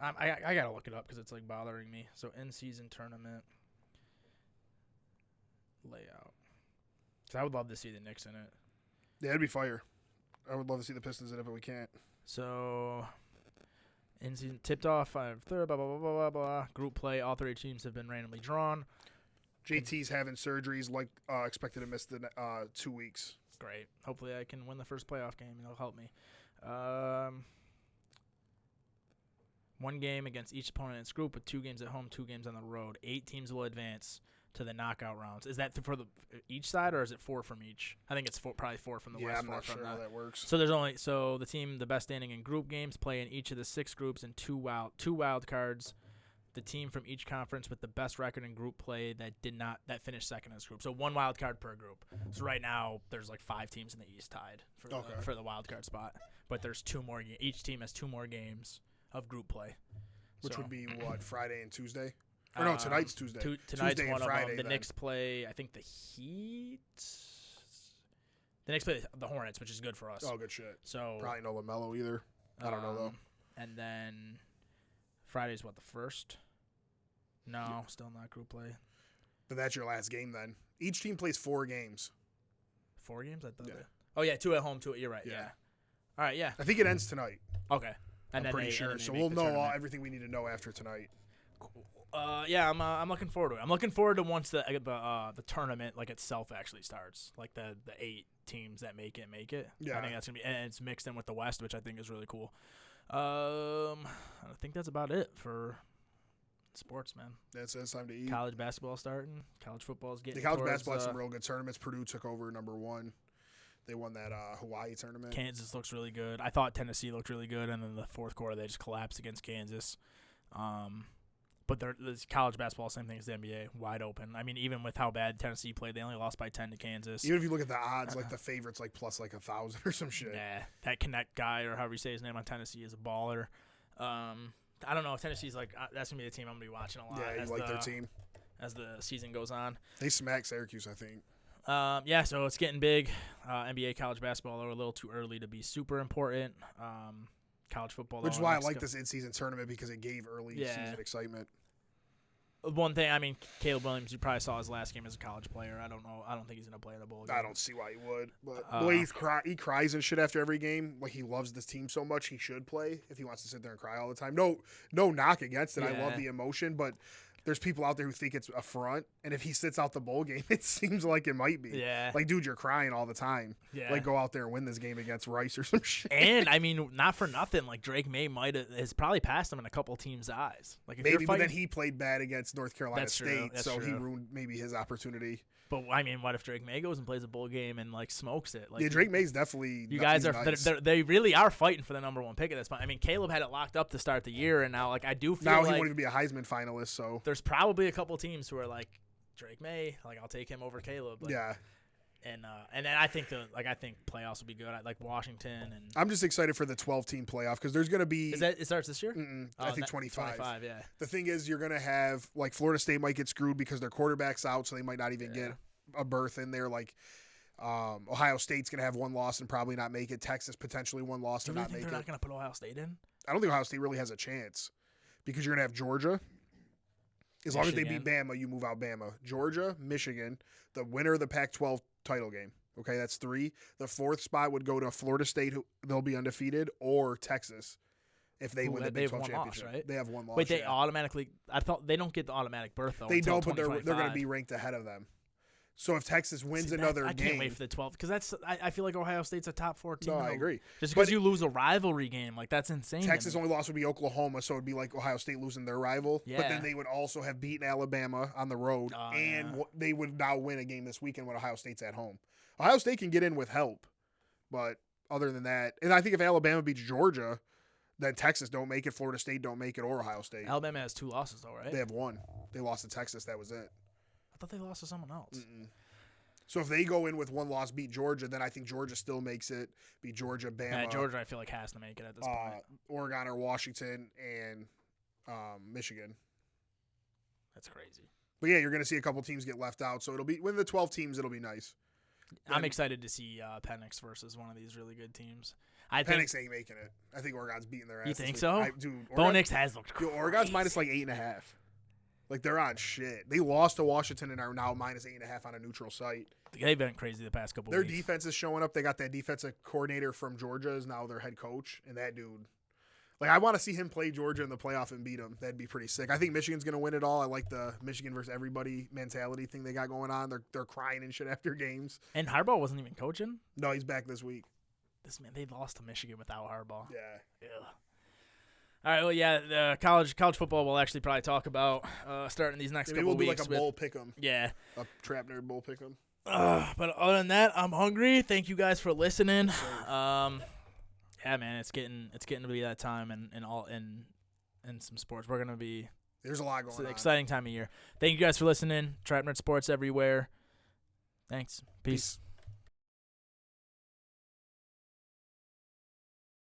[SPEAKER 2] I gotta look it up because it's like bothering me. So in-season tournament layout. So I would love to see the Knicks in it.
[SPEAKER 3] Yeah, it'd be fire. I would love to see the Pistons in it, but we can't.
[SPEAKER 2] So in-season tipped off 5/3, blah blah blah blah blah blah. Group play. All 3 teams have been randomly drawn.
[SPEAKER 3] JT's having surgeries, expected to miss the 2 weeks.
[SPEAKER 2] Great. Hopefully I can win the first playoff game and it'll help me. 1 game against each opponent in its group with 2 games at home, 2 games on the road. 8 teams will advance to the knockout rounds. Is that for each side or is it 4 from each? I think it's probably 4 from the West.
[SPEAKER 3] Yeah, I'm not sure how that works.
[SPEAKER 2] So the team, the best standing in group games, play in each of the 6 groups and 2 wild cards. The team from each conference with the best record in group play that finished second in this group. So 1 wild card per group. So right now there's 5 teams in the East tied for the wild card spot. But there's 2 more. Each team has 2 more games of group play.
[SPEAKER 3] Which would be what, Friday and Tuesday? Or no, tonight's Tuesday.
[SPEAKER 2] Tonight's
[SPEAKER 3] Tuesday
[SPEAKER 2] one
[SPEAKER 3] and Friday.
[SPEAKER 2] Of them. The Knicks play, I think, the Heat. The Knicks play the Hornets, which is good for us.
[SPEAKER 3] Oh, good shit.
[SPEAKER 2] So
[SPEAKER 3] probably no LaMelo either. I don't know though.
[SPEAKER 2] And then Friday's what, the first? No, yeah. Still not group play.
[SPEAKER 3] But that's your last game then. Each team plays 4 games.
[SPEAKER 2] 4 games? I thought. Yeah. Oh yeah, 2 at home, 2 at. You're right. Yeah. All right. Yeah.
[SPEAKER 3] I think it ends tonight.
[SPEAKER 2] Okay.
[SPEAKER 3] I'm pretty sure. So we'll know everything we need to know after tonight.
[SPEAKER 2] Cool. Yeah, I'm looking forward to it. I'm looking forward to once the tournament itself actually starts. Like the 8 teams that make it. Yeah. I think that's gonna be, and it's mixed in with the West, which I think is really cool. I think that's about it for sports, man.
[SPEAKER 3] It's time to eat.
[SPEAKER 2] College basketball starting. College football is getting.
[SPEAKER 3] The college basketball had some real good tournaments. Purdue took over number 1. They won that Hawaii tournament.
[SPEAKER 2] Kansas looks really good. I thought Tennessee looked really good, and then the fourth quarter they just collapsed against Kansas. But this college basketball, same thing as the NBA, wide open. I mean, even with how bad Tennessee played, they only lost by 10 to Kansas.
[SPEAKER 3] Even if you look at the odds, the favorites plus 1,000 or some shit.
[SPEAKER 2] Yeah, that Connect guy or however you say his name on Tennessee is a baller. I don't know if Tennessee's that's gonna be the team I'm gonna be watching a lot.
[SPEAKER 3] Yeah, you like their team
[SPEAKER 2] as the season goes on.
[SPEAKER 3] They smacked Syracuse, I think.
[SPEAKER 2] Yeah, so it's getting big. NBA college basketball are a little too early to be super important. College football,
[SPEAKER 3] which is why I like this in-season tournament because it gave early season excitement.
[SPEAKER 2] One thing, I mean, Caleb Williams, you probably saw his last game as a college player. I don't know. I don't think he's going to play in a bowl game.
[SPEAKER 3] I don't see why he would. But the way he cries and shit after every game, he loves this team so much, he should play if he wants to sit there and cry all the time. No knock against it. Yeah. I love the emotion, but there's people out there who think it's a front, and if he sits out the bowl game, it seems like it might be.
[SPEAKER 2] Yeah.
[SPEAKER 3] Dude, you're crying all the time.
[SPEAKER 2] Yeah.
[SPEAKER 3] Go out there and win this game against Rice or some shit.
[SPEAKER 2] And, I mean, not for nothing, Drake May has probably passed him in a couple teams' eyes.
[SPEAKER 3] Maybe, but then he played bad against North Carolina State, so he ruined maybe his opportunity.
[SPEAKER 2] But, I mean, what if Drake May goes and plays a bowl game and, smokes it?
[SPEAKER 3] Yeah, Drake May's definitely
[SPEAKER 2] You guys are
[SPEAKER 3] nice.
[SPEAKER 2] They really are fighting for the number 1 pick at this point. I mean, Caleb had it locked up to start the year, and now, I do feel
[SPEAKER 3] now he won't even be a Heisman finalist, so.
[SPEAKER 2] There's probably a couple teams who are Drake May, I'll take him over Caleb.
[SPEAKER 3] Yeah.
[SPEAKER 2] And then I think playoffs will be good. I like Washington and.
[SPEAKER 3] I'm just excited for the 12-team playoff because there's going to be.
[SPEAKER 2] It starts this year?
[SPEAKER 3] I think 25.
[SPEAKER 2] 25, yeah.
[SPEAKER 3] The thing is, you're going to have Florida State might get screwed because their quarterback's out, so they might not even get a berth in there. Ohio State's going to have 1 loss and probably not make it. Texas potentially 1 loss and not make it.
[SPEAKER 2] They're not going to put Ohio State in?
[SPEAKER 3] I don't think Ohio State really has a chance because you're going to have Georgia. As long as they beat Bama, you move out Bama. Georgia, Michigan, the winner of the Pac-12 title game. Okay, that's 3. The 4th spot would go to Florida State, who they'll be undefeated, or Texas if they win the Big 12 championship.
[SPEAKER 2] Loss, right?
[SPEAKER 3] They have 1 loss.
[SPEAKER 2] Wait, they automatically – I thought they don't get the automatic berth, though.
[SPEAKER 3] They don't, but they're going to be ranked ahead of them. So if Texas wins another game,
[SPEAKER 2] I can't wait for the 12th because I feel like Ohio State's a top 4 team.
[SPEAKER 3] No, I agree.
[SPEAKER 2] Just because you lose a rivalry game, that's insane.
[SPEAKER 3] Texas' only loss would be Oklahoma, so it'd be like Ohio State losing their rival. Yeah. But then they would also have beaten Alabama on the road, and they would now win a game this weekend when Ohio State's at home. Ohio State can get in with help, but other than that, and I think if Alabama beats Georgia, then Texas don't make it, Florida State don't make it, or Ohio State.
[SPEAKER 2] Alabama has 2 losses though, right?
[SPEAKER 3] They have 1. They lost to Texas. That was it.
[SPEAKER 2] I thought they lost to someone else.
[SPEAKER 3] So if they go in with 1 loss, beat Georgia, then I think Georgia still makes it. Beat Georgia, Bama.
[SPEAKER 2] Yeah, Georgia, I feel like has to make it at this point.
[SPEAKER 3] Oregon or Washington and Michigan.
[SPEAKER 2] That's crazy.
[SPEAKER 3] But yeah, you're going to see a couple teams get left out. So it'll be when the 12 teams, it'll be nice.
[SPEAKER 2] I'm excited to see Penix versus one of these really good teams.
[SPEAKER 3] Penix ain't making it. I think Oregon's beating their ass.
[SPEAKER 2] You think so?
[SPEAKER 3] Dude,
[SPEAKER 2] Bo Nix has looked crazy.
[SPEAKER 3] Oregon's minus like 8.5. Like, they're on shit. They lost to Washington and are now minus 8.5 on a neutral site.
[SPEAKER 2] They've been crazy the past couple
[SPEAKER 3] Their
[SPEAKER 2] weeks.
[SPEAKER 3] defense is showing up. They got that defensive coordinator from Georgia is now their head coach, and that dude. Like, I want to see him play Georgia in the playoff and beat them. That'd be pretty sick. I think Michigan's going to win it all. I like the Michigan versus everybody mentality thing they got going on. They're crying and shit after games.
[SPEAKER 2] And Harbaugh wasn't even coaching?
[SPEAKER 3] No, he's back this week.
[SPEAKER 2] They lost to Michigan without Harbaugh.
[SPEAKER 3] Yeah.
[SPEAKER 2] Ugh. All right, well, the college football we'll actually probably talk about starting these next couple
[SPEAKER 3] we'll
[SPEAKER 2] weeks.
[SPEAKER 3] Do like a bowl pick'em.
[SPEAKER 2] Yeah.
[SPEAKER 3] A TrapNerd bowl pick'em.
[SPEAKER 2] But other than that, I'm hungry. Thank you guys for listening. Yeah, man, it's getting to be that time and some sports. We're gonna be.
[SPEAKER 3] There's a lot going on.
[SPEAKER 2] It's an exciting time of year. Thank you guys for listening. TrapNerd Sports everywhere. Thanks. Peace.